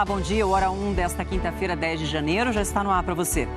Olá, bom dia. O Hora 1 desta quinta-feira, 10 de janeiro, já está no ar para você.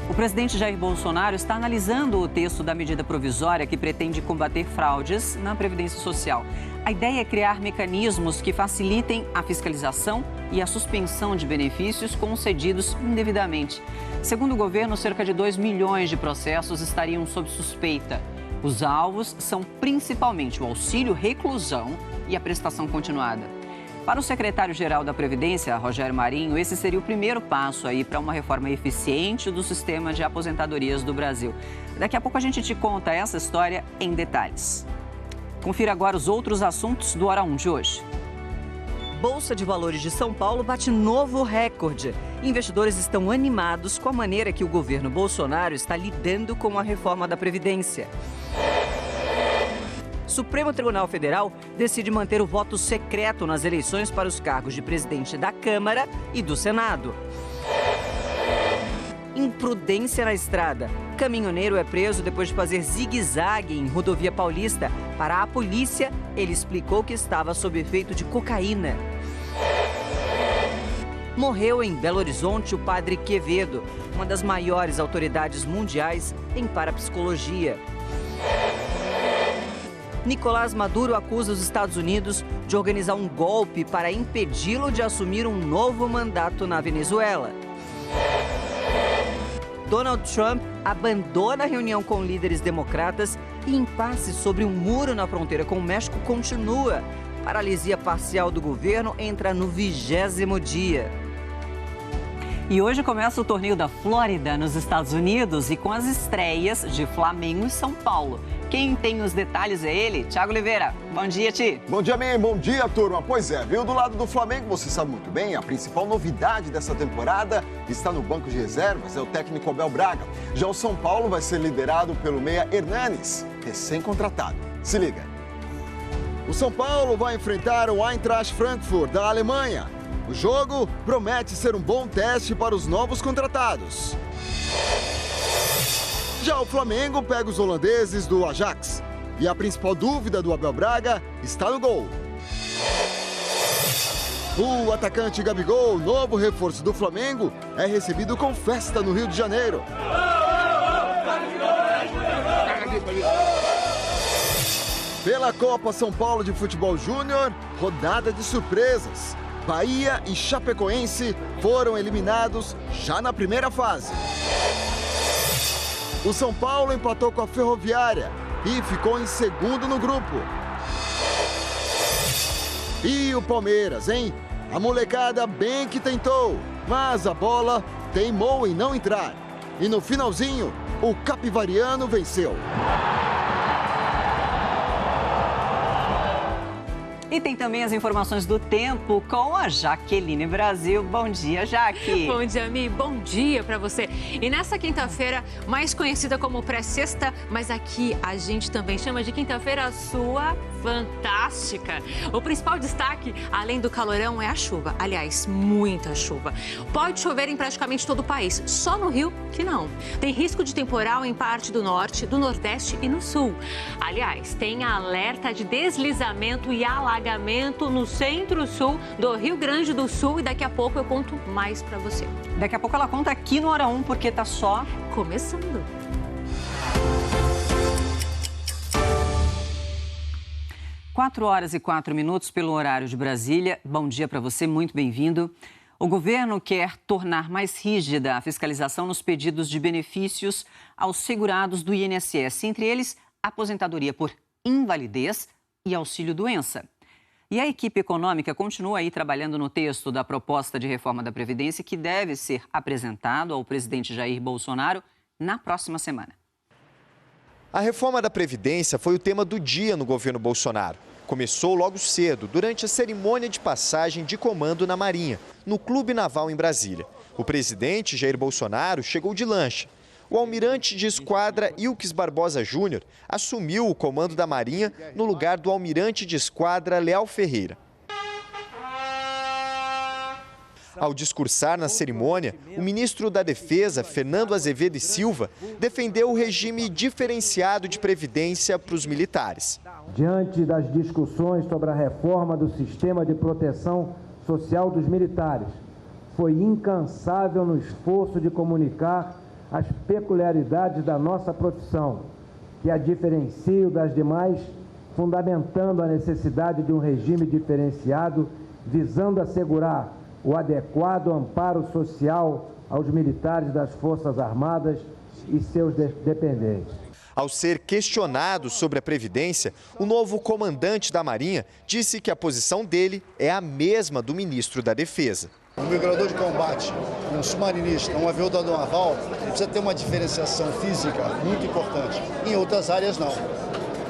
O presidente Jair Bolsonaro está analisando o texto da medida provisória que pretende combater fraudes na Previdência Social. A ideia é criar mecanismos que facilitem a fiscalização e a suspensão de benefícios concedidos indevidamente. Segundo o governo, cerca de 2 milhões de processos estariam sob suspeita. Os alvos são principalmente o auxílio reclusão e a prestação continuada. Para o secretário-geral da Previdência, Rogério Marinho, esse seria o primeiro passo aí para uma reforma eficiente do sistema de aposentadorias do Brasil. Daqui a pouco a gente te conta essa história em detalhes. Confira agora os outros assuntos do Hora 1 de hoje. Bolsa de Valores de São Paulo bate novo recorde. Investidores estão animados com a maneira que o governo Bolsonaro está lidando com a reforma da Previdência. Supremo Tribunal Federal decide manter o voto secreto nas eleições para os cargos de presidente da Câmara e do Senado. Imprudência na estrada. Caminhoneiro é preso depois de fazer zigue-zague em rodovia paulista. Para a polícia, ele explicou que estava sob efeito de cocaína. Morreu em Belo Horizonte o padre Quevedo, uma das maiores autoridades mundiais em parapsicologia. Nicolás Maduro acusa os Estados Unidos de organizar um golpe para impedi-lo de assumir um novo mandato na Venezuela. Donald Trump abandona a reunião com líderes democratas e impasse sobre um muro na fronteira com o México continua. Paralisia parcial do governo entra no 20º dia. E hoje começa o torneio da Flórida, nos Estados Unidos, e com as estreias de Flamengo e São Paulo. Quem tem os detalhes é ele, Thiago Oliveira. Bom dia, Ti. Bom dia, bem. Bom dia, turma. Pois é, viu? Do lado do Flamengo, você sabe muito bem, a principal novidade dessa temporada está no banco de reservas, é o técnico Abel Braga. Já o São Paulo vai ser liderado pelo meia Hernanes, recém-contratado. Se liga. O São Paulo vai enfrentar o Eintracht Frankfurt, da Alemanha. O jogo promete ser um bom teste para os novos contratados. Já o Flamengo pega os holandeses do Ajax. E a principal dúvida do Abel Braga está no gol. O atacante Gabigol, novo reforço do Flamengo, é recebido com festa no Rio de Janeiro. Pela Copa São Paulo de Futebol Júnior, rodada de surpresas. Bahia e Chapecoense foram eliminados já na primeira fase. O São Paulo empatou com a Ferroviária e ficou em segundo no grupo. E o Palmeiras, hein? A molecada bem que tentou, mas a bola teimou em não entrar. E no finalzinho, o capivariano venceu. E tem também as informações do tempo com a Jaqueline Brasil. Bom dia, Jaque. Bom dia, Mi. Bom dia para você. E nessa quinta-feira, mais conhecida como pré-sexta, mas aqui a gente também chama de quinta-feira sua fantástica. O principal destaque, além do calorão, é a chuva. Aliás, muita chuva. Pode chover em praticamente todo o país, só no Rio que não. Tem risco de temporal em parte do norte, do nordeste e no sul. Aliás, tem alerta de deslizamento e alagamento no centro-sul do Rio Grande do Sul e daqui a pouco eu conto mais para você. Daqui a pouco ela conta aqui no Hora 1, porque tá só começando. Quatro horas e 4 minutos pelo horário de Brasília. Bom dia para você, muito bem-vindo. O governo quer tornar mais rígida a fiscalização nos pedidos de benefícios aos segurados do INSS, entre eles aposentadoria por invalidez e auxílio-doença. E a equipe econômica continua aí trabalhando no texto da proposta de reforma da Previdência que deve ser apresentado ao presidente Jair Bolsonaro na próxima semana. A reforma da Previdência foi o tema do dia no governo Bolsonaro. Começou logo cedo, durante a cerimônia de passagem de comando na Marinha, no Clube Naval em Brasília. O presidente Jair Bolsonaro chegou de lancha. O almirante de esquadra Ilques Barbosa Júnior assumiu o comando da Marinha no lugar do almirante de esquadra Leal Ferreira. Ao discursar na cerimônia, o ministro da Defesa, Fernando Azevedo e Silva, defendeu o regime diferenciado de previdência para os militares. Diante das discussões sobre a reforma do sistema de proteção social dos militares foi incansável no esforço de comunicar as peculiaridades da nossa profissão, que a diferenciam das demais, fundamentando a necessidade de um regime diferenciado, visando assegurar o adequado amparo social aos militares das Forças Armadas e seus dependentes. Ao ser questionado sobre a Previdência, o novo comandante da Marinha disse que a posição dele é a mesma do ministro da Defesa. Um migrador de combate, um submarinista, um aviador naval, precisa ter uma diferenciação física muito importante. Em outras áreas, não.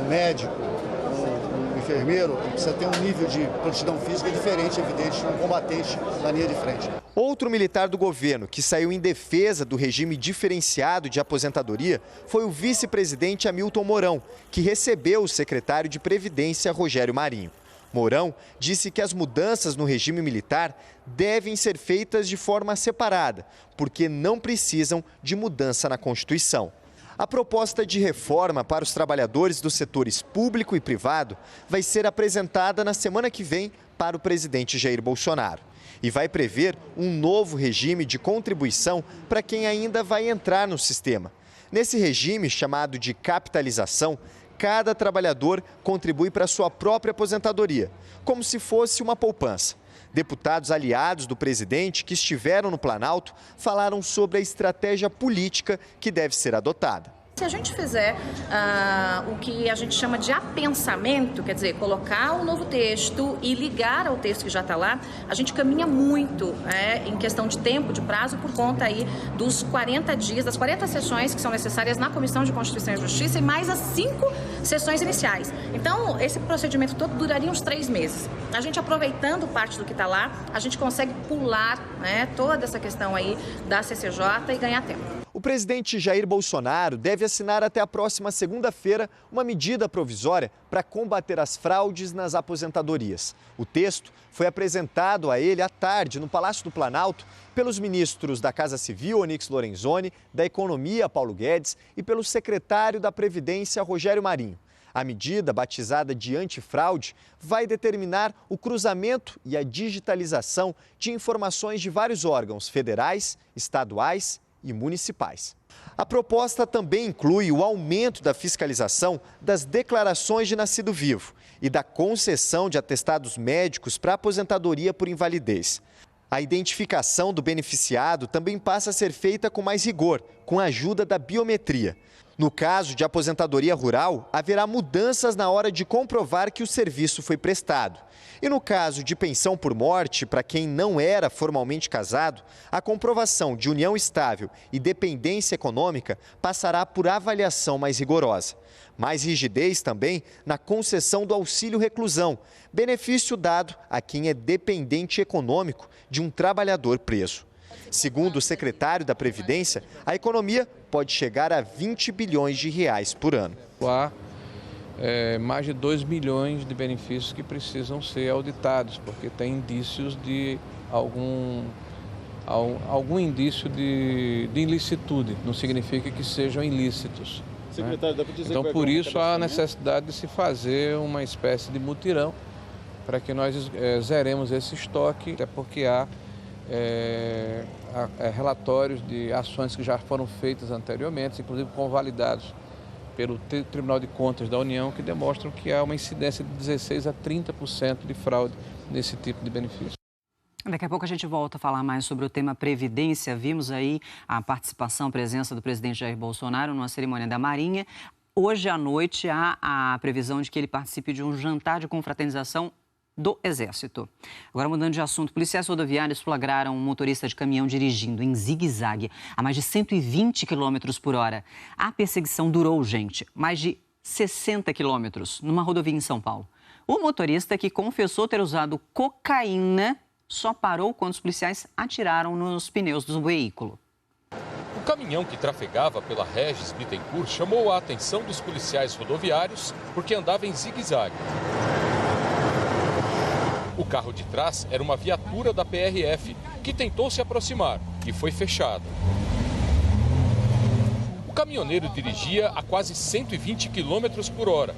Um médico, um enfermeiro, precisa ter um nível de prontidão física diferente, evidente, de um combatente na linha de frente. Outro militar do governo que saiu em defesa do regime diferenciado de aposentadoria foi o vice-presidente Hamilton Mourão, que recebeu o secretário de Previdência, Rogério Marinho. Mourão disse que as mudanças no regime militar devem ser feitas de forma separada, porque não precisam de mudança na Constituição. A proposta de reforma para os trabalhadores dos setores público e privado vai ser apresentada na semana que vem para o presidente Jair Bolsonaro. E vai prever um novo regime de contribuição para quem ainda vai entrar no sistema. Nesse regime, chamado de capitalização, cada trabalhador contribui para a sua própria aposentadoria, como se fosse uma poupança. Deputados aliados do presidente que estiveram no Planalto falaram sobre a estratégia política que deve ser adotada. Se a gente fizer o que a gente chama de apensamento, quer dizer, colocar um novo texto e ligar ao texto que já está lá, a gente caminha muito em questão de tempo, de prazo, por conta aí dos 40 dias, das 40 sessões que são necessárias na Comissão de Constituição e Justiça e mais as 5 sessões iniciais. Então, esse procedimento todo duraria uns 3 meses. A gente aproveitando parte do que está lá, a gente consegue pular toda essa questão aí da CCJ e ganhar tempo. O presidente Jair Bolsonaro deve assinar até a próxima segunda-feira uma medida provisória para combater as fraudes nas aposentadorias. O texto foi apresentado a ele à tarde no Palácio do Planalto pelos ministros da Casa Civil, Onyx Lorenzoni, da Economia, Paulo Guedes, e pelo secretário da Previdência, Rogério Marinho. A medida, batizada de antifraude, vai determinar o cruzamento e a digitalização de informações de vários órgãos federais, estaduais e municipais. A proposta também inclui o aumento da fiscalização das declarações de nascido vivo e da concessão de atestados médicos para aposentadoria por invalidez. A identificação do beneficiado também passa a ser feita com mais rigor, com a ajuda da biometria. No caso de aposentadoria rural, haverá mudanças na hora de comprovar que o serviço foi prestado. E no caso de pensão por morte, para quem não era formalmente casado, a comprovação de união estável e dependência econômica passará por avaliação mais rigorosa. Mais rigidez também na concessão do auxílio reclusão, benefício dado a quem é dependente econômico de um trabalhador preso. Segundo o secretário da Previdência, a economia pode chegar a 20 bilhões de reais por ano. Há mais de 2 milhões de benefícios que precisam ser auditados, porque tem indícios de algum indício de ilicitude, não significa que sejam ilícitos. Secretário, dá para dizer então, por isso, há a necessidade de se fazer uma espécie de mutirão para que nós zeremos esse estoque, até porque há relatórios de ações que já foram feitas anteriormente, inclusive convalidados pelo Tribunal de Contas da União, que demonstram que há uma incidência de 16% a 30% de fraude nesse tipo de benefício. Daqui a pouco a gente volta a falar mais sobre o tema Previdência. Vimos aí a participação, a presença do presidente Jair Bolsonaro numa cerimônia da Marinha. Hoje à noite há a previsão de que ele participe de um jantar de confraternização do Exército. Agora, mudando de assunto, policiais rodoviários flagraram um motorista de caminhão dirigindo em zigue-zague a mais de 120 km por hora. A perseguição durou, mais de 60 quilômetros numa rodovia em São Paulo. O motorista, que confessou ter usado cocaína, só parou quando os policiais atiraram nos pneus do veículo. O caminhão que trafegava pela Regis Bittencourt chamou a atenção dos policiais rodoviários porque andava em zigue-zague. O carro de trás era uma viatura da PRF, que tentou se aproximar e foi fechado. O caminhoneiro dirigia a quase 120 km por hora.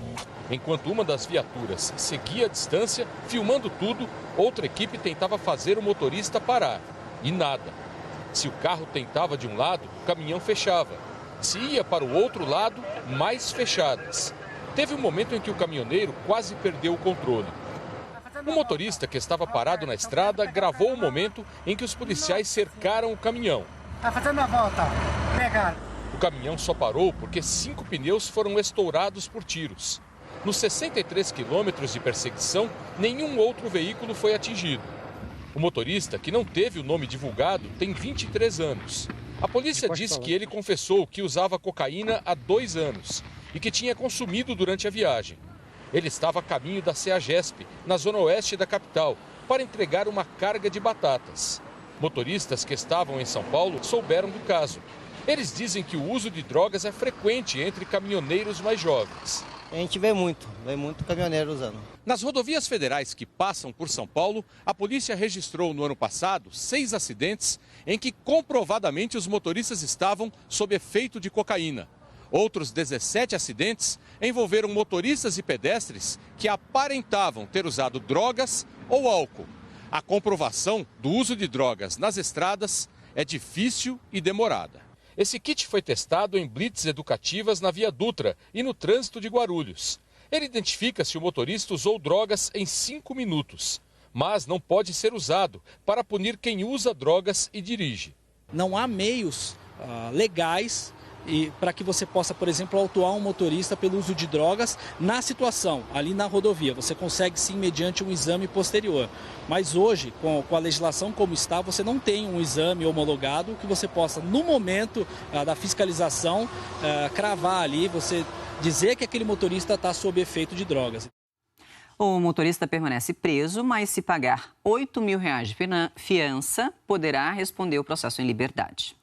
Enquanto uma das viaturas seguia a distância, filmando tudo, outra equipe tentava fazer o motorista parar. E nada. Se o carro tentava de um lado, o caminhão fechava. Se ia para o outro lado, mais fechadas. Teve um momento em que o caminhoneiro quase perdeu o controle. O motorista que estava parado na estrada gravou o momento em que os policiais cercaram o caminhão. Tá fazendo a volta, pegaram. O caminhão só parou porque 5 pneus foram estourados por tiros. Nos 63 quilômetros de perseguição, nenhum outro veículo foi atingido. O motorista, que não teve o nome divulgado, tem 23 anos. A polícia disse que ele confessou que usava cocaína há 2 anos e que tinha consumido durante a viagem. Ele estava a caminho da CEAGESP, na zona oeste da capital, para entregar uma carga de batatas. Motoristas que estavam em São Paulo souberam do caso. Eles dizem que o uso de drogas é frequente entre caminhoneiros mais jovens. A gente vê muito caminhoneiro usando. Nas rodovias federais que passam por São Paulo, a polícia registrou no ano passado 6 acidentes em que comprovadamente os motoristas estavam sob efeito de cocaína. Outros 17 acidentes envolveram motoristas e pedestres que aparentavam ter usado drogas ou álcool. A comprovação do uso de drogas nas estradas é difícil e demorada. Esse kit foi testado em blitz educativas na Via Dutra e no trânsito de Guarulhos. Ele identifica se o motorista usou drogas em 5 minutos, mas não pode ser usado para punir quem usa drogas e dirige. Não há meios legais para que você possa, por exemplo, autuar um motorista pelo uso de drogas na situação, ali na rodovia. Você consegue sim mediante um exame posterior. Mas hoje, com a legislação como está, você não tem um exame homologado que você possa, no momento da fiscalização, cravar ali, você dizer que aquele motorista está sob efeito de drogas. O motorista permanece preso, mas se pagar R$8 mil de fiança, poderá responder o processo em liberdade.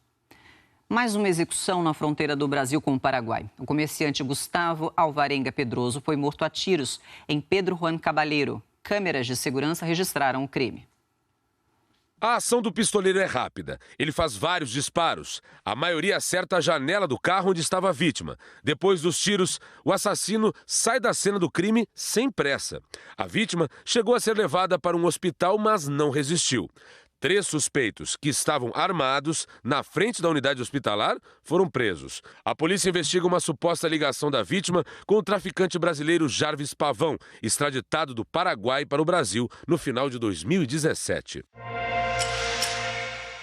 Mais uma execução na fronteira do Brasil com o Paraguai. O comerciante Gustavo Alvarenga Pedroso foi morto a tiros em Pedro Juan Cabaleiro. Câmeras de segurança registraram o crime. A ação do pistoleiro é rápida. Ele faz vários disparos. A maioria acerta a janela do carro onde estava a vítima. Depois dos tiros, o assassino sai da cena do crime sem pressa. A vítima chegou a ser levada para um hospital, mas não resistiu. 3 suspeitos que estavam armados na frente da unidade hospitalar foram presos. A polícia investiga uma suposta ligação da vítima com o traficante brasileiro Jarvis Pavão, extraditado do Paraguai para o Brasil no final de 2017.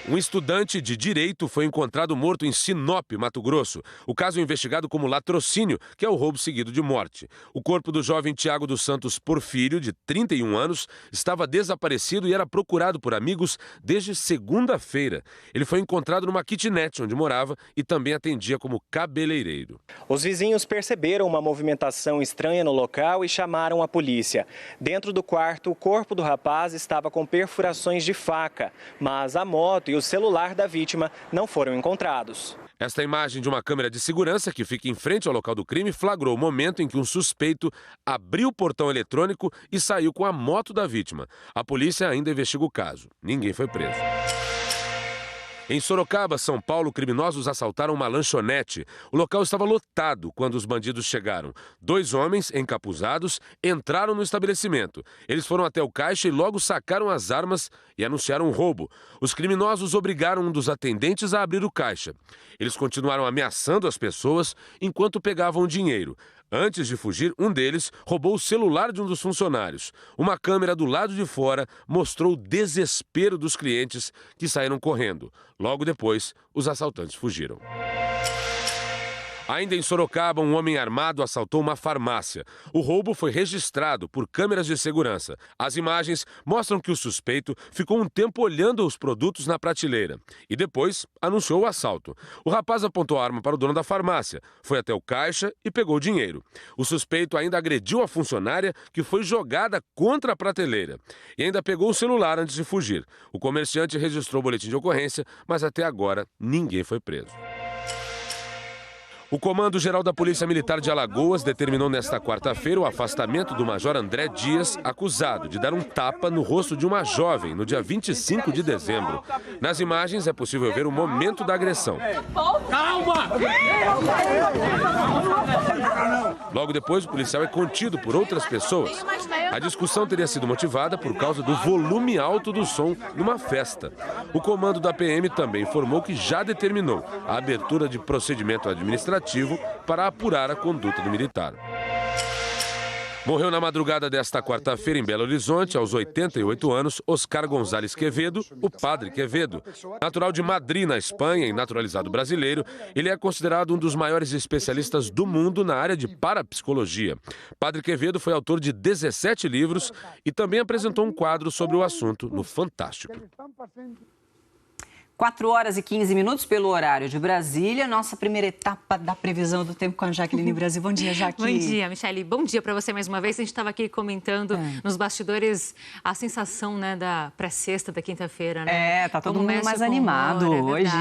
Um estudante de direito foi encontrado morto em Sinop, Mato Grosso. O caso é investigado como latrocínio, que é o roubo seguido de morte. O corpo do jovem Tiago dos Santos Porfírio, de 31 anos, estava desaparecido e era procurado por amigos desde segunda-feira. Ele foi encontrado numa kitnet onde morava e também atendia como cabeleireiro. Os vizinhos perceberam uma movimentação estranha no local e chamaram a polícia. Dentro do quarto, o corpo do rapaz estava com perfurações de faca, mas a moto e o celular da vítima não foram encontrados. Esta imagem de uma câmera de segurança que fica em frente ao local do crime flagrou o momento em que um suspeito abriu o portão eletrônico e saiu com a moto da vítima. A polícia ainda investiga o caso. Ninguém foi preso. Em Sorocaba, São Paulo, criminosos assaltaram uma lanchonete. O local estava lotado quando os bandidos chegaram. 2 homens, encapuzados, entraram no estabelecimento. Eles foram até o caixa e logo sacaram as armas e anunciaram um roubo. Os criminosos obrigaram um dos atendentes a abrir o caixa. Eles continuaram ameaçando as pessoas enquanto pegavam o dinheiro. Antes de fugir, um deles roubou o celular de um dos funcionários. Uma câmera do lado de fora mostrou o desespero dos clientes que saíram correndo. Logo depois, os assaltantes fugiram. Ainda em Sorocaba, um homem armado assaltou uma farmácia. O roubo foi registrado por câmeras de segurança. As imagens mostram que o suspeito ficou um tempo olhando os produtos na prateleira e depois anunciou o assalto. O rapaz apontou a arma para o dono da farmácia, foi até o caixa e pegou o dinheiro. O suspeito ainda agrediu a funcionária, que foi jogada contra a prateleira, e ainda pegou o celular antes de fugir. O comerciante registrou o boletim de ocorrência, mas até agora ninguém foi preso. O Comando-Geral da Polícia Militar de Alagoas determinou nesta quarta-feira o afastamento do Major André Dias, acusado de dar um tapa no rosto de uma jovem no dia 25 de dezembro. Nas imagens é possível ver o momento da agressão. Calma! Logo depois, o policial é contido por outras pessoas. A discussão teria sido motivada por causa do volume alto do som numa festa. O comando da PM também informou que já determinou a abertura de procedimento administrativo para apurar a conduta do militar. Morreu na madrugada desta quarta-feira em Belo Horizonte, aos 88 anos, Oscar González Quevedo, o Padre Quevedo. Natural de Madrid, na Espanha, e naturalizado brasileiro, ele é considerado um dos maiores especialistas do mundo na área de parapsicologia. Padre Quevedo foi autor de 17 livros e também apresentou um quadro sobre o assunto no Fantástico. 4 horas e 15 minutos pelo horário de Brasília. Nossa primeira etapa da previsão do tempo com a Jaqueline Brasil. Bom dia, Jaqueline. Bom dia, Michele. Bom dia para você mais uma vez. A gente estava aqui comentando nos bastidores a sensação, né, da pré-sexta da quinta-feira, né? Tá todo mundo mais animado hoje.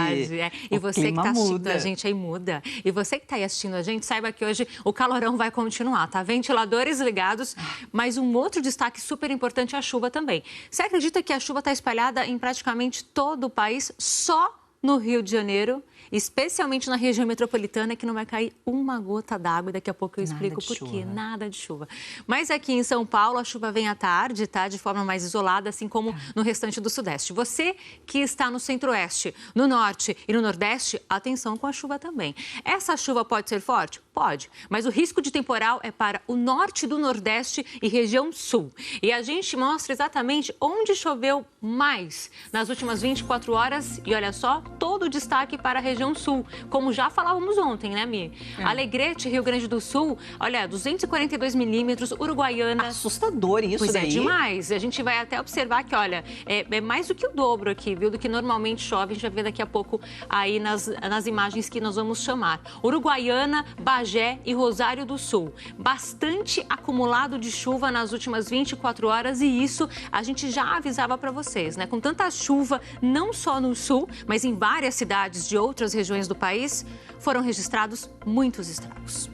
E você que está assistindo a gente aí muda. E você que está aí assistindo a gente, saiba que hoje o calorão vai continuar, tá? Ventiladores ligados, mas um outro destaque super importante é a chuva também. Você acredita que a chuva está espalhada em praticamente todo o país? Só no Rio de Janeiro, especialmente na região metropolitana, que não vai cair uma gota d'água. E daqui a pouco eu explico por quê. Nada de chuva. Mas aqui em São Paulo, a chuva vem à tarde, tá? De forma mais isolada, assim como no restante do Sudeste. Você que está no Centro-Oeste, no Norte e no Nordeste, atenção com a chuva também. Essa chuva pode ser forte? Pode. Mas o risco de temporal é para o Norte do Nordeste e região Sul. E a gente mostra exatamente onde choveu mais nas últimas 24 horas. E olha só, todo o destaque para a região Sul, como já falávamos ontem, né, Mi? Alegrete, Rio Grande do Sul, olha, 242 milímetros, Uruguaiana. Assustador isso daí. É demais. A gente vai até observar que, olha, é mais do que o dobro aqui, viu, do que normalmente chove. A gente vai ver daqui a pouco aí nas imagens que nós vamos chamar. Uruguaiana, Bagé e Rosário do Sul. Bastante acumulado de chuva nas últimas 24 horas e isso a gente já avisava para vocês, né? Com tanta chuva, não só no Sul, mas em várias cidades de outras regiões do país, foram registrados muitos estragos.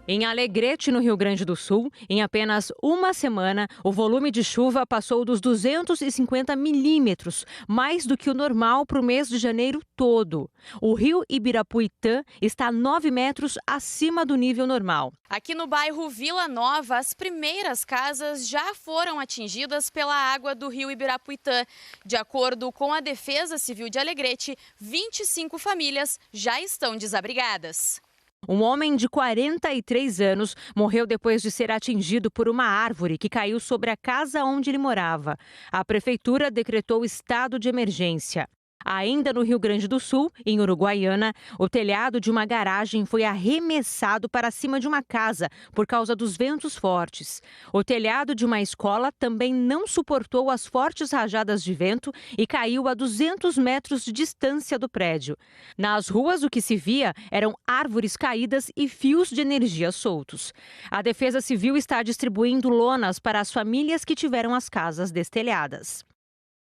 Em Alegrete, no Rio Grande do Sul, em apenas uma semana, o volume de chuva passou dos 250 milímetros, mais do que o normal para o mês de janeiro todo. O rio Ibirapuitã está 9 metros acima do nível normal. Aqui no bairro Vila Nova, as primeiras casas já foram atingidas pela água do rio Ibirapuitã. De acordo com a Defesa Civil de Alegrete, 25 famílias já estão desabrigadas. Um homem de 43 anos morreu depois de ser atingido por uma árvore que caiu sobre a casa onde ele morava. A prefeitura decretou estado de emergência. Ainda no Rio Grande do Sul, em Uruguaiana, o telhado de uma garagem foi arremessado para cima de uma casa por causa dos ventos fortes. O telhado de uma escola também não suportou as fortes rajadas de vento e caiu a 200 metros de distância do prédio. Nas ruas, o que se via eram árvores caídas e fios de energia soltos. A Defesa Civil está distribuindo lonas para as famílias que tiveram as casas destelhadas.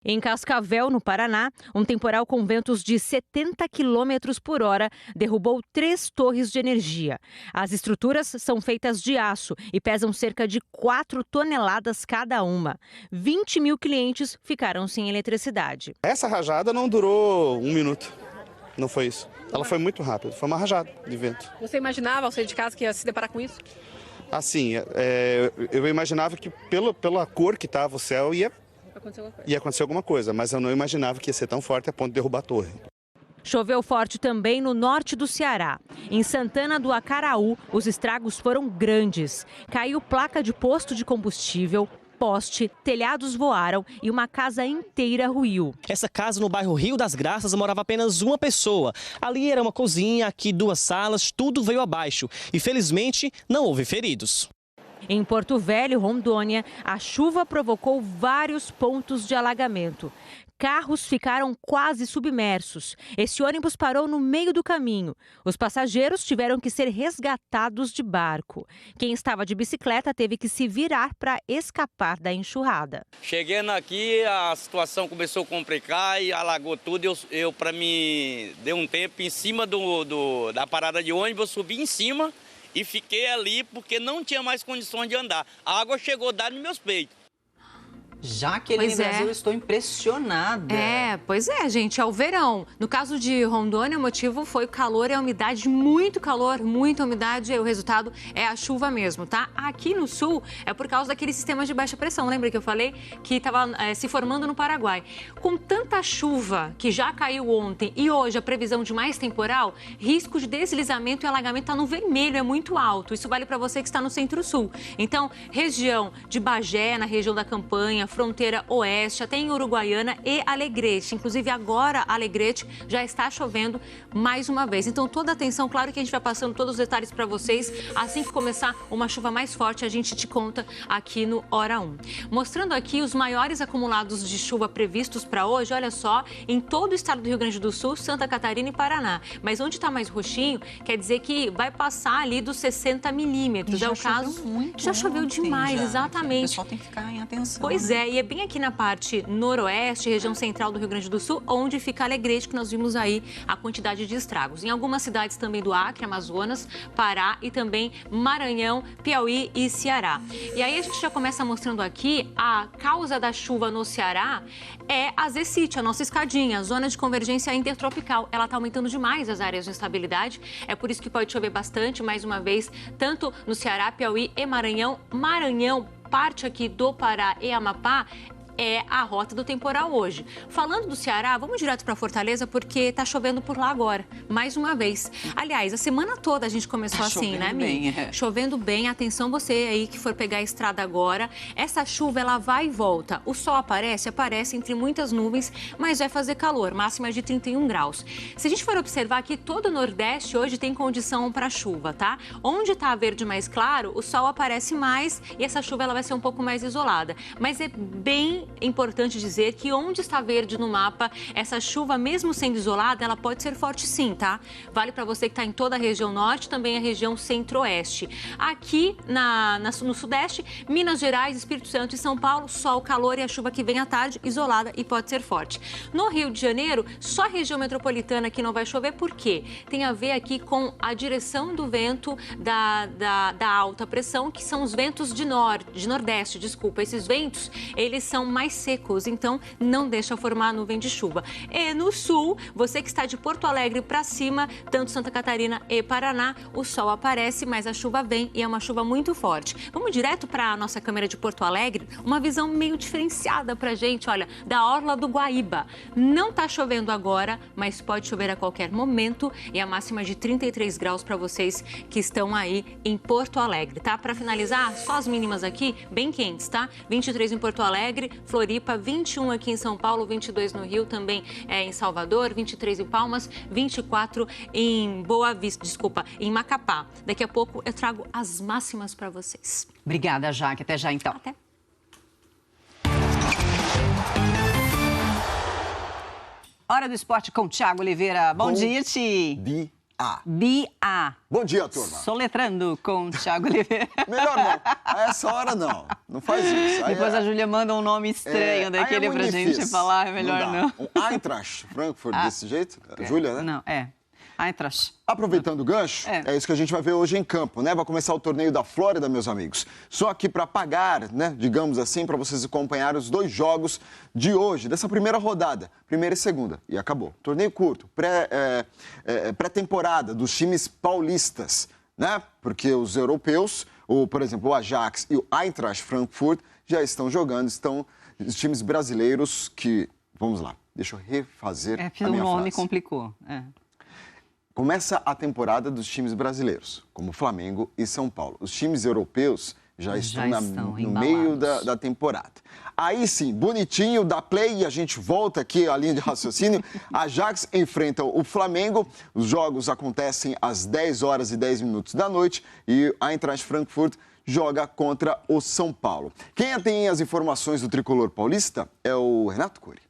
Em Cascavel, no Paraná, um temporal com ventos de 70 km por hora derrubou 3 torres de energia. As estruturas são feitas de aço e pesam cerca de 4 toneladas cada uma. 20 mil clientes ficaram sem eletricidade. Essa rajada não durou 1 minuto. Não foi isso. Ela foi muito rápida. Foi uma rajada de vento. Você imaginava, ao sair de casa, que ia se deparar com isso? Assim, eu imaginava que pela cor que estava o céu ia acontecer alguma coisa, mas eu não imaginava que ia ser tão forte a ponto de derrubar a torre. Choveu forte também no norte do Ceará. Em Santana do Acaraú, os estragos foram grandes. Caiu placa de posto de combustível, poste, telhados voaram e uma casa inteira ruiu. Essa casa no bairro Rio das Graças morava apenas uma pessoa. Ali era uma cozinha, aqui 2 salas, tudo veio abaixo. E felizmente não houve feridos. Em Porto Velho, Rondônia, a chuva provocou vários pontos de alagamento. Carros ficaram quase submersos. Esse ônibus parou no meio do caminho. Os passageiros tiveram que ser resgatados de barco. Quem estava de bicicleta teve que se virar para escapar da enxurrada. Chegando aqui, a situação começou a complicar e alagou tudo. Eu para mim, deu um tempo em cima da parada de ônibus, eu subi em cima e fiquei ali porque não tinha mais condições de andar. A água chegou a dar nos meus peitos. Jaqueline Brasil, eu estou impressionada. Pois é, gente, é o verão. No caso de Rondônia, o motivo foi o calor e a umidade, muito calor, muita umidade, e o resultado é a chuva mesmo, tá? Aqui no sul é por causa daquele sistema de baixa pressão, lembra que eu falei que estava se formando no Paraguai. Com tanta chuva que já caiu ontem e hoje a previsão de mais temporal, risco de deslizamento e alagamento está no vermelho, é muito alto. Isso vale para você que está no centro-sul. Então, região de Bagé, na região da Campanha, fronteira oeste, até em Uruguaiana e Alegrete. Inclusive, agora, Alegrete já está chovendo mais uma vez. Então, toda atenção, claro que a gente vai passando todos os detalhes para vocês. Assim que começar uma chuva mais forte, a gente te conta aqui no Hora 1. Mostrando aqui os maiores acumulados de chuva previstos para hoje, olha só, em todo o estado do Rio Grande do Sul, Santa Catarina e Paraná. Mas onde está mais roxinho, quer dizer que vai passar ali dos 60 milímetros. É o caso. Já choveu demais, exatamente. O pessoal tem que ficar em atenção. Pois é, e é bem aqui na parte noroeste, região central do Rio Grande do Sul, onde fica Alegrete, que nós vimos aí a quantidade de estragos. Em algumas cidades também do Acre, Amazonas, Pará e também Maranhão, Piauí e Ceará. E aí a gente já começa mostrando aqui a causa da chuva no Ceará é a Zecite, a nossa escadinha, a zona de convergência intertropical. Ela está aumentando demais as áreas de instabilidade, é por isso que pode chover bastante, mais uma vez, tanto no Ceará, Piauí e Maranhão. Maranhão, parte aqui do Pará e Amapá, é a rota do temporal hoje. Falando do Ceará, vamos direto para Fortaleza, porque tá chovendo por lá agora, mais uma vez. Aliás, a semana toda a gente começou assim, né, Mi? Chovendo bem. Atenção você aí que for pegar a estrada agora. Essa chuva, ela vai e volta. O sol aparece entre muitas nuvens, mas vai fazer calor, máxima de 31 graus. Se a gente for observar aqui, todo o Nordeste hoje tem condição para chuva, tá? Onde tá verde mais claro, o sol aparece mais e essa chuva ela vai ser um pouco mais isolada. Mas é bem importante dizer que onde está verde no mapa, essa chuva, mesmo sendo isolada, ela pode ser forte sim, tá? Vale para você que está em toda a região norte, também a região centro-oeste. Aqui no sudeste, Minas Gerais, Espírito Santo e São Paulo, sol, calor e a chuva que vem à tarde, isolada e pode ser forte. No Rio de Janeiro, só a região metropolitana que não vai chover, por quê? Tem a ver aqui com a direção do vento da alta pressão, que são os ventos de nordeste, desculpa. Esses ventos, eles são mais secos, então não deixa formar nuvem de chuva. E no sul, você que está de Porto Alegre para cima, tanto Santa Catarina e Paraná, o sol aparece, mas a chuva vem e é uma chuva muito forte. Vamos direto para a nossa câmera de Porto Alegre, uma visão meio diferenciada para a gente, olha, da orla do Guaíba. Não está chovendo agora, mas pode chover a qualquer momento e a máxima de 33 graus para vocês que estão aí em Porto Alegre, tá? Para finalizar, só as mínimas aqui, bem quentes, tá? 23 em Porto Alegre, Floripa, 21 aqui em São Paulo, 22 no Rio, também em Salvador, 23 em Palmas, 24 em Boa Vista, em Macapá. Daqui a pouco eu trago as máximas para vocês. Obrigada, Jaque. Até já, então. Até. Hora do esporte com Thiago Oliveira. Bom dia, Ti. Bia. Bom dia, turma. Soletrando com Thiago Oliveira. Melhor não. A essa hora não. Não faz isso. Depois a Júlia manda um nome estranho daquele pra gente falar. É melhor não. Um Eintracht Frankfurt desse jeito? Júlia, né? Não, Eintracht. Aproveitando o gancho, é isso que a gente vai ver hoje em campo, né? Vai começar o torneio da Flórida, meus amigos. Só que para pagar, né, digamos assim, para vocês acompanharem os dois jogos de hoje, dessa primeira rodada, primeira e segunda, e acabou. Torneio curto, pré-temporada dos times paulistas, né? Porque os europeus, por exemplo, o Ajax e o Eintracht Frankfurt já estão jogando, estão os times brasileiros que... Vamos lá, deixa eu refazer a minha o nome frase. Complicou, Começa a temporada dos times brasileiros, como Flamengo e São Paulo. Os times europeus já estão no meio da temporada. Aí sim, bonitinho, dá play e a gente volta aqui à linha de raciocínio. Ajax enfrenta o Flamengo. Os jogos acontecem às 10 horas e 10 minutos da noite e a Eintracht Frankfurt joga contra o São Paulo. Quem tem as informações do tricolor paulista é o Renato Cury.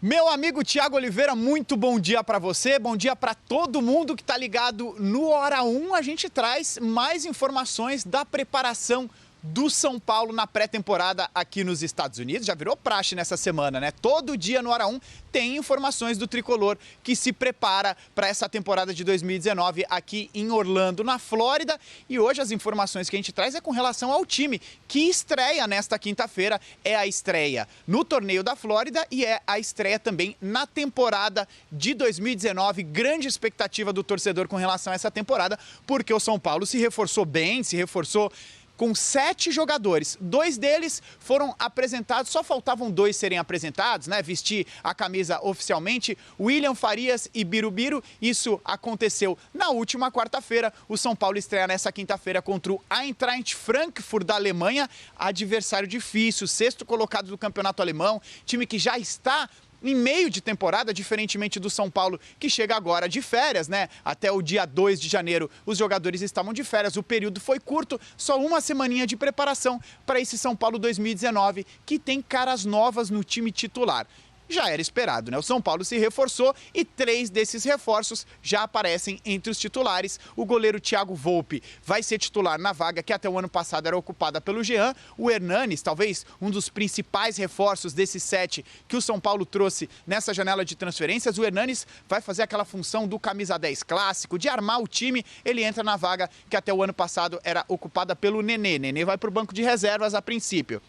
Meu amigo Thiago Oliveira, muito bom dia para você, bom dia para todo mundo que está ligado no Hora 1. A gente traz mais informações da preparação do São Paulo na pré-temporada aqui nos Estados Unidos. Já virou praxe nessa semana, né? Todo dia no Hora 1 tem informações do tricolor que se prepara para essa temporada de 2019 aqui em Orlando, na Flórida. E hoje as informações que a gente traz é com relação ao time que estreia nesta quinta-feira. É a estreia no Torneio da Flórida e é a estreia também na temporada de 2019. Grande expectativa do torcedor com relação a essa temporada, porque o São Paulo se reforçou bem, se reforçou com 7 jogadores. 2 deles foram apresentados, só faltavam 2 serem apresentados, né? Vestir a camisa oficialmente, William Farias e Birubiru. Isso aconteceu na última quarta-feira. O São Paulo estreia nessa quinta-feira contra o Eintracht Frankfurt da Alemanha, adversário difícil, 6º colocado do campeonato alemão, time que já está em meio de temporada, diferentemente do São Paulo, que chega agora de férias, né? Até o dia 2 de janeiro, os jogadores estavam de férias, o período foi curto, só uma semaninha de preparação para esse São Paulo 2019, que tem caras novas no time titular. Já era esperado, né? O São Paulo se reforçou e 3 desses reforços já aparecem entre os titulares. O goleiro Thiago Volpi vai ser titular na vaga que até o ano passado era ocupada pelo Jean. O Hernanes, talvez um dos principais reforços desses 7 que o São Paulo trouxe nessa janela de transferências. O Hernanes vai fazer aquela função do camisa 10 clássico, de armar o time. Ele entra na vaga que até o ano passado era ocupada pelo Nenê. Nenê vai para o banco de reservas a princípio.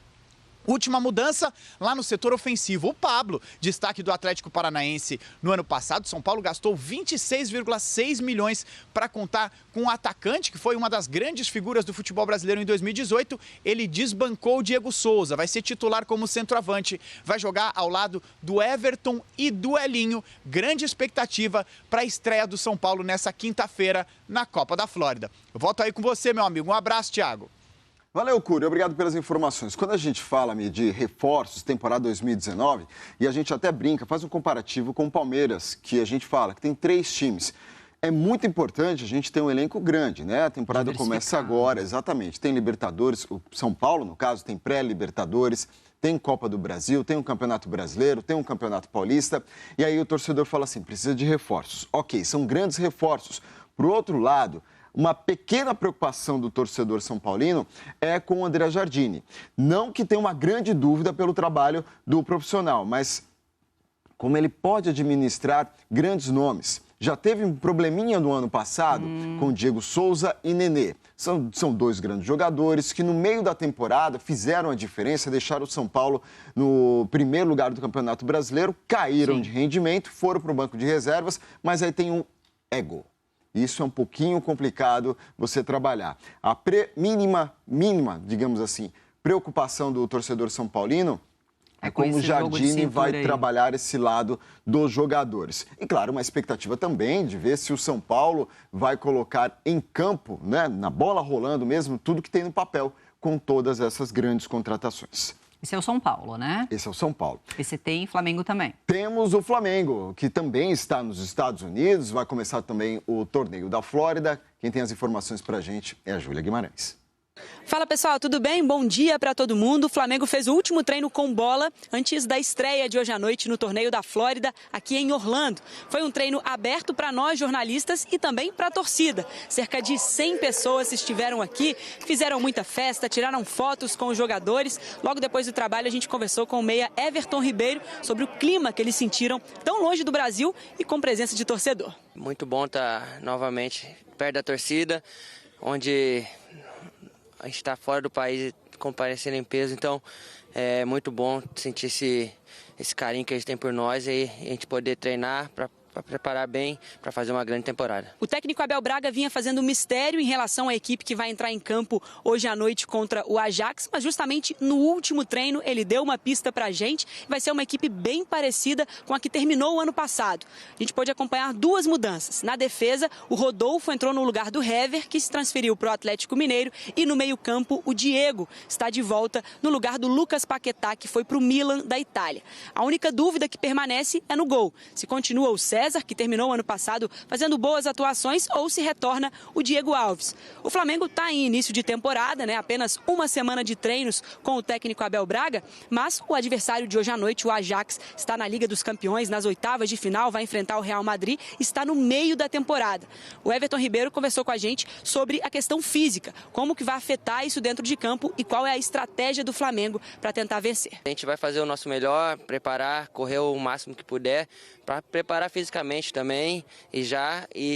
Última mudança lá no setor ofensivo. O Pablo, destaque do Atlético Paranaense no ano passado. São Paulo gastou 26,6 milhões para contar com o atacante, que foi uma das grandes figuras do futebol brasileiro em 2018. Ele desbancou o Diego Souza, vai ser titular como centroavante. Vai jogar ao lado do Everton e do Elinho. Grande expectativa para a estreia do São Paulo nessa quinta-feira na Copa da Flórida. Eu volto aí com você, meu amigo. Um abraço, Thiago. Valeu, Cury. Obrigado pelas informações. Quando a gente fala de reforços, temporada 2019, e a gente até brinca, faz um comparativo com o Palmeiras, que a gente fala que tem 3 times. É muito importante a gente ter um elenco grande, né? A temporada começa agora, exatamente. Tem Libertadores, o São Paulo, no caso, tem pré-Libertadores, tem Copa do Brasil, tem um Campeonato Brasileiro, tem um Campeonato Paulista. E aí o torcedor fala assim, precisa de reforços. Ok, são grandes reforços. Por outro lado, uma pequena preocupação do torcedor são paulino é com o André Jardine. Não que tenha uma grande dúvida pelo trabalho do profissional, mas como ele pode administrar grandes nomes. Já teve um probleminha no ano passado com Diego Souza e Nenê. São 2 grandes jogadores que no meio da temporada fizeram a diferença, deixaram o São Paulo no primeiro lugar do Campeonato Brasileiro, caíram de rendimento, foram para o banco de reservas, mas aí tem um ego. Isso é um pouquinho complicado você trabalhar. A mínima, digamos assim, preocupação do torcedor são paulino é como o Jardine vai trabalhar esse lado dos jogadores. E, claro, uma expectativa também de ver se o São Paulo vai colocar em campo, né, na bola rolando mesmo, tudo que tem no papel com todas essas grandes contratações. Esse é o São Paulo, né? Esse é o São Paulo. E você tem Flamengo também. Temos o Flamengo, que também está nos Estados Unidos. Vai começar também o Torneio da Flórida. Quem tem as informações pra gente é a Júlia Guimarães. Fala pessoal, tudo bem? Bom dia para todo mundo. O Flamengo fez o último treino com bola antes da estreia de hoje à noite no Torneio da Flórida, aqui em Orlando. Foi um treino aberto para nós jornalistas e também para a torcida. Cerca de 100 pessoas estiveram aqui, fizeram muita festa, tiraram fotos com os jogadores. Logo depois do trabalho a gente conversou com o meia Everton Ribeiro sobre o clima que eles sentiram tão longe do Brasil e com presença de torcedor. Muito bom estar novamente perto da torcida, onde a gente está fora do país comparecendo em peso, então é muito bom sentir esse carinho que eles têm por nós e a gente poder treinar para preparar bem para fazer uma grande temporada. O técnico Abel Braga vinha fazendo mistério em relação à equipe que vai entrar em campo hoje à noite contra o Ajax, mas justamente no último treino ele deu uma pista para a gente. Vai ser uma equipe bem parecida com a que terminou o ano passado. A gente pode acompanhar 2 mudanças. Na defesa, o Rodolfo entrou no lugar do Hever, que se transferiu para o Atlético Mineiro, e no meio-campo o Diego está de volta no lugar do Lucas Paquetá, que foi para o Milan da Itália. A única dúvida que permanece é no gol. Se continua o César César, que terminou o ano passado fazendo boas atuações, ou se retorna o Diego Alves. O Flamengo está em início de temporada, né? Apenas uma semana de treinos com o técnico Abel Braga, mas o adversário de hoje à noite, o Ajax, está na Liga dos Campeões, nas oitavas de final, vai enfrentar o Real Madrid, está no meio da temporada. O Everton Ribeiro conversou com a gente sobre a questão física, como que vai afetar isso dentro de campo e qual é a estratégia do Flamengo para tentar vencer. A gente vai fazer o nosso melhor, preparar, correr o máximo que puder, para preparar fisicamente também e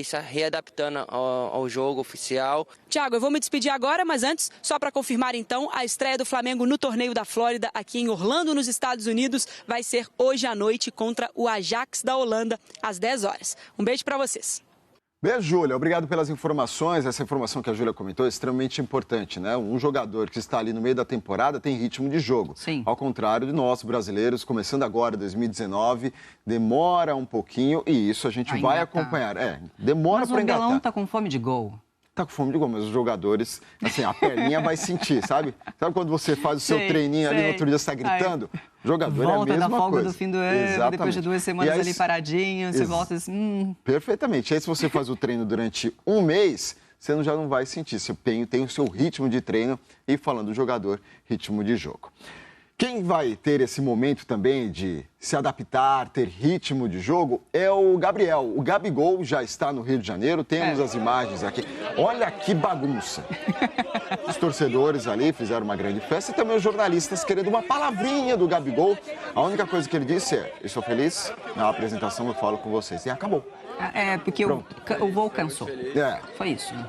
se readaptando ao jogo oficial. Tiago, eu vou me despedir agora, mas antes, só para confirmar então, a estreia do Flamengo no Torneio da Flórida, aqui em Orlando, nos Estados Unidos, vai ser hoje à noite contra o Ajax da Holanda, às 10 horas. Um beijo para vocês. Beijo, Júlia. Obrigado pelas informações. Essa informação que a Júlia comentou é extremamente importante, né? Um jogador que está ali no meio da temporada tem ritmo de jogo. Sim. Ao contrário de nós, brasileiros, começando agora, 2019, demora um pouquinho e isso a gente vai acompanhar. Demora para engatar. Mas o Abelão tá com fome de gol. Tá com fome de gol, mas os jogadores, assim, a perninha vai sentir, sabe? Sabe quando você faz o seu treininho ali, no outro dia você tá gritando? O jogador volta é a mesma da folga coisa. do fim do ano, Exatamente. depois de 2 semanas ali paradinho, você volta assim... Perfeitamente. Aí se você faz o treino durante um mês, você já não vai sentir. Você tem o seu ritmo de treino e, falando do jogador, ritmo de jogo. Quem vai ter esse momento também de se adaptar, ter ritmo de jogo, é o Gabriel. O Gabigol já está no Rio de Janeiro, temos as imagens aqui. Olha que bagunça. Os torcedores ali fizeram uma grande festa e também os jornalistas querendo uma palavrinha do Gabigol. A única coisa que ele disse é: eu estou feliz, na apresentação eu falo com vocês. E acabou. Porque o voo cansou. Foi isso, né?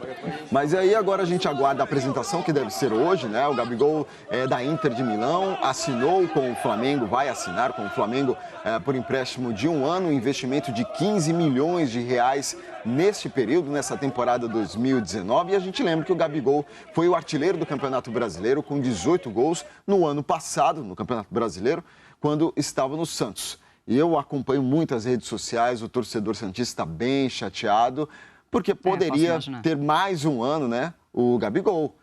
Mas aí agora a gente aguarda a apresentação, que deve ser hoje, né? O Gabigol é da Inter de Milão, assinou com o Flamengo, vai assinar com o Flamengo por empréstimo de 1 ano, investimento de 15 milhões de reais neste período, nessa temporada 2019. E a gente lembra que o Gabigol foi o artilheiro do Campeonato Brasileiro com 18 gols no ano passado, no Campeonato Brasileiro, quando estava no Santos. E eu acompanho muito as redes sociais, o torcedor santista está bem chateado, porque poderia ter mais 1 ano, né, o Gabigol.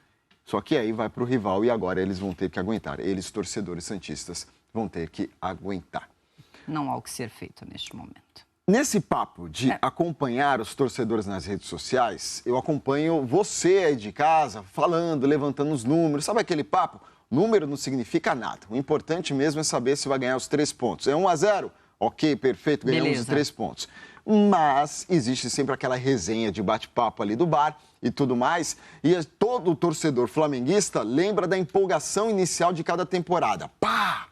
Só que aí vai para o rival e agora eles vão ter que aguentar. Eles, torcedores santistas, vão ter que aguentar. Não há o que ser feito neste momento. Nesse papo de acompanhar os torcedores nas redes sociais, eu acompanho você aí de casa, falando, levantando os números. Sabe aquele papo? Número não significa nada. O importante mesmo é saber se vai ganhar os 3 pontos. É 1-0? Ok, perfeito, ganhamos os 3 pontos. Mas existe sempre aquela resenha de bate-papo ali do bar e tudo mais. E todo torcedor flamenguista lembra da empolgação inicial de cada temporada. Pá!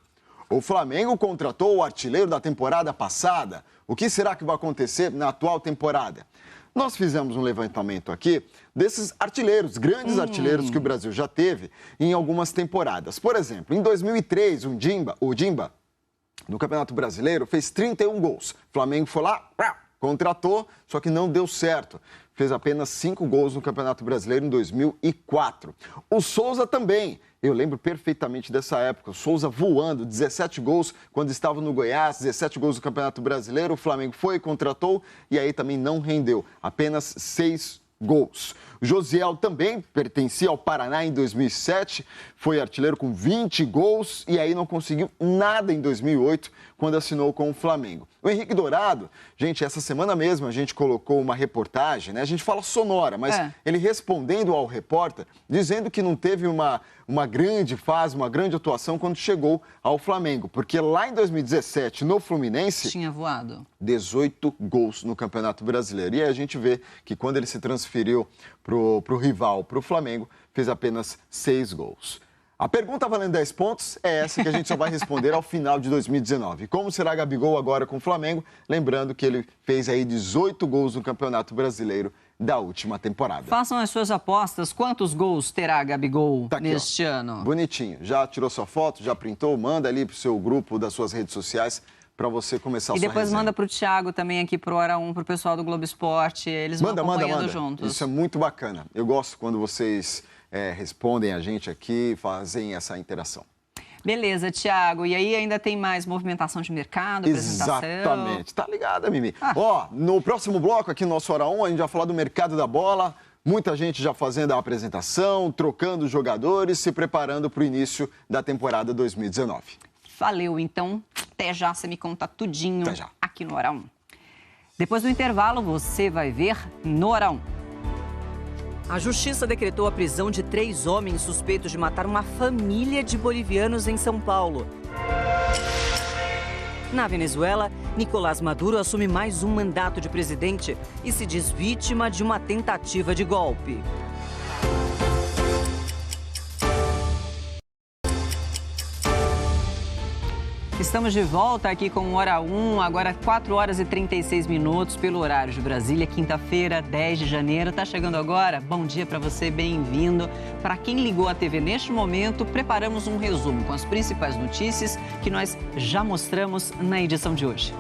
O Flamengo contratou o artilheiro da temporada passada. O que será que vai acontecer na atual temporada? Nós fizemos um levantamento aqui desses artilheiros, grandes artilheiros que o Brasil já teve em algumas temporadas. Por exemplo, em 2003, o Dimba, no Campeonato Brasileiro, fez 31 gols. O Flamengo foi lá, contratou, só que não deu certo. Fez apenas 5 gols no Campeonato Brasileiro em 2004. O Souza também. Eu lembro perfeitamente dessa época. O Souza voando, 17 gols quando estava no Goiás, 17 gols no Campeonato Brasileiro. O Flamengo foi, contratou e aí também não rendeu. Apenas 6 gols. O Josiel também pertencia ao Paraná em 2007, foi artilheiro com 20 gols e aí não conseguiu nada em 2008, quando assinou com o Flamengo. O Henrique Dourado, gente, essa semana mesmo a gente colocou uma reportagem, né? A gente fala sonora, mas ele respondendo ao repórter, dizendo que não teve uma grande fase, uma grande atuação quando chegou ao Flamengo, porque lá em 2017, no Fluminense... tinha voado. 18 gols no Campeonato Brasileiro. E aí a gente vê que quando ele se transferiu pro rival, pro Flamengo, fez apenas 6 gols. A pergunta valendo 10 pontos é essa que a gente só vai responder ao final de 2019. Como será Gabigol agora com o Flamengo? Lembrando que ele fez aí 18 gols no Campeonato Brasileiro da última temporada. Façam as suas apostas. Quantos gols terá Gabigol neste ano? Bonitinho. Já tirou sua foto? Já printou? Manda ali pro seu grupo das suas redes sociais para você começar a sua resenha. E depois manda para o Thiago também aqui pro Hora 1, pro pessoal do Globo Esporte. Eles vão acompanhando juntos. Isso é muito bacana. Eu gosto quando vocês respondem a gente aqui, fazem essa interação. Beleza, Thiago. E aí ainda tem mais movimentação de mercado, apresentação? Exatamente. Tá ligada, Mimi? Ó, no próximo bloco aqui no nosso Hora 1, a gente vai falar do mercado da bola. Muita gente já fazendo a apresentação, trocando jogadores, se preparando para o início da temporada 2019. Valeu, então. Até já, você me conta tudinho aqui no Hora 1. Depois do intervalo, você vai ver no Hora 1. A justiça decretou a prisão de 3 homens suspeitos de matar uma família de bolivianos em São Paulo. Na Venezuela, Nicolás Maduro assume mais um mandato de presidente e se diz vítima de uma tentativa de golpe. Estamos de volta aqui com o Hora 1, agora 4 horas e 36 minutos pelo horário de Brasília, quinta-feira, 10 de janeiro. Tá chegando agora? Bom dia para você, bem-vindo. Para quem ligou a TV neste momento, preparamos um resumo com as principais notícias que nós já mostramos na edição de hoje.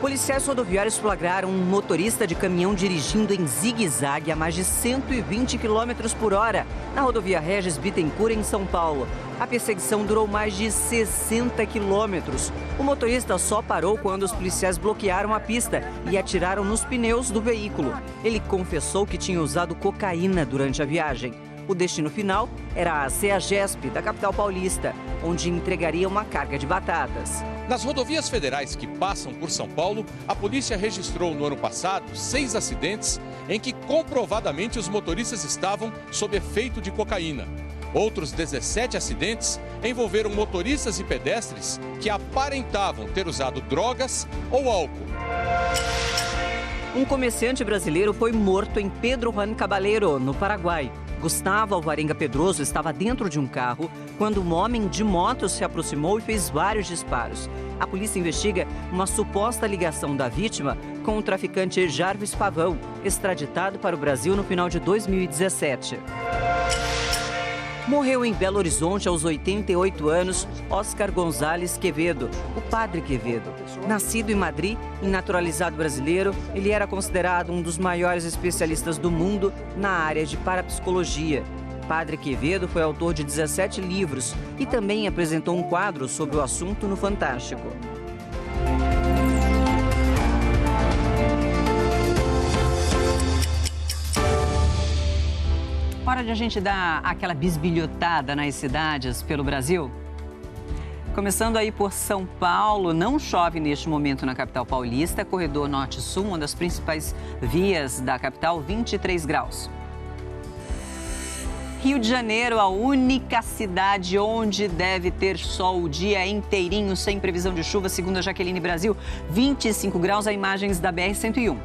Policiais rodoviários flagraram um motorista de caminhão dirigindo em zigue-zague a mais de 120 km por hora na rodovia Regis Bittencourt, em São Paulo. A perseguição durou mais de 60 quilômetros. O motorista só parou quando os policiais bloquearam a pista e atiraram nos pneus do veículo. Ele confessou que tinha usado cocaína durante a viagem. O destino final era a CEAGESP, da capital paulista, onde entregaria uma carga de batatas. Nas rodovias federais que passam por São Paulo, a polícia registrou no ano passado 6 acidentes em que comprovadamente os motoristas estavam sob efeito de cocaína. Outros 17 acidentes envolveram motoristas e pedestres que aparentavam ter usado drogas ou álcool. Um comerciante brasileiro foi morto em Pedro Juan Caballero, no Paraguai. Gustavo Alvarenga Pedroso estava dentro de um carro quando um homem de moto se aproximou e fez vários disparos. A polícia investiga uma suposta ligação da vítima com o traficante Jarvis Pavão, extraditado para o Brasil no final de 2017. Morreu em Belo Horizonte aos 88 anos Oscar Gonzalez Quevedo, o Padre Quevedo. Nascido em Madrid e naturalizado brasileiro, ele era considerado um dos maiores especialistas do mundo na área de parapsicologia. Padre Quevedo foi autor de 17 livros e também apresentou um quadro sobre o assunto no Fantástico. Hora de a gente dar aquela bisbilhotada nas cidades pelo Brasil? Começando aí por São Paulo, não chove neste momento na capital paulista, corredor norte-sul, uma das principais vias da capital, 23 graus. Rio de Janeiro, a única cidade onde deve ter sol o dia inteirinho, sem previsão de chuva, segundo a Jaqueline Brasil, 25 graus, a imagens da BR-101.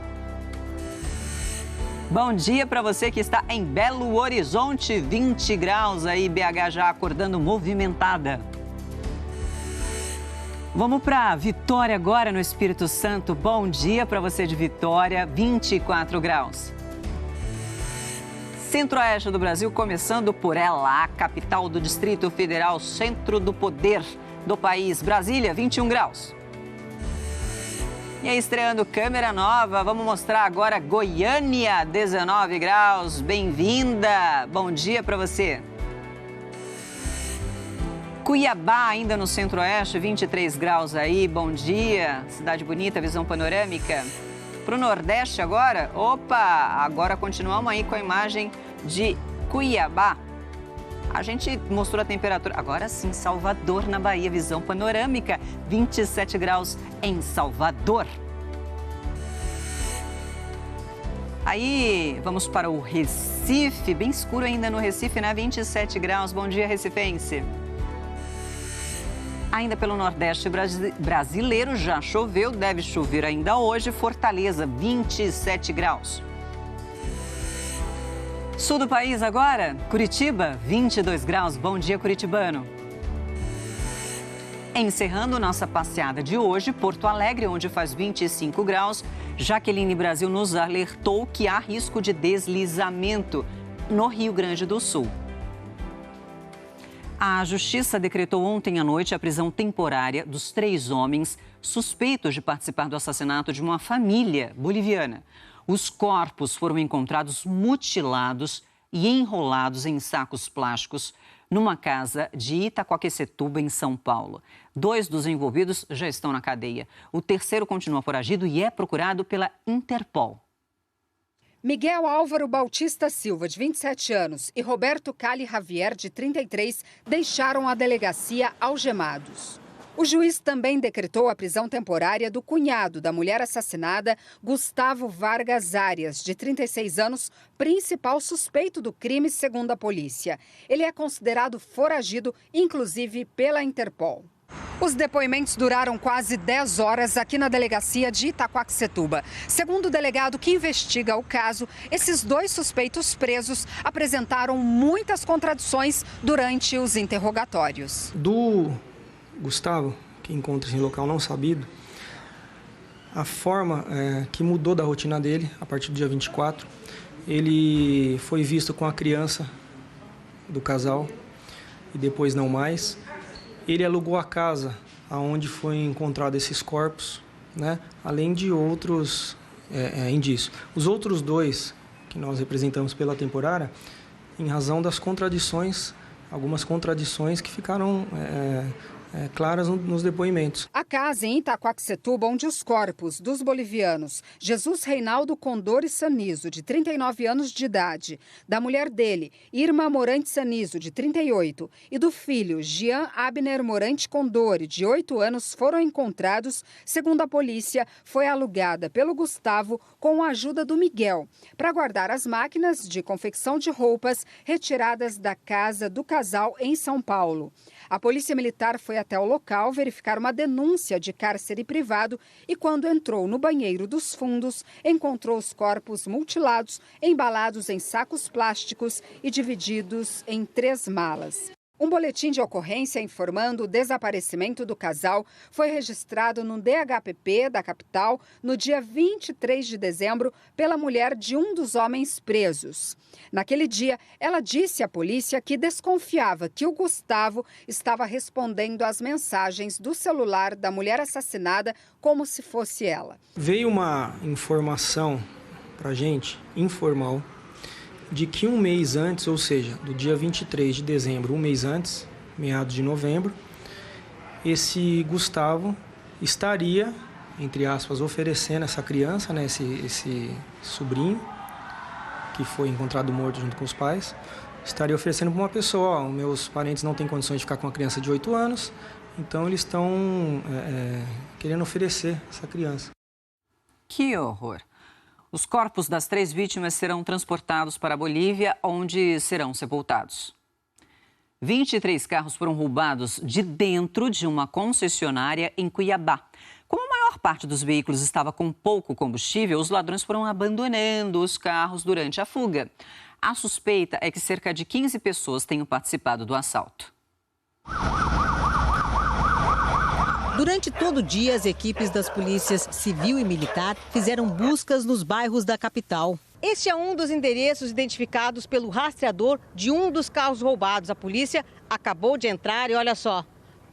Bom dia para você que está em Belo Horizonte, 20 graus aí, BH já acordando movimentada. Vamos para Vitória agora, no Espírito Santo. Bom dia para você de Vitória, 24 graus. Centro-Oeste do Brasil, começando por ela, a capital do Distrito Federal, centro do poder do país, Brasília, 21 graus. E aí, estreando câmera nova, vamos mostrar agora Goiânia, 19 graus. Bem-vinda! Bom dia para você. Cuiabá, ainda no Centro-Oeste, 23 graus aí. Bom dia. Cidade bonita, visão panorâmica. Para o Nordeste agora, opa! Agora continuamos aí com a imagem de Cuiabá. A gente mostrou a temperatura, agora sim, Salvador, na Bahia, visão panorâmica, 27 graus em Salvador. Aí, vamos para o Recife, bem escuro ainda no Recife, né? 27 graus. Bom dia, recifense. Ainda pelo Nordeste brasileiro, já choveu, deve chover ainda hoje, Fortaleza, 27 graus. Sul do país agora, Curitiba, 22 graus. Bom dia, curitibano. Encerrando nossa passeada de hoje, Porto Alegre, onde faz 25 graus. Jaqueline Brasil nos alertou que há risco de deslizamento no Rio Grande do Sul. A Justiça decretou ontem à noite a prisão temporária dos 3 homens suspeitos de participar do assassinato de uma família boliviana. Os corpos foram encontrados mutilados e enrolados em sacos plásticos numa casa de Itaquaquecetuba, em São Paulo. 2 dos envolvidos já estão na cadeia. O terceiro continua foragido e é procurado pela Interpol. Miguel Álvaro Bautista Silva, de 27 anos, e Roberto Cali Javier, de 33, deixaram a delegacia algemados. O juiz também decretou a prisão temporária do cunhado da mulher assassinada, Gustavo Vargas Arias, de 36 anos, principal suspeito do crime, segundo a polícia. Ele é considerado foragido, inclusive pela Interpol. Os depoimentos duraram quase 10 horas aqui na delegacia de Itaquaquecetuba. Segundo o delegado que investiga o caso, esses 2 suspeitos presos apresentaram muitas contradições durante os interrogatórios. Do Gustavo, que encontra-se em local não sabido, a forma que mudou da rotina dele a partir do dia 24, ele foi visto com a criança do casal e depois não mais. Ele alugou a casa onde foi encontrado esses corpos, né? Além de outros indícios. Os outros 2 que nós representamos pela temporária, em razão das contradições, algumas contradições que ficaram claras nos depoimentos. A casa em Itaquaquecetuba, onde os corpos dos bolivianos Jesus Reinaldo Condori Sanizo, de 39 anos de idade, da mulher dele, Irma Morante Sanizo, de 38, e do filho Jean Abner Morante Condori, de 8 anos, foram encontrados, segundo a polícia, foi alugada pelo Gustavo com a ajuda do Miguel, para guardar as máquinas de confecção de roupas retiradas da casa do casal em São Paulo. A polícia militar foi até o local verificar uma denúncia de cárcere privado e, quando entrou no banheiro dos fundos, encontrou os corpos mutilados, embalados em sacos plásticos e divididos em 3 malas. Um boletim de ocorrência informando o desaparecimento do casal foi registrado no DHPP da capital no dia 23 de dezembro pela mulher de um dos homens presos. Naquele dia, ela disse à polícia que desconfiava que o Gustavo estava respondendo às mensagens do celular da mulher assassinada como se fosse ela. Veio uma informação para a gente, informal, de que um mês antes, ou seja, do dia 23 de dezembro, um mês antes, meados de novembro, esse Gustavo estaria, entre aspas, oferecendo essa criança, né, esse sobrinho, que foi encontrado morto junto com os pais, estaria oferecendo para uma pessoa, meus parentes não têm condições de ficar com uma criança de 8 anos, então eles estão querendo oferecer essa criança. Que horror! Os corpos das 3 vítimas serão transportados para a Bolívia, onde serão sepultados. 23 carros foram roubados de dentro de uma concessionária em Cuiabá. Como a maior parte dos veículos estava com pouco combustível, os ladrões foram abandonando os carros durante a fuga. A suspeita é que cerca de 15 pessoas tenham participado do assalto. Durante todo o dia, as equipes das polícias civil e militar fizeram buscas nos bairros da capital. Este é um dos endereços identificados pelo rastreador de um dos carros roubados. A polícia acabou de entrar e, olha só,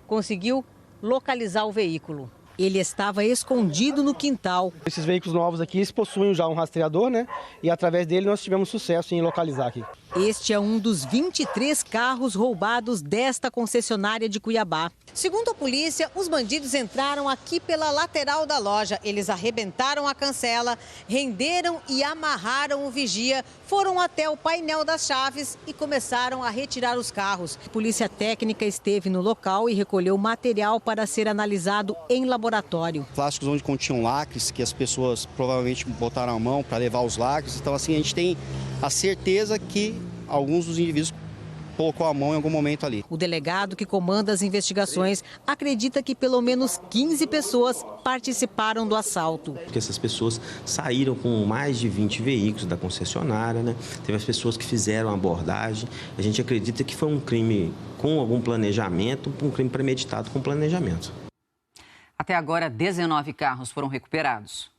conseguiu localizar o veículo. Ele estava escondido no quintal. Esses veículos novos aqui, eles possuem já um rastreador, né? E através dele nós tivemos sucesso em localizar aqui. Este é um dos 23 carros roubados desta concessionária de Cuiabá. Segundo a polícia, os bandidos entraram aqui pela lateral da loja. Eles arrebentaram a cancela, renderam e amarraram o vigia, foram até o painel das chaves e começaram a retirar os carros. A polícia técnica esteve no local e recolheu material para ser analisado em laboratório. Plásticos onde continham lacres, que as pessoas provavelmente botaram a mão para levar os lacres. Então, assim, a gente tem a certeza que alguns dos indivíduos colocou a mão em algum momento ali. O delegado que comanda as investigações acredita que pelo menos 15 pessoas participaram do assalto. Porque essas pessoas saíram com mais de 20 veículos da concessionária, né? Teve as pessoas que fizeram a abordagem. A gente acredita que foi um crime com algum planejamento, um crime premeditado com planejamento. Até agora, 19 carros foram recuperados.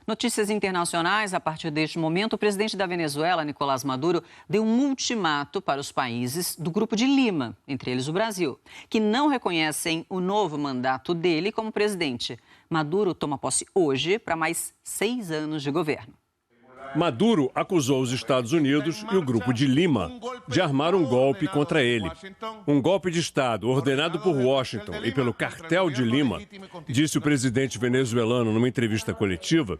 Notícias internacionais. A partir deste momento, o presidente da Venezuela, Nicolás Maduro, deu um ultimato para os países do Grupo de Lima, entre eles o Brasil, que não reconhecem o novo mandato dele como presidente. Maduro toma posse hoje para mais 6 anos de governo. Maduro acusou os Estados Unidos e o Grupo de Lima de armar um golpe contra ele. Um golpe de Estado ordenado por Washington e pelo cartel de Lima, disse o presidente venezuelano numa entrevista coletiva,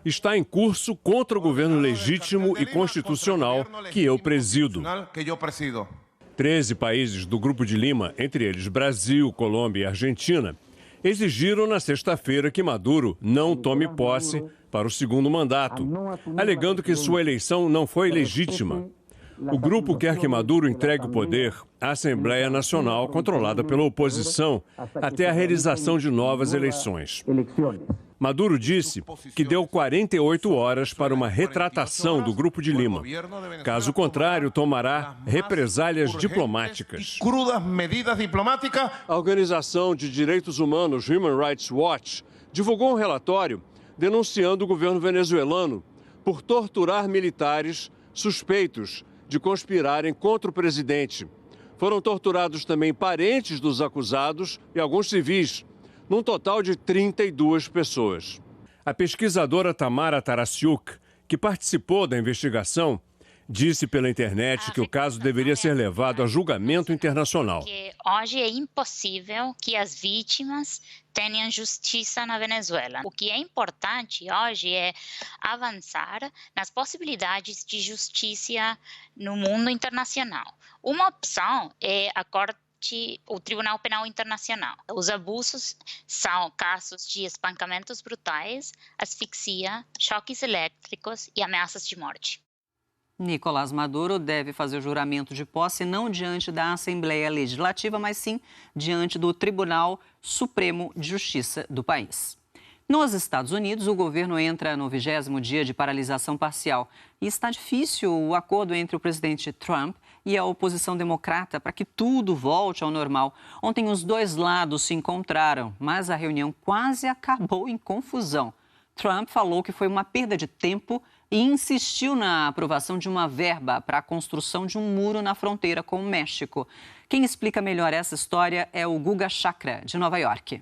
está em curso contra o governo legítimo e constitucional que eu presido. 13 países do Grupo de Lima, entre eles Brasil, Colômbia e Argentina, exigiram na sexta-feira que Maduro não tome posse para o segundo mandato, alegando que sua eleição não foi legítima. O grupo quer que Maduro entregue o poder à Assembleia Nacional, controlada pela oposição, até a realização de novas eleições. Maduro disse que deu 48 horas para uma retratação do Grupo de Lima. Caso contrário, tomará represálias diplomáticas. A Organização de Direitos Humanos Human Rights Watch divulgou um relatório denunciando o governo venezuelano por torturar militares suspeitos de conspirarem contra o presidente. Foram torturados também parentes dos acusados e alguns civis, num total de 32 pessoas. A pesquisadora Tamara Tarassiuk, que participou da investigação, disse pela internet que o caso deveria ser levado a julgamento internacional. Hoje é impossível que as vítimas tenham justiça na Venezuela. O que é importante hoje é avançar nas possibilidades de justiça no mundo internacional. Uma opção é o Tribunal Penal Internacional. Os abusos são casos de espancamentos brutais, asfixia, choques elétricos e ameaças de morte. Nicolás Maduro deve fazer o juramento de posse não diante da Assembleia Legislativa, mas sim diante do Tribunal Supremo de Justiça do país. Nos Estados Unidos, o governo entra no 20º dia de paralisação parcial e está difícil o acordo entre o presidente Trump e a oposição democrata para que tudo volte ao normal. Ontem, os dois lados se encontraram, mas a reunião quase acabou em confusão. Trump falou que foi uma perda de tempo e insistiu na aprovação de uma verba para a construção de um muro na fronteira com o México. Quem explica melhor essa história é o Guga Chakra, de Nova York.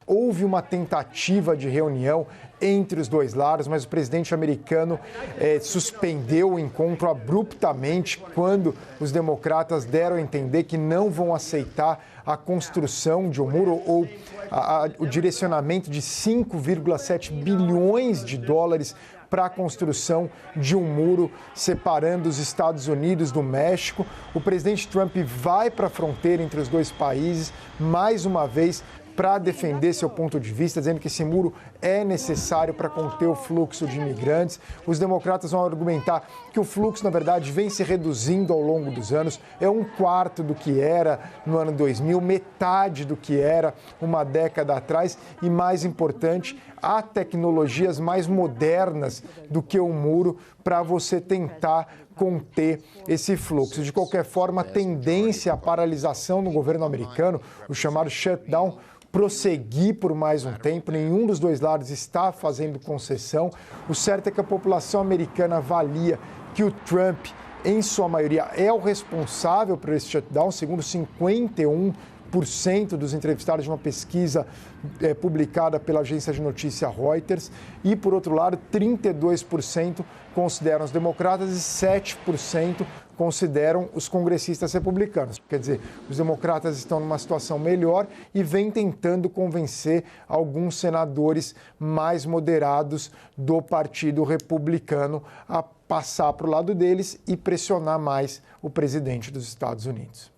Houve uma tentativa de reunião entre os dois lados, mas o presidente americano suspendeu o encontro abruptamente quando os democratas deram a entender que não vão aceitar a construção de um muro ou o direcionamento de 5,7 bilhões de dólares para a construção de um muro separando os Estados Unidos do México. O presidente Trump vai para a fronteira entre os dois países, mais uma vez, para defender seu ponto de vista, dizendo que esse muro é necessário para conter o fluxo de imigrantes. Os democratas vão argumentar que o fluxo, na verdade, vem se reduzindo ao longo dos anos. É 1/4 do que era no ano 2000, metade do que era uma década atrás. E, mais importante, há tecnologias mais modernas do que o muro para você tentar conter esse fluxo. De qualquer forma, a tendência à paralisação no governo americano, o chamado shutdown, prosseguir por mais um tempo. Nenhum dos dois lados está fazendo concessão. O certo é que a população americana avalia que o Trump, em sua maioria, é o responsável por esse shutdown, segundo 51% dos entrevistados de uma pesquisa publicada pela agência de notícia Reuters. E, por outro lado, 32% consideram os democratas e 7% consideram os congressistas republicanos. Quer dizer, os democratas estão numa situação melhor e vêm tentando convencer alguns senadores mais moderados do Partido Republicano a passar para o lado deles e pressionar mais o presidente dos Estados Unidos.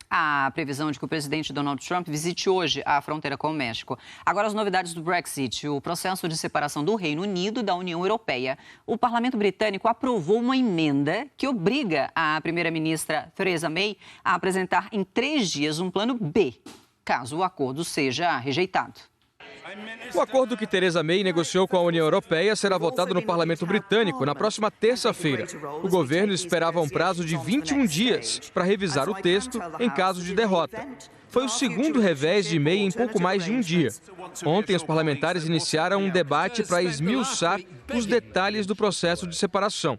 A previsão de que o presidente Donald Trump visite hoje a fronteira com o México. Agora, as novidades do Brexit, o processo de separação do Reino Unido da União Europeia. O parlamento britânico aprovou uma emenda que obriga a primeira-ministra Theresa May a apresentar em 3 dias um plano B, caso o acordo seja rejeitado. O acordo que Theresa May negociou com a União Europeia será votado no parlamento britânico na próxima terça-feira. O governo esperava um prazo de 21 dias para revisar o texto em caso de derrota. Foi o segundo revés de May em pouco mais de um dia. Ontem, os parlamentares iniciaram um debate para esmiuçar os detalhes do processo de separação.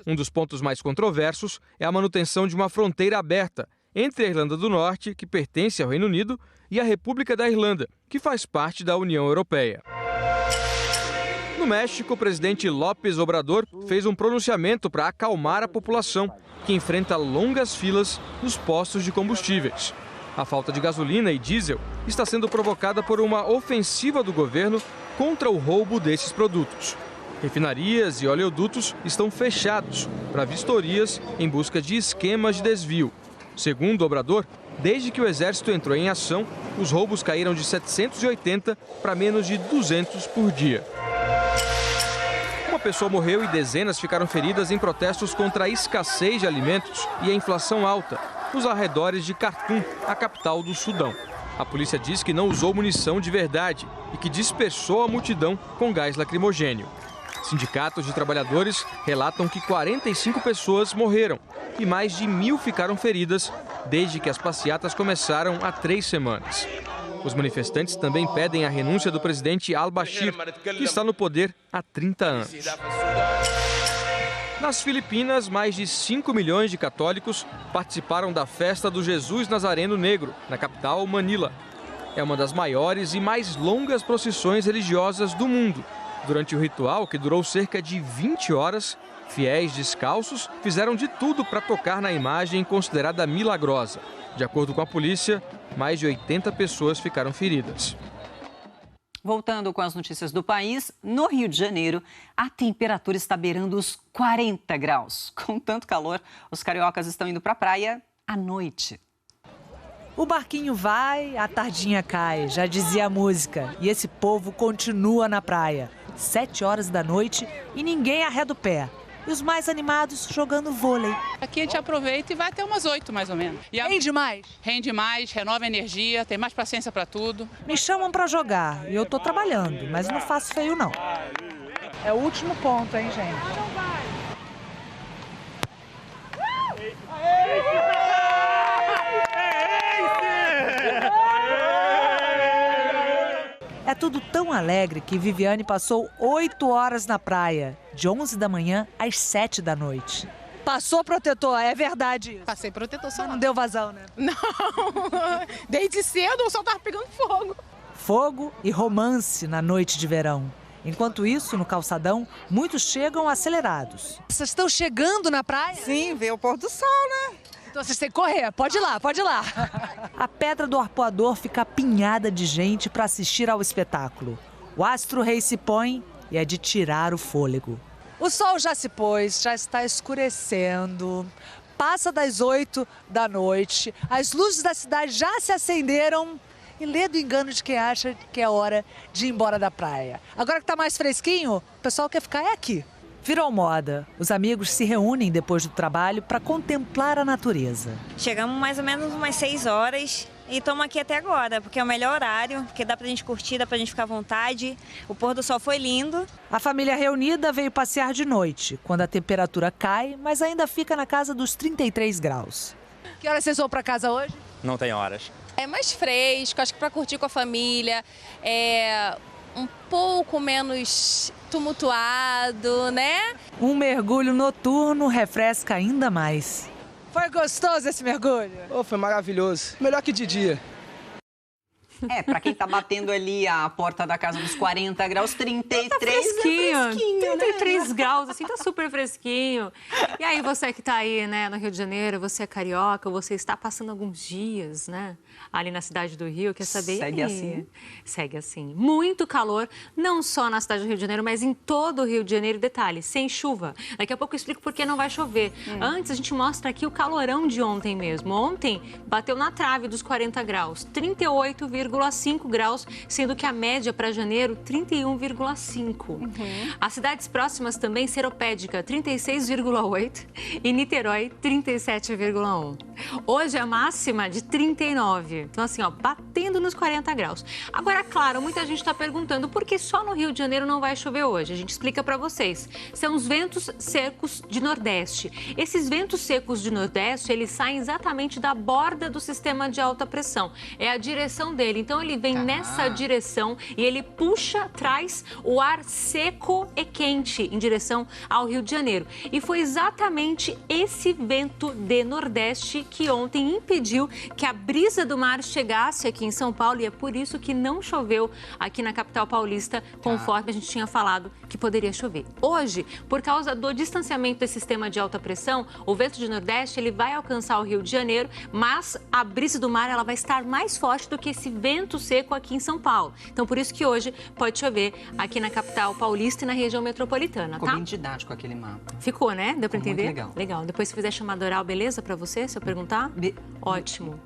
Um dos pontos mais controversos é a manutenção de uma fronteira aberta entre a Irlanda do Norte, que pertence ao Reino Unido, e a República da Irlanda, que faz parte da União Europeia. No México, o presidente López Obrador fez um pronunciamento para acalmar a população, que enfrenta longas filas nos postos de combustíveis. A falta de gasolina e diesel está sendo provocada por uma ofensiva do governo contra o roubo desses produtos. Refinarias e oleodutos estão fechados para vistorias em busca de esquemas de desvio. Segundo o Obrador, desde que o Exército entrou em ação, os roubos caíram de 780 para menos de 200 por dia. Uma pessoa morreu e dezenas ficaram feridas em protestos contra a escassez de alimentos e a inflação alta nos arredores de Khartoum, a capital do Sudão. A polícia diz que não usou munição de verdade e que dispersou a multidão com gás lacrimogênio. Sindicatos de trabalhadores relatam que 45 pessoas morreram e mais de 1.000 ficaram feridas desde que as passeatas começaram há 3 semanas. Os manifestantes também pedem a renúncia do presidente al-Bashir, que está no poder há 30 anos. Nas Filipinas, mais de 5 milhões de católicos participaram da festa do Jesus Nazareno Negro, na capital, Manila. É uma das maiores e mais longas procissões religiosas do mundo. Durante o ritual, que durou cerca de 20 horas, fiéis descalços fizeram de tudo para tocar na imagem considerada milagrosa. De acordo com a polícia, mais de 80 pessoas ficaram feridas. Voltando com as notícias do país, no Rio de Janeiro, a temperatura está beirando os 40 graus. Com tanto calor, os cariocas estão indo para a praia à noite. O barquinho vai, a tardinha cai, já dizia a música. E esse povo continua na praia. 7 horas da noite e ninguém arreda o pé. E os mais animados jogando vôlei. Aqui a gente aproveita e vai até umas 8, mais ou menos. Rende mais? Rende mais, renova a energia, tem mais paciência para tudo. Me chamam para jogar e eu tô trabalhando, mas não faço feio não. É o último ponto, hein, gente? É tudo tão alegre que Viviane passou 8 horas na praia, de 11 da manhã às 7 da noite. Passou protetor, é verdade isso? Passei protetor solar. Não deu vazão, né? Não, desde cedo o sol tava pegando fogo. Fogo e romance na noite de verão. Enquanto isso, no calçadão, muitos chegam acelerados. Vocês estão chegando na praia? Sim, ver o pôr do sol, né? Então vocês têm que correr, pode ir lá, pode ir lá. A Pedra do Arpoador fica apinhada de gente para assistir ao espetáculo. O astro rei se põe e é de tirar o fôlego. O sol já se pôs, já está escurecendo. Passa das 8 da noite, as luzes da cidade já se acenderam e lê do engano de quem acha que é hora de ir embora da praia. Agora que está mais fresquinho, o pessoal quer ficar aqui. Virou moda. Os amigos se reúnem depois do trabalho para contemplar a natureza. Chegamos mais ou menos umas 6 horas e estamos aqui até agora, porque é o melhor horário, porque dá pra gente curtir, dá pra gente ficar à vontade. O pôr do sol foi lindo. A família reunida veio passear de noite, quando a temperatura cai, mas ainda fica na casa dos 33 graus. Que horas vocês vão para casa hoje? Não tem horas. É mais fresco, acho que para curtir com a família, é um pouco menos tumultuado, né? Um mergulho noturno refresca ainda mais. Foi gostoso esse mergulho? Oh, foi maravilhoso. Melhor que de dia. Pra quem tá batendo ali a porta da casa dos 40 graus, 33 tá fresquinho, 33 né? graus, assim, tá super fresquinho. E aí, você que tá aí, né, no Rio de Janeiro, você é carioca, você está passando alguns dias, né, ali na cidade do Rio, quer saber? Segue assim? Segue assim. Muito calor, não só na cidade do Rio de Janeiro, mas em todo o Rio de Janeiro. Detalhe, sem chuva. Daqui a pouco eu explico por que não vai chover. Antes, a gente mostra aqui o calorão de ontem mesmo. Ontem, bateu na trave dos 40 graus, 38,5 graus, sendo que a média para janeiro, 31,5. As cidades próximas também, Seropédica, 36,8 e Niterói, 37,1. Hoje a máxima de 39. Então, assim, ó, batendo nos 40 graus. Agora, claro, muita gente está perguntando por que só no Rio de Janeiro não vai chover hoje. A gente explica para vocês. São os ventos secos de Nordeste. Esses ventos secos de Nordeste, eles saem exatamente da borda do sistema de alta pressão. É a direção dele. Então, ele vem nessa direção e ele puxa, traz o ar seco e quente em direção ao Rio de Janeiro. E foi exatamente esse vento de Nordeste que ontem impediu que a brisa do mar chegasse aqui em São Paulo, e é por isso que não choveu aqui na capital paulista, conforme a gente tinha falado que poderia chover. Hoje, por causa do distanciamento desse sistema de alta pressão, o vento de Nordeste ele vai alcançar o Rio de Janeiro, mas a brisa do mar ela vai estar mais forte do que esse vento vento seco aqui em São Paulo. Então, por isso que hoje pode chover aqui na capital paulista e na região metropolitana, Ficou tá? bem didático aquele mapa. Ficou, né? Deu pra entender? Muito legal. Legal. Depois, se fizer chamada oral, beleza pra você, se eu perguntar? Ótimo.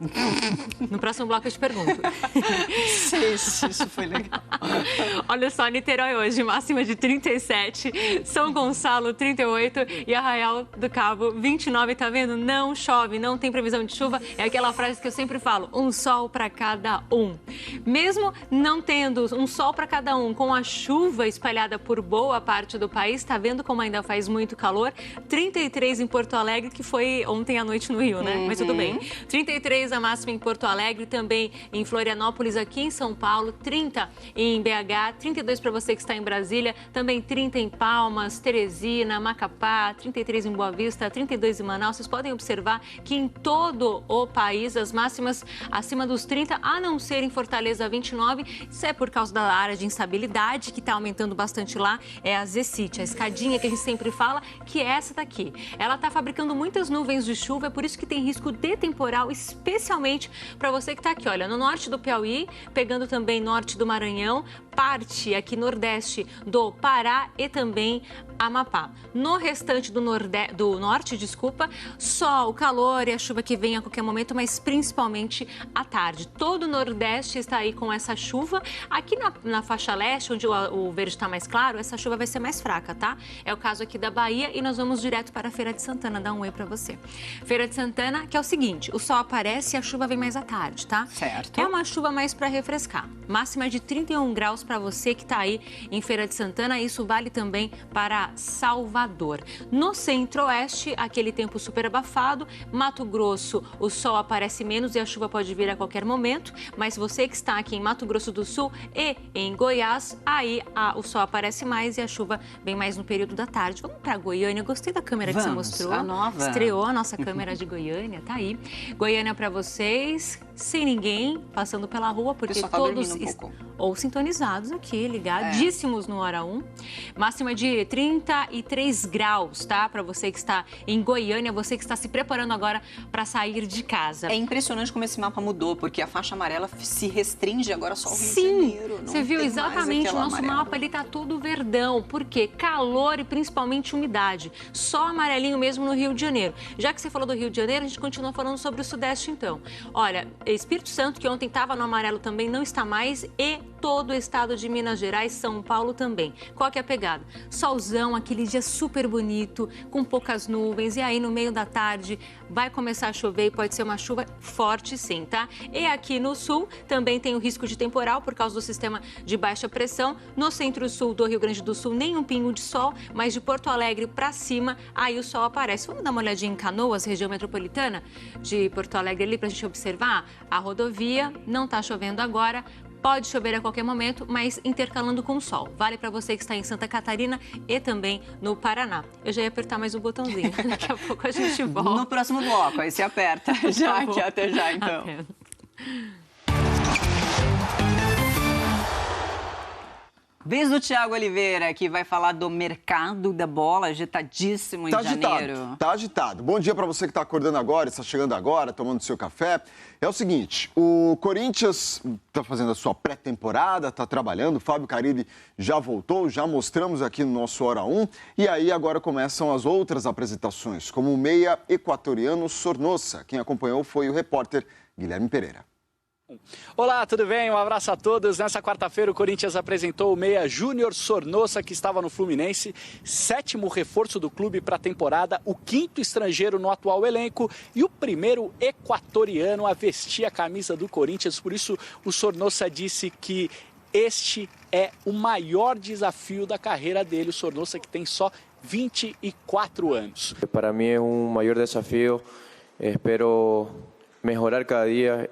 No próximo bloco eu te pergunto. Isso foi legal. Olha só, Niterói hoje, máxima de 37, São Gonçalo 38 e Arraial do Cabo 29, tá vendo? Não chove, não tem previsão de chuva, é aquela frase que eu sempre falo, um sol para cada um. Mesmo não tendo um sol para cada um, com a chuva espalhada por boa parte do país, tá vendo como ainda faz muito calor? 33 em Porto Alegre, que foi ontem à noite no Rio, né? Mas tudo bem. 33 a máxima em Porto Alegre, também em Florianópolis, aqui em São Paulo, 30 em BH, 32 para você que está em Brasília, também 30 em Palmas, Teresina, Macapá, 33 em Boa Vista, 32 em Manaus. Vocês podem observar que em todo o país as máximas acima dos 30, a não ser em Fortaleza 29. Isso é por causa da área de instabilidade que está aumentando bastante lá, é a Zecite, a escadinha que a gente sempre fala, que é essa daqui. Ela está fabricando muitas nuvens de chuva, é por isso que tem risco de temporal, especialmente para você que está aqui, olha, no norte do Piauí, pegando também norte do Maranhão, parte aqui nordeste do Pará e também Amapá. No restante do norte, só o calor e a chuva que vem a qualquer momento, mas principalmente à tarde. Todo o nordeste está aí com essa chuva. Aqui na faixa leste, onde o verde está mais claro, essa chuva vai ser mais fraca, tá? É o caso aqui da Bahia e nós vamos direto para a Feira de Santana, dar um oi para você. Feira de Santana, que é o seguinte, o sol aparece e a chuva vem mais à tarde, tá? Certo. É uma chuva mais para refrescar. Máxima de 31 graus para você que está aí em Feira de Santana. Isso vale também para Salvador. No centro-oeste, aquele tempo super abafado. Mato Grosso, o sol aparece menos e a chuva pode vir a qualquer momento. Mas você que está aqui em Mato Grosso do Sul e em Goiás, aí o sol aparece mais e a chuva vem mais no período da tarde. Vamos para Goiânia. Gostei da câmera que você mostrou. A nova. Estreou a nossa câmera de Goiânia, tá aí. Goiânia para vocês, sem ninguém, passando pela rua, porque tá todos ou sintonizados aqui, ligadíssimos no Hora 1. Máxima de 33 graus, tá? Para você que está em Goiânia, você que está se preparando agora para sair de casa. É impressionante como esse mapa mudou, porque a faixa amarela se restringe agora só ao Rio de Sim, Janeiro. você viu exatamente, o nosso mapa ele tá todo verdão. Por quê? Calor e principalmente umidade. Só amarelinho mesmo no Rio de Janeiro. Já que você falou do Rio de Janeiro, a gente continua falando sobre o Sudeste então. Olha, Espírito Santo, que ontem estava no amarelo também, não está mais, e todo o estado de Minas Gerais, São Paulo também. Qual que é a pegada? Solzão, aquele dia super bonito, com poucas nuvens, e aí no meio da tarde vai começar a chover e pode ser uma chuva forte sim, tá? E aqui no sul também tem o risco de temporal por causa do sistema de baixa pressão. No centro-sul do Rio Grande do Sul, nem um pingo de sol, mas de Porto Alegre para cima, aí o sol aparece. Vamos dar uma olhadinha em Canoas, região metropolitana de Porto Alegre ali, pra gente observar. A rodovia não tá chovendo agora, pode chover a qualquer momento, mas intercalando com o sol. Vale para você que está em Santa Catarina e também no Paraná. Eu já ia apertar mais um botãozinho. Daqui a pouco a gente volta. No próximo bloco, aí você aperta. Já aqui, até já, então. Até. Vez do Thiago Oliveira, que vai falar do mercado da bola, agitadíssimo em janeiro. Tá agitado. Bom dia para você que está acordando agora, está chegando agora, tomando seu café. É o seguinte, o Corinthians está fazendo a sua pré-temporada, está trabalhando, o Fábio Carille já voltou, já mostramos aqui no nosso Hora 1. E aí agora começam as outras apresentações, como o meia equatoriano Sornosa. Quem acompanhou foi o repórter Guilherme Pereira. Olá, tudo bem? Um abraço a todos. Nessa quarta-feira o Corinthians apresentou o meia Júnior Sornosa, que estava no Fluminense, 7º reforço do clube para a temporada, o 5º estrangeiro no atual elenco e o primeiro equatoriano a vestir a camisa do Corinthians. Por isso o Sornosa disse que este é o maior desafio da carreira dele, o Sornosa que tem só 24 anos. Para mim é um maior desafio, espero mejorar cada día,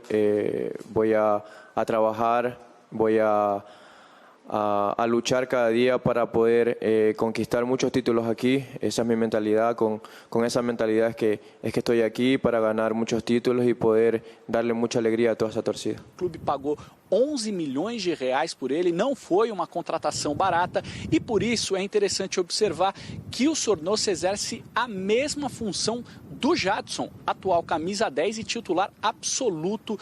voy a trabajar, voy a luchar cada día para poder conquistar muchos títulos aquí. Esa es mi mentalidad, con esa mentalidad es que estoy aquí para ganar muchos títulos y poder darle mucha alegría a toda esa torcida. O clube pagou 11 milhões de reais por ele, não foi uma contratação barata e por isso é interessante observar que o Sornosa exerce a mesma função do Jadson, atual camisa 10 e titular absoluto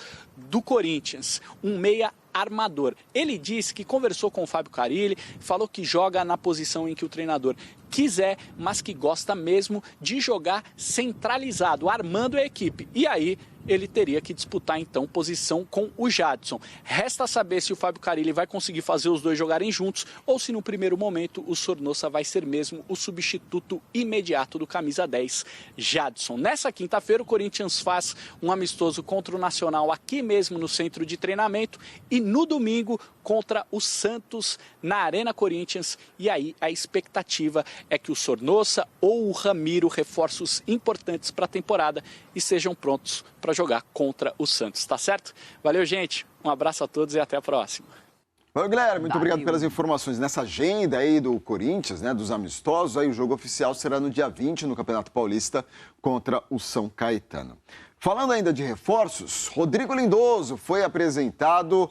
do Corinthians, um meia armador. Ele disse que conversou com o Fábio Carille, falou que joga na posição em que o treinador quiser, mas que gosta mesmo de jogar centralizado, armando a equipe. E aí ele teria que disputar então posição com o Jadson. Resta saber se o Fábio Carille vai conseguir fazer os dois jogarem juntos ou se no primeiro momento o Sornosa vai ser mesmo o substituto imediato do camisa 10, Jadson. Nessa quinta-feira o Corinthians faz um amistoso contra o Nacional aqui mesmo no centro de treinamento e no domingo contra o Santos na Arena Corinthians. E aí a expectativa é que o Sornosa ou o Ramiro, reforços importantes para a temporada, estejam prontos para jogar contra o Santos, tá certo? Valeu, gente. Um abraço a todos e até a próxima. Oi, Guilherme, muito obrigado pelas informações. Nessa agenda aí do Corinthians, né, dos amistosos, aí o jogo oficial será no dia 20 no Campeonato Paulista contra o São Caetano. Falando ainda de reforços, Rodrigo Lindoso foi apresentado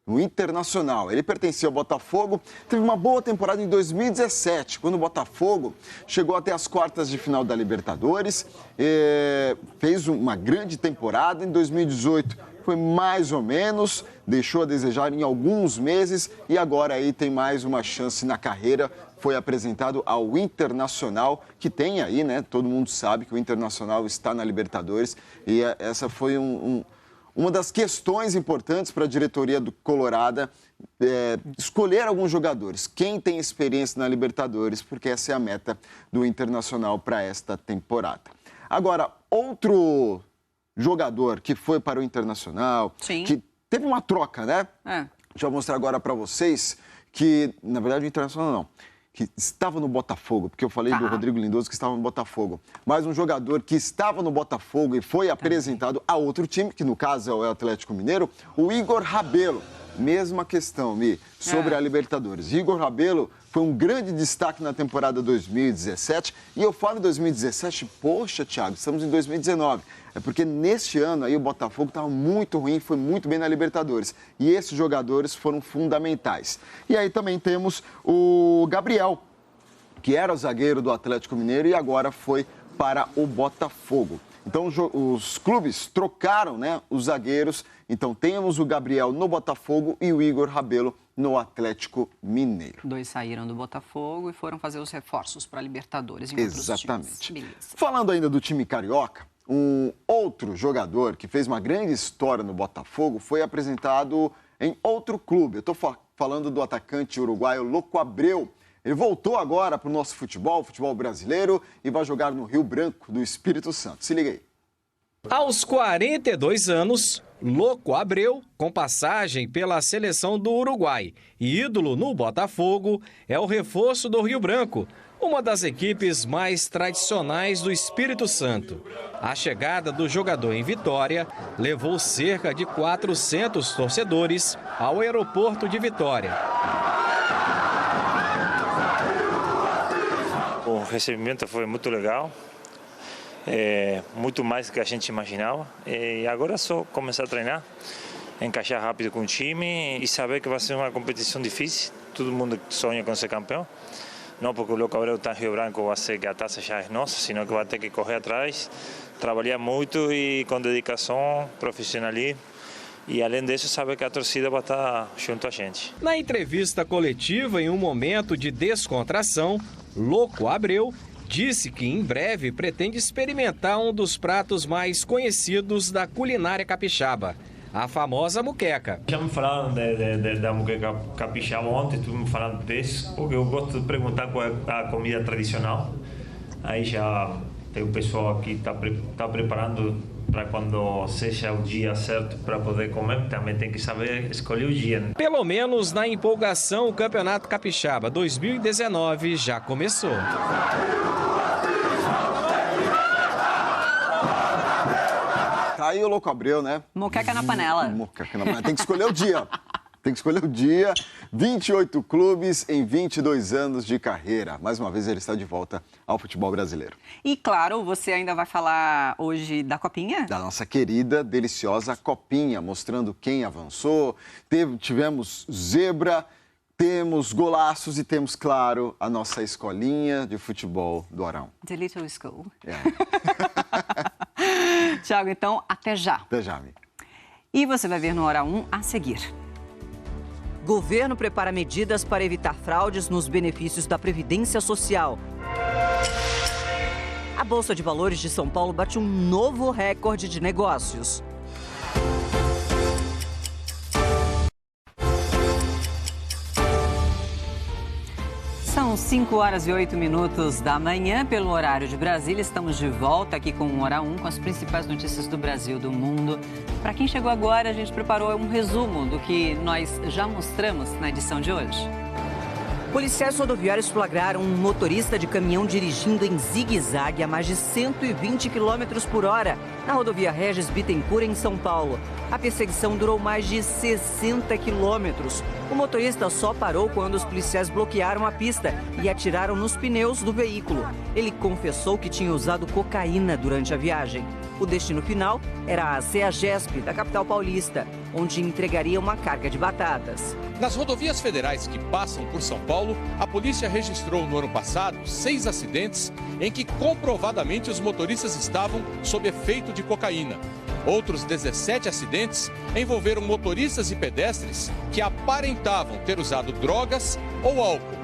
no Internacional. Ele pertencia ao Botafogo, teve uma boa temporada em 2017, quando o Botafogo chegou até as quartas de final da Libertadores, fez uma grande temporada. Em 2018 foi mais ou menos, deixou a desejar em alguns meses e agora aí tem mais uma chance na carreira. Foi apresentado ao Internacional, que tem aí, né? Todo mundo sabe que o Internacional está na Libertadores e essa foi uma das questões importantes para a diretoria do Colorado, escolher alguns jogadores. Quem tem experiência na Libertadores, porque essa é a meta do Internacional para esta temporada. Agora, outro jogador que foi para o Internacional, que teve uma troca, né? Deixa eu mostrar agora para vocês que, na verdade, o Internacional não, que estava no Botafogo, porque eu falei do Rodrigo Lindoso que estava no Botafogo, mas um jogador que estava no Botafogo e foi apresentado a outro time, que no caso é o Atlético Mineiro, o Igor Rabelo. Mesma questão, Mi, sobre a Libertadores. Igor Rabelo foi um grande destaque na temporada 2017, e eu falo em 2017, poxa, Thiago, estamos em 2019. É porque neste ano aí o Botafogo estava muito ruim, foi muito bem na Libertadores. E esses jogadores foram fundamentais. E aí também temos o Gabriel, que era o zagueiro do Atlético Mineiro e agora foi para o Botafogo. Então os clubes trocaram, né, os zagueiros. Então temos o Gabriel no Botafogo e o Igor Rabelo no Atlético Mineiro. Dois saíram do Botafogo e foram fazer os reforços para a Libertadores em Exatamente. Outros times. Falando ainda do time carioca, um outro jogador que fez uma grande história no Botafogo foi apresentado em outro clube. Eu estou falando do atacante uruguaio Loco Abreu. Ele voltou agora para o nosso futebol brasileiro, e vai jogar no Rio Branco, do Espírito Santo. Se liga aí. Aos 42 anos, Loco Abreu, com passagem pela seleção do Uruguai e ídolo no Botafogo, é o reforço do Rio Branco, uma das equipes mais tradicionais do Espírito Santo. A chegada do jogador em Vitória levou cerca de 400 torcedores ao aeroporto de Vitória. O recebimento foi muito legal, muito mais do que a gente imaginava. E agora é só começar a treinar, encaixar rápido com o time e saber que vai ser uma competição difícil. Todo mundo sonha com ser campeão. Não porque o Loco Abreu está em Rio Branco vai ser que a taça já é nossa, senão que vai ter que correr atrás, trabalhar muito e com dedicação, profissionalismo. E além disso, saber que a torcida vai estar junto a gente. Na entrevista coletiva, em um momento de descontração, Loco Abreu disse que em breve pretende experimentar um dos pratos mais conhecidos da culinária capixaba, a famosa muqueca. Já me falaram da muqueca capixaba ontem, tu me falando disso, porque eu gosto de perguntar qual é a comida tradicional. Aí já tem o pessoal aqui que está preparando para quando seja o dia certo para poder comer, também tem que saber escolher o dia. Pelo menos na empolgação, o Campeonato Capixaba 2019 já começou. Tá aí o Loco Abreu, né? Moqueca na panela. Moqueca na panela. Tem que escolher o dia. Tem que escolher o dia. 28 clubes em 22 anos de carreira. Mais uma vez ele está de volta ao futebol brasileiro. E claro, você ainda vai falar hoje da Copinha? Da nossa querida, deliciosa Copinha, mostrando quem avançou. Tivemos zebra, temos golaços e temos, claro, a nossa escolinha de futebol do Arão. The Little School. Tiago, então, até já. Até já, amigo. E você vai ver no Hora 1 a seguir. Governo prepara medidas para evitar fraudes nos benefícios da Previdência Social. A Bolsa de Valores de São Paulo bate um novo recorde de negócios. São 5h08 da manhã, pelo horário de Brasília. Estamos de volta aqui com o Hora 1, com as principais notícias do Brasil e do mundo. Para quem chegou agora, a gente preparou um resumo do que nós já mostramos na edição de hoje. Policiais rodoviários flagraram um motorista de caminhão dirigindo em zigue-zague a mais de 120 km por hora na rodovia Regis Bittencourt, em São Paulo. A perseguição durou mais de 60 quilômetros. O motorista só parou quando os policiais bloquearam a pista e atiraram nos pneus do veículo. Ele confessou que tinha usado cocaína durante a viagem. O destino final era a CEAGESP, da capital paulista, onde entregaria uma carga de batatas. Nas rodovias federais que passam por São Paulo, a polícia registrou no ano passado 6 acidentes em que comprovadamente os motoristas estavam sob efeito de cocaína. Outros 17 acidentes envolveram motoristas e pedestres que aparentavam ter usado drogas ou álcool.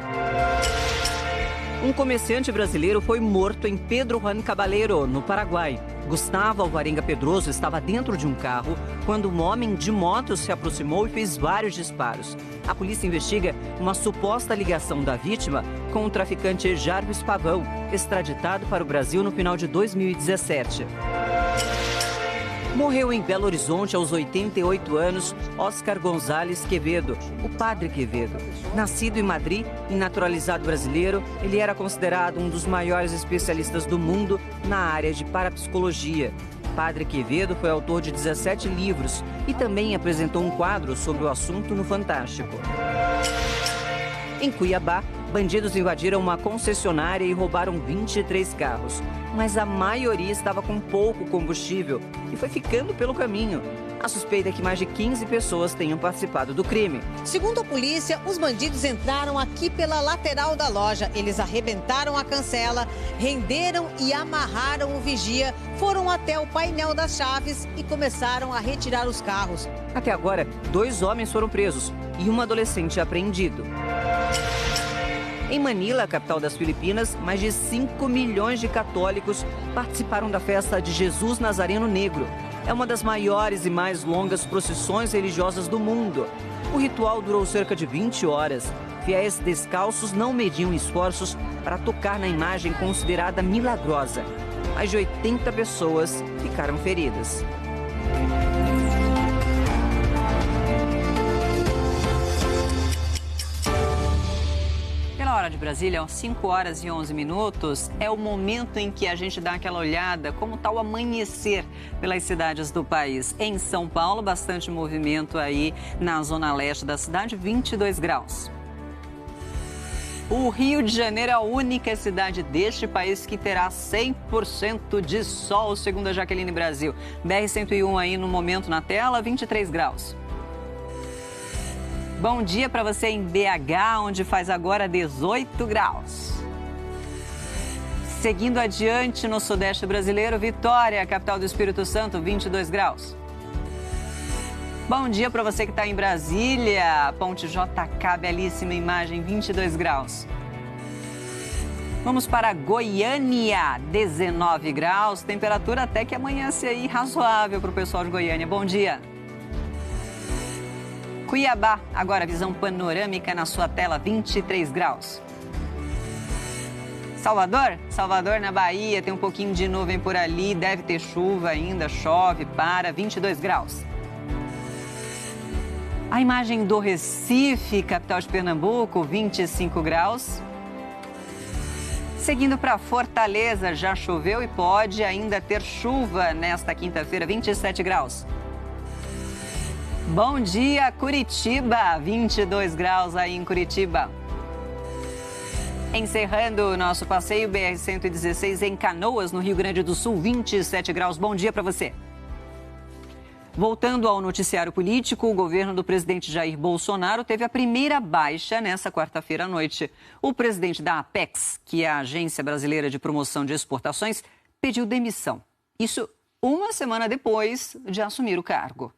Um comerciante brasileiro foi morto em Pedro Juan Caballero, no Paraguai. Gustavo Alvarenga Pedroso estava dentro de um carro quando um homem de moto se aproximou e fez vários disparos. A polícia investiga uma suposta ligação da vítima com o traficante Jarvis Pavão, extraditado para o Brasil no final de 2017. Morreu em Belo Horizonte, aos 88 anos, Oscar Gonzalez Quevedo, o Padre Quevedo. Nascido em Madrid e naturalizado brasileiro, ele era considerado um dos maiores especialistas do mundo na área de parapsicologia. Padre Quevedo foi autor de 17 livros e também apresentou um quadro sobre o assunto no Fantástico. Em Cuiabá, bandidos invadiram uma concessionária e roubaram 23 carros. Mas a maioria estava com pouco combustível e foi ficando pelo caminho. A suspeita é que mais de 15 pessoas tenham participado do crime. Segundo a polícia, os bandidos entraram aqui pela lateral da loja. Eles arrebentaram a cancela, renderam e amarraram o vigia, foram até o painel das chaves e começaram a retirar os carros. Até agora, 2 homens foram presos e um adolescente apreendido. Em Manila, capital das Filipinas, mais de 5 milhões de católicos participaram da festa de Jesus Nazareno Negro. É uma das maiores e mais longas procissões religiosas do mundo. O ritual durou cerca de 20 horas. Fiéis descalços não mediam esforços para tocar na imagem considerada milagrosa. Mais de 80 pessoas ficaram feridas. Hora de Brasília, às 5h11, é o momento em que a gente dá aquela olhada como está o amanhecer pelas cidades do país. Em São Paulo, bastante movimento aí na zona leste da cidade, 22 graus. O Rio de Janeiro é a única cidade deste país que terá 100% de sol, segundo a Jaqueline Brasil. BR-101 aí no momento na tela, 23 graus. Bom dia para você em BH, onde faz agora 18 graus. Seguindo adiante no sudeste brasileiro, Vitória, capital do Espírito Santo, 22 graus. Bom dia para você que está em Brasília, Ponte JK, belíssima imagem, 22 graus. Vamos para Goiânia, 19 graus, temperatura até que amanhece aí razoável para o pessoal de Goiânia. Bom dia. Cuiabá, agora visão panorâmica na sua tela, 23 graus. Salvador na Bahia, tem um pouquinho de nuvem por ali, deve ter chuva ainda, chove, 22 graus. A imagem do Recife, capital de Pernambuco, 25 graus. Seguindo para Fortaleza, já choveu e pode ainda ter chuva nesta quinta-feira, 27 graus. Bom dia, Curitiba, 22 graus aí em Curitiba. Encerrando o nosso passeio BR-116 em Canoas, no Rio Grande do Sul, 27 graus. Bom dia para você. Voltando ao noticiário político, o governo do presidente Jair Bolsonaro teve a primeira baixa nessa quarta-feira à noite. O presidente da Apex, que é a Agência Brasileira de Promoção de Exportações, pediu demissão. Isso uma semana depois de assumir o cargo.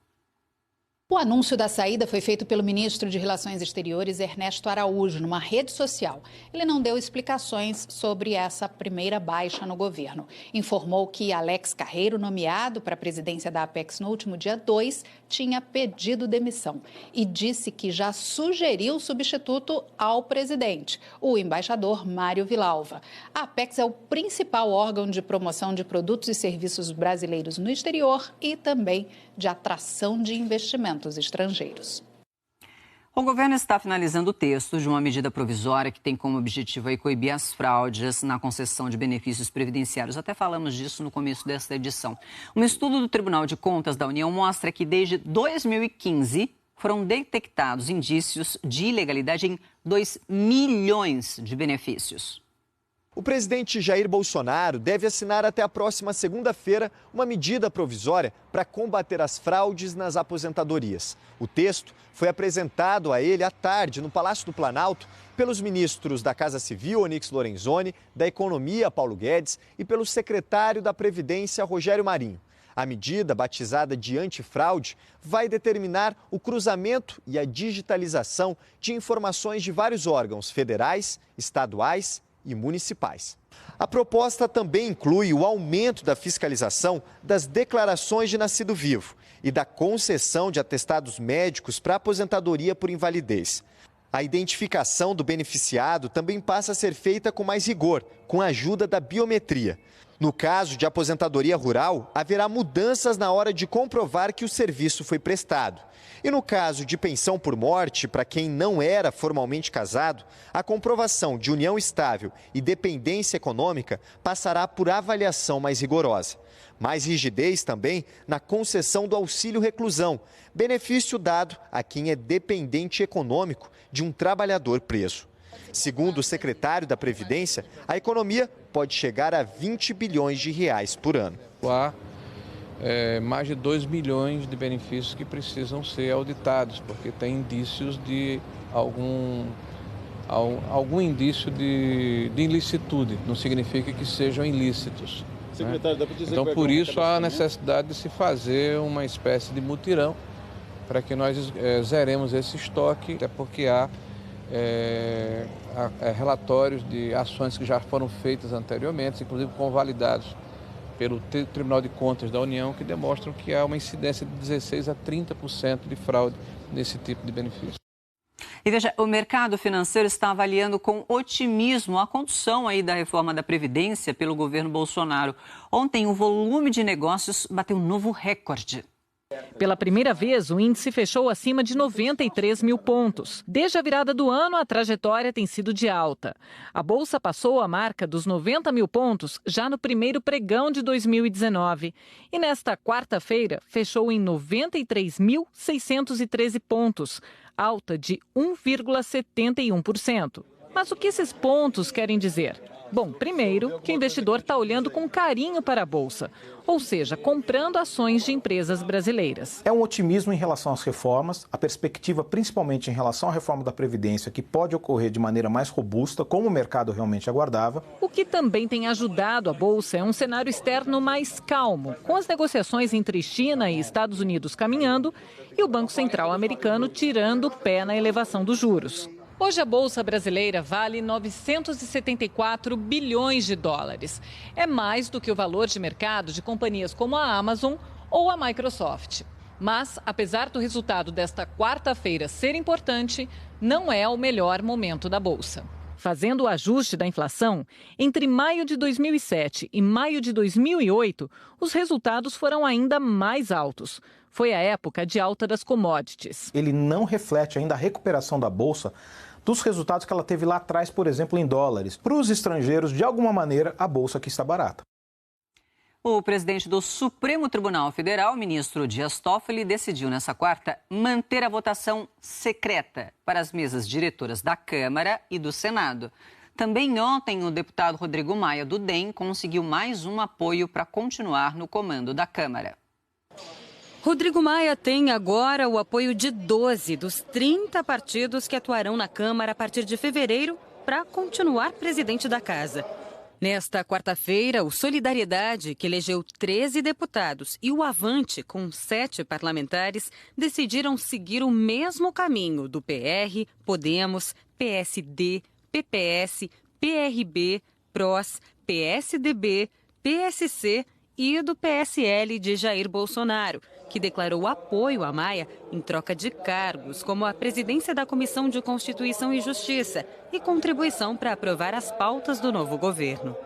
O anúncio da saída foi feito pelo ministro de Relações Exteriores, Ernesto Araújo, numa rede social. Ele não deu explicações sobre essa primeira baixa no governo. Informou que Alex Carreiro, nomeado para a presidência da Apex no último dia 2, tinha pedido demissão e disse que já sugeriu o substituto ao presidente, o embaixador Mário Vilalva. A Apex é o principal órgão de promoção de produtos e serviços brasileiros no exterior e também de atração de investimentos estrangeiros. O governo está finalizando o texto de uma medida provisória que tem como objetivo aí coibir as fraudes na concessão de benefícios previdenciários. Até falamos disso no começo desta edição. Um estudo do Tribunal de Contas da União mostra que desde 2015 foram detectados indícios de ilegalidade em 2 milhões de benefícios. O presidente Jair Bolsonaro deve assinar até a próxima segunda-feira uma medida provisória para combater as fraudes nas aposentadorias. O texto foi apresentado a ele à tarde no Palácio do Planalto pelos ministros da Casa Civil, Onyx Lorenzoni, da Economia, Paulo Guedes, e pelo secretário da Previdência, Rogério Marinho. A medida, batizada de antifraude, vai determinar o cruzamento e a digitalização de informações de vários órgãos federais, estaduais e municipais. A proposta também inclui o aumento da fiscalização das declarações de nascido vivo e da concessão de atestados médicos para aposentadoria por invalidez. A identificação do beneficiado também passa a ser feita com mais rigor, com a ajuda da biometria. No caso de aposentadoria rural, haverá mudanças na hora de comprovar que o serviço foi prestado. E no caso de pensão por morte, para quem não era formalmente casado, a comprovação de união estável e dependência econômica passará por avaliação mais rigorosa. Mais rigidez também na concessão do auxílio reclusão, benefício dado a quem é dependente econômico de um trabalhador preso. Segundo o secretário da Previdência, a economia pode chegar a 20 bilhões de reais por ano. Há mais de 2 milhões de benefícios que precisam ser auditados, porque tem indícios de algum indício de ilicitude, não significa que sejam ilícitos. Secretário, dá para dizer então, por isso, há a necessidade de se fazer uma espécie de mutirão para que nós zeremos esse estoque, até porque há relatórios de ações que já foram feitas anteriormente, inclusive convalidados pelo Tribunal de Contas da União, que demonstram que há uma incidência de 16% a 30% de fraude nesse tipo de benefício. E veja, o mercado financeiro está avaliando com otimismo a condução aí da reforma da Previdência pelo governo Bolsonaro. Ontem, o volume de negócios bateu um novo recorde. Pela primeira vez, o índice fechou acima de 93 mil pontos. Desde a virada do ano, a trajetória tem sido de alta. A Bolsa passou a marca dos 90 mil pontos já no primeiro pregão de 2019. E nesta quarta-feira, fechou em 93.613 pontos, alta de 1,71%. Mas o que esses pontos querem dizer? Bom, primeiro, que o investidor está olhando com carinho para a Bolsa, ou seja, comprando ações de empresas brasileiras. É um otimismo em relação às reformas, a perspectiva principalmente em relação à reforma da Previdência, que pode ocorrer de maneira mais robusta, como o mercado realmente aguardava. O que também tem ajudado a Bolsa é um cenário externo mais calmo, com as negociações entre China e Estados Unidos caminhando e o Banco Central americano tirando o pé na elevação dos juros. Hoje a Bolsa brasileira vale 974 bilhões de dólares. É mais do que o valor de mercado de companhias como a Amazon ou a Microsoft. Mas, apesar do resultado desta quarta-feira ser importante, não é o melhor momento da Bolsa. Fazendo o ajuste da inflação, entre maio de 2007 e maio de 2008, os resultados foram ainda mais altos. Foi a época de alta das commodities. Ele não reflete ainda a recuperação da Bolsa dos resultados que ela teve lá atrás, por exemplo, em dólares. Para os estrangeiros, de alguma maneira, a Bolsa aqui está barata. O presidente do Supremo Tribunal Federal, ministro Dias Toffoli, decidiu nessa quarta manter a votação secreta para as mesas diretoras da Câmara e do Senado. Também ontem, o deputado Rodrigo Maia, do DEM, conseguiu mais um apoio para continuar no comando da Câmara. Rodrigo Maia tem agora o apoio de 12 dos 30 partidos que atuarão na Câmara a partir de fevereiro para continuar presidente da casa. Nesta quarta-feira, o Solidariedade, que elegeu 13 deputados, e o Avante, com 7 parlamentares, decidiram seguir o mesmo caminho do PR, Podemos, PSD, PPS, PRB, PROS, PSDB, PSC e do PSL de Jair Bolsonaro, que declarou apoio a Maia em troca de cargos, como a presidência da Comissão de Constituição e Justiça e contribuição para aprovar as pautas do novo governo.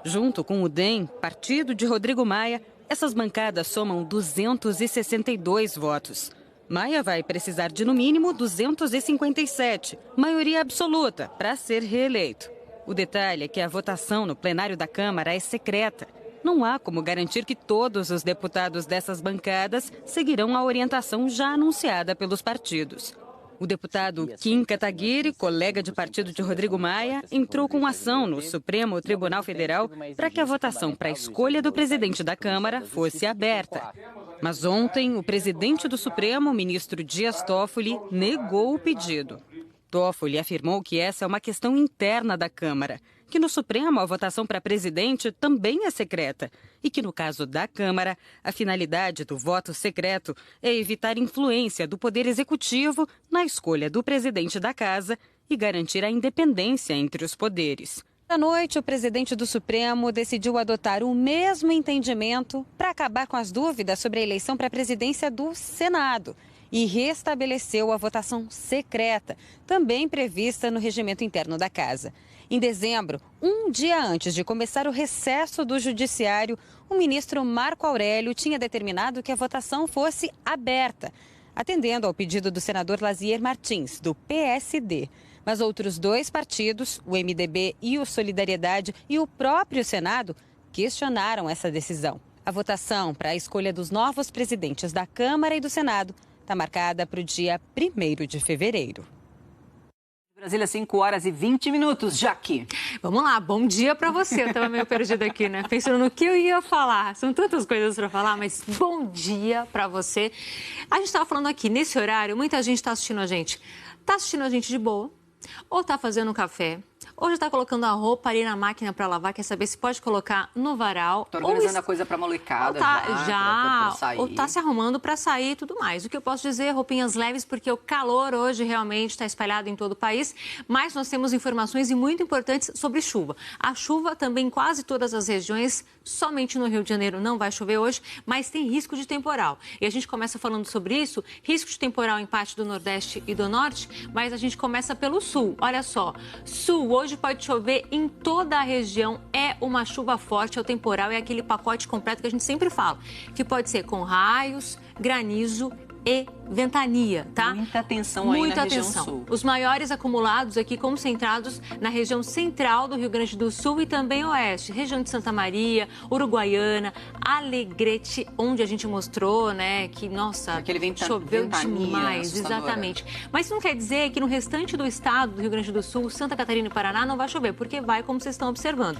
Junto com o DEM, partido de Rodrigo Maia, essas bancadas somam 262 votos. Maia vai precisar de, no mínimo, 257, maioria absoluta, para ser reeleito. O detalhe é que a votação no plenário da Câmara é secreta. Não há como garantir que todos os deputados dessas bancadas seguirão a orientação já anunciada pelos partidos. O deputado Kim Kataguiri, colega de partido de Rodrigo Maia, entrou com ação no Supremo Tribunal Federal para que a votação para a escolha do presidente da Câmara fosse aberta. Mas ontem, o presidente do Supremo, o ministro Dias Toffoli, negou o pedido. Toffoli afirmou que essa é uma questão interna da Câmara, que no Supremo a votação para presidente também é secreta e que, no caso da Câmara, a finalidade do voto secreto é evitar influência do Poder Executivo na escolha do presidente da Casa e garantir a independência entre os poderes. À noite, o presidente do Supremo decidiu adotar o mesmo entendimento para acabar com as dúvidas sobre a eleição para a presidência do Senado e restabeleceu a votação secreta, também prevista no regimento interno da Casa. Em dezembro, um dia antes de começar o recesso do Judiciário, o ministro Marco Aurélio tinha determinado que a votação fosse aberta, atendendo ao pedido do senador Lazier Martins, do PSD. Mas outros 2 partidos, o MDB e o Solidariedade, e o próprio Senado, questionaram essa decisão. A votação para a escolha dos novos presidentes da Câmara e do Senado está marcada para o dia 1º de fevereiro. Brasília, 5h20, Jaque. Vamos lá, bom dia para você. Eu estava meio perdida aqui, né? Pensando no que eu ia falar. São tantas coisas para falar, mas bom dia para você. A gente estava falando aqui, nesse horário, muita gente está assistindo a gente. Está assistindo a gente de boa, ou está fazendo um café, ou já está colocando a roupa ali na máquina para lavar, quer saber se pode colocar no varal. Está organizando a coisa para molecada pra sair. Ou está se arrumando para sair e tudo mais. O que eu posso dizer, roupinhas leves, porque o calor hoje realmente está espalhado em todo o país, mas nós temos informações e muito importantes sobre chuva. A chuva também em quase todas as regiões, somente no Rio de Janeiro não vai chover hoje, mas tem risco de temporal. E a gente começa falando sobre isso, risco de temporal em parte do Nordeste e do Norte, mas a gente começa pelo Sul. Olha só, Sul, hoje pode chover em toda a região, é uma chuva forte, é o temporal, é aquele pacote completo que a gente sempre fala, que pode ser com raios, granizo e ventania, tá? Muita atenção aí na região sul. Os maiores acumulados aqui concentrados na região central do Rio Grande do Sul e também oeste, região de Santa Maria, Uruguaiana, Alegrete, onde a gente mostrou, né, que, nossa, choveu demais, exatamente. Mas isso não quer dizer que no restante do estado do Rio Grande do Sul, Santa Catarina e Paraná não vai chover, porque vai, como vocês estão observando.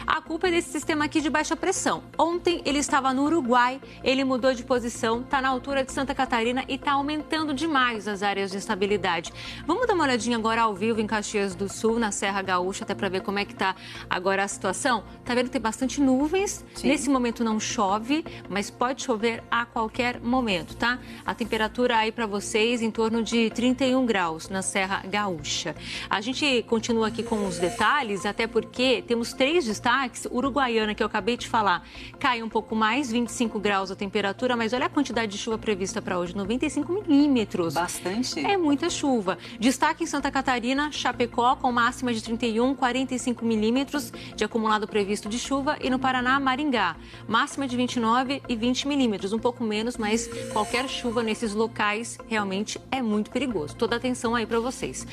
A culpa é desse sistema aqui de baixa pressão. Ontem ele estava no Uruguai, ele mudou de posição, está na altura de Santa Catarina e está aumentando demais as áreas de instabilidade. Vamos dar uma olhadinha agora ao vivo em Caxias do Sul, na Serra Gaúcha, até para ver como é que está agora a situação. Tá vendo que tem bastante nuvens. Sim. Nesse momento não chove, mas pode chover a qualquer momento, tá? A temperatura aí para vocês em torno de 31 graus na Serra Gaúcha. A gente continua aqui com os detalhes, até porque temos 3 destaques. Uruguaiana, que eu acabei de falar, cai um pouco mais, 25 graus a temperatura, mas olha a quantidade de chuva prevista para hoje, 95 milímetros. Bastante. É muita chuva. Destaque em Santa Catarina, Chapecó, com máxima de 31, 45 milímetros de acumulado previsto de chuva. E no Paraná, Maringá, máxima de 29 e 20 milímetros. Um pouco menos, mas qualquer chuva nesses locais realmente é muito perigoso. Toda atenção aí para vocês.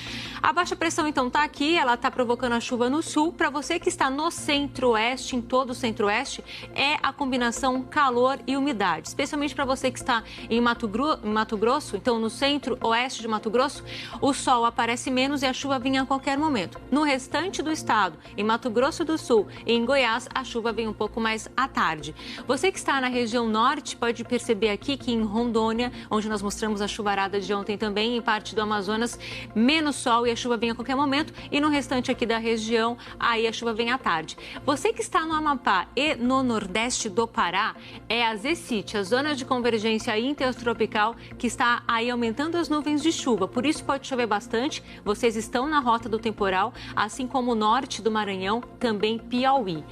A baixa pressão, então, tá aqui. Ela tá provocando a chuva no sul. Para você que está no centro-oeste, em todo o centro-oeste, é a combinação calor e umidade. Especialmente para você que está em Mato Grosso, Mato Grosso, então no centro-oeste de Mato Grosso, o sol aparece menos e a chuva vem a qualquer momento. No restante do estado, em Mato Grosso do Sul e em Goiás, a chuva vem um pouco mais à tarde. Você que está na região norte pode perceber aqui que em Rondônia, onde nós mostramos a chuvarada de ontem também, em parte do Amazonas, menos sol e a chuva vem a qualquer momento. E no restante aqui da região, aí a chuva vem à tarde. Você que está no Amapá e no nordeste do Pará, é a ZECIT, a zona de convergência intertropical, que está aí aumentando as nuvens de chuva. Por isso pode chover bastante. Vocês estão na rota do temporal, assim como o norte do Maranhão, também Piauí.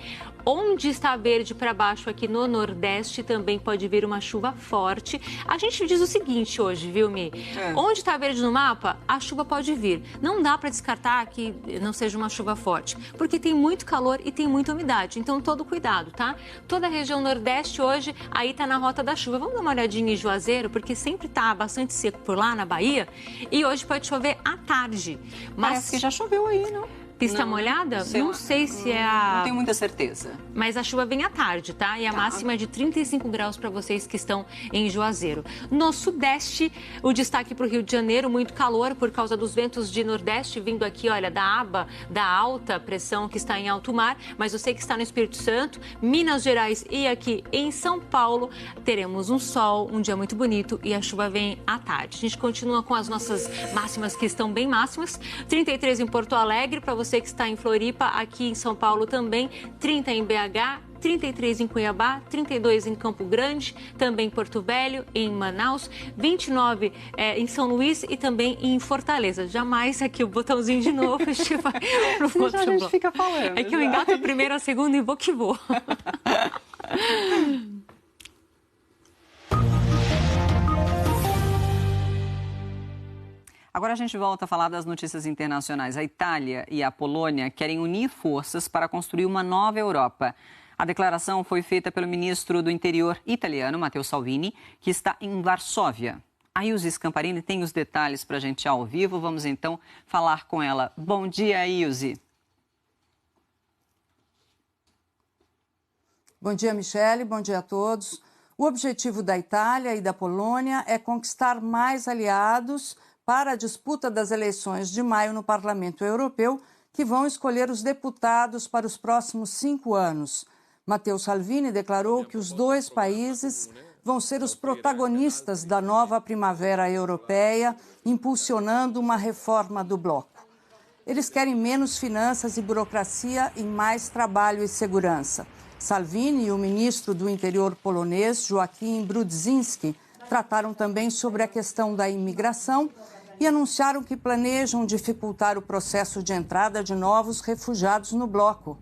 Onde está verde para baixo aqui no Nordeste também pode vir uma chuva forte. A gente diz o seguinte hoje, viu, Mi? Onde está verde no mapa, a chuva pode vir. Não dá para descartar que não seja uma chuva forte, porque tem muito calor e tem muita umidade. Então, todo cuidado, tá? Toda a região Nordeste hoje, aí está na rota da chuva. Vamos dar uma olhadinha em Juazeiro, porque sempre está bastante seco por lá, na Bahia. E hoje pode chover à tarde. Mas parece que já choveu aí, não? Pista molhada? Não sei se é a... Não tenho muita certeza. Mas a chuva vem à tarde, tá? E a máxima é de 35 graus para vocês que estão em Juazeiro. No Sudeste, o destaque para o Rio de Janeiro, muito calor por causa dos ventos de Nordeste vindo aqui, olha, da aba da alta pressão que está em alto mar. Mas eu sei que está no Espírito Santo, Minas Gerais e aqui em São Paulo, teremos um sol, um dia muito bonito e a chuva vem à tarde. A gente continua com as nossas máximas que estão bem máximas. 33 em Porto Alegre, para você que está em Floripa, aqui em São Paulo também, 30 em BH, 33 em Cuiabá, 32 em Campo Grande, também em Porto Velho, em Manaus, 29 em São Luís e também em Fortaleza. Jamais aqui o botãozinho de novo, a gente vai pro outro a gente fica falando. É que eu engato a primeira, a segunda e vou que vou. Agora a gente volta a falar das notícias internacionais. A Itália e a Polônia querem unir forças para construir uma nova Europa. A declaração foi feita pelo ministro do Interior italiano, Matteo Salvini, que está em Varsóvia. A Ilse Scamparini tem os detalhes para a gente ao vivo. Vamos então falar com ela. Bom dia, Ilse. Bom dia, Michele. Bom dia a todos. O objetivo da Itália e da Polônia é conquistar mais aliados para a disputa das eleições de maio no Parlamento Europeu, que vão escolher os deputados para os próximos 5 anos. Matteo Salvini declarou que os dois países vão ser os protagonistas da nova primavera europeia, impulsionando uma reforma do bloco. Eles querem menos finanças e burocracia e mais trabalho e segurança. Salvini e o ministro do Interior polonês, Joachim Brudzinski, trataram também sobre a questão da imigração e anunciaram que planejam dificultar o processo de entrada de novos refugiados no bloco.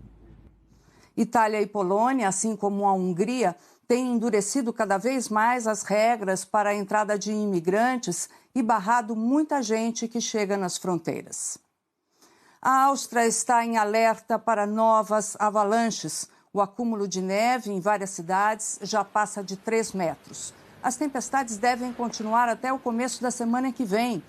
Itália e Polônia, assim como a Hungria, têm endurecido cada vez mais as regras para a entrada de imigrantes e barrado muita gente que chega nas fronteiras. A Áustria está em alerta para novas avalanches. O acúmulo de neve em várias cidades já passa de 3 metros. As tempestades devem continuar até o começo da semana que vem.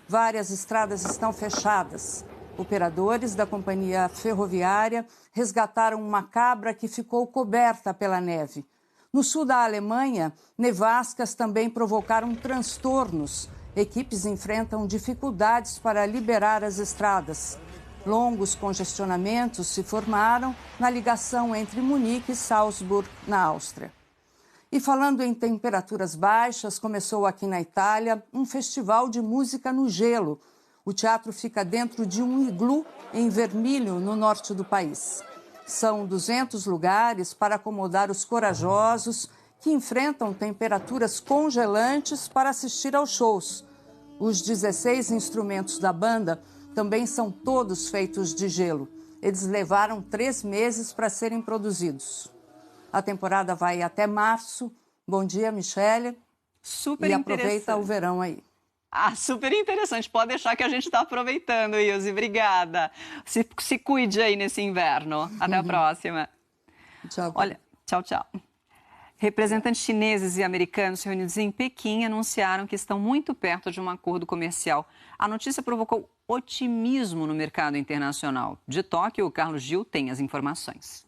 Várias estradas estão fechadas. Operadores da companhia ferroviária resgataram uma cabra que ficou coberta pela neve. No sul da Alemanha, nevascas também provocaram transtornos. Equipes enfrentam dificuldades para liberar as estradas. Longos congestionamentos se formaram na ligação entre Munique e Salzburg, na Áustria. E falando em temperaturas baixas, começou aqui na Itália um festival de música no gelo. O teatro fica dentro de um iglu em Vermílio, no norte do país. São 200 lugares para acomodar os corajosos que enfrentam temperaturas congelantes para assistir aos shows. Os 16 instrumentos da banda também são todos feitos de gelo. Eles levaram 3 meses para serem produzidos. A temporada vai até março. Bom dia, Michele. Super e interessante. Aproveita o verão aí. Ah, super interessante. Pode deixar que a gente está aproveitando, Ilse. Obrigada. Se cuide aí nesse inverno. Até a próxima. Tchau. Olha, tchau, tchau. Representantes chineses e americanos reunidos em Pequim anunciaram que estão muito perto de um acordo comercial. A notícia provocou otimismo no mercado internacional. De Tóquio, o Carlos Gil tem as informações.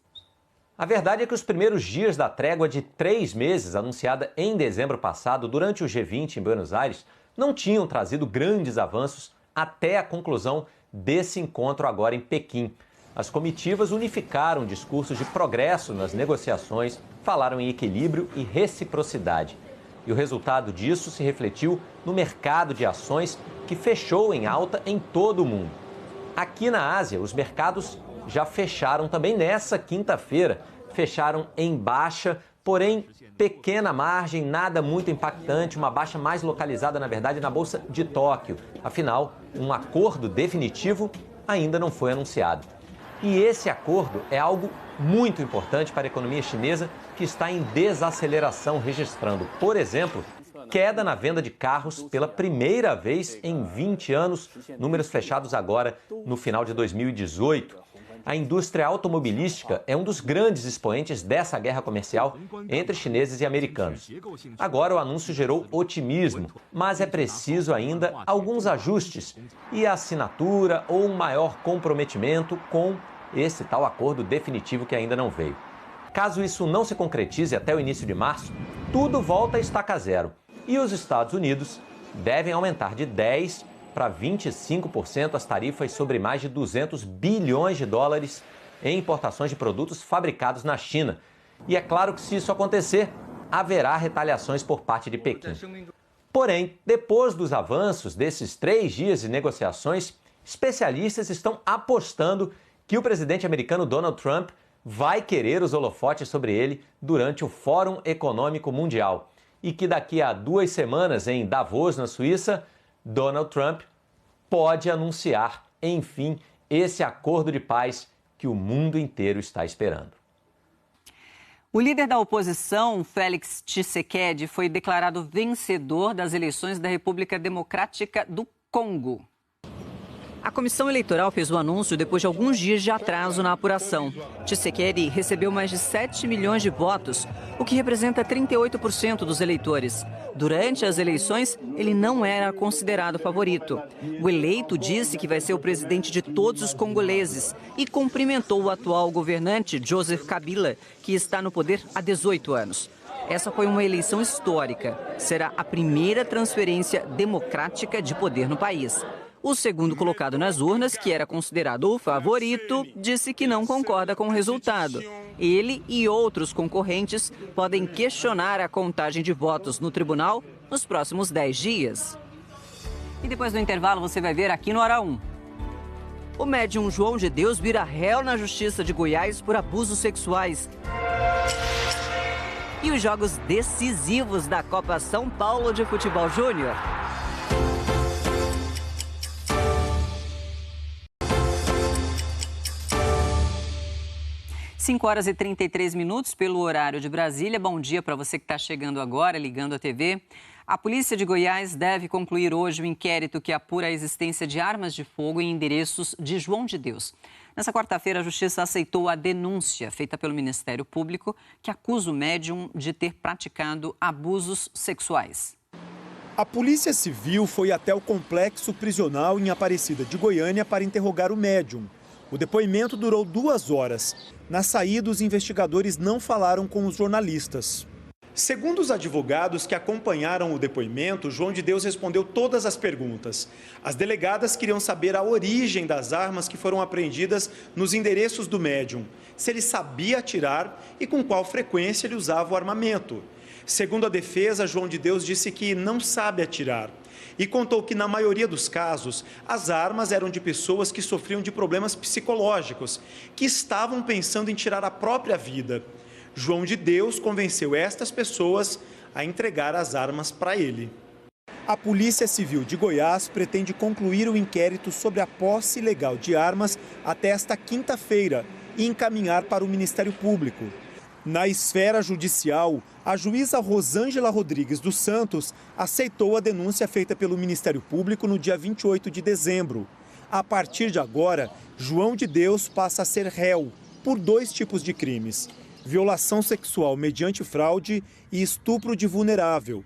A verdade é que os primeiros dias da trégua de 3 meses, anunciada em dezembro passado durante o G20 em Buenos Aires, não tinham trazido grandes avanços até a conclusão desse encontro agora em Pequim. As comitivas unificaram discursos de progresso nas negociações, falaram em equilíbrio e reciprocidade. E o resultado disso se refletiu no mercado de ações, que fechou em alta em todo o mundo. Aqui na Ásia, os mercados já fecharam também nessa quinta-feira. Fecharam em baixa, porém pequena margem, nada muito impactante, uma baixa mais localizada, na verdade, na Bolsa de Tóquio. Afinal, um acordo definitivo ainda não foi anunciado. E esse acordo é algo muito importante para a economia chinesa, que está em desaceleração, registrando, por exemplo, queda na venda de carros pela primeira vez em 20 anos, números fechados agora no final de 2018. A indústria automobilística é um dos grandes expoentes dessa guerra comercial entre chineses e americanos. Agora o anúncio gerou otimismo, mas é preciso ainda alguns ajustes e a assinatura ou um maior comprometimento com esse tal acordo definitivo que ainda não veio. Caso isso não se concretize até o início de março, tudo volta a estaca zero e os Estados Unidos devem aumentar de 10% para 25% as tarifas sobre mais de 200 bilhões de dólares em importações de produtos fabricados na China. E é claro que, se isso acontecer, haverá retaliações por parte de Pequim. Porém, depois dos avanços desses 3 dias de negociações, especialistas estão apostando que o presidente americano Donald Trump vai querer os holofotes sobre ele durante o Fórum Econômico Mundial e que daqui a 2 semanas, em Davos, na Suíça, Donald Trump pode anunciar, enfim, esse acordo de paz que o mundo inteiro está esperando. O líder da oposição, Félix Tshisekedi, foi declarado vencedor das eleições da República Democrática do Congo. A comissão eleitoral fez o anúncio depois de alguns dias de atraso na apuração. Tshisekedi recebeu mais de 7 milhões de votos, o que representa 38% dos eleitores. Durante as eleições, ele não era considerado favorito. O eleito disse que vai ser o presidente de todos os congoleses e cumprimentou o atual governante, Joseph Kabila, que está no poder há 18 anos. Essa foi uma eleição histórica. Será a primeira transferência democrática de poder no país. O segundo colocado nas urnas, que era considerado o favorito, disse que não concorda com o resultado. Ele e outros concorrentes podem questionar a contagem de votos no tribunal nos próximos 10 dias. E depois do intervalo você vai ver aqui no Hora 1. O médium João de Deus vira réu na Justiça de Goiás por abusos sexuais. E os jogos decisivos da Copa São Paulo de Futebol Júnior. 5h33 pelo horário de Brasília. Bom dia para você que está chegando agora, ligando a TV. A Polícia de Goiás deve concluir hoje o inquérito que apura a existência de armas de fogo em endereços de João de Deus. Nessa quarta-feira, a Justiça aceitou a denúncia feita pelo Ministério Público que acusa o médium de ter praticado abusos sexuais. A Polícia Civil foi até o complexo prisional em Aparecida de Goiânia para interrogar o médium. O depoimento durou 2 horas. Na saída, os investigadores não falaram com os jornalistas. Segundo os advogados que acompanharam o depoimento, João de Deus respondeu todas as perguntas. As delegadas queriam saber a origem das armas que foram apreendidas nos endereços do médium, se ele sabia atirar e com qual frequência ele usava o armamento. Segundo a defesa, João de Deus disse que não sabe atirar e contou que, na maioria dos casos, as armas eram de pessoas que sofriam de problemas psicológicos, que estavam pensando em tirar a própria vida. João de Deus convenceu estas pessoas a entregar as armas para ele. A Polícia Civil de Goiás pretende concluir o inquérito sobre a posse ilegal de armas até esta quinta-feira e encaminhar para o Ministério Público. Na esfera judicial, a juíza Rosângela Rodrigues dos Santos aceitou a denúncia feita pelo Ministério Público no dia 28 de dezembro. A partir de agora, João de Deus passa a ser réu por 2 tipos de crimes: violação sexual mediante fraude e estupro de vulnerável.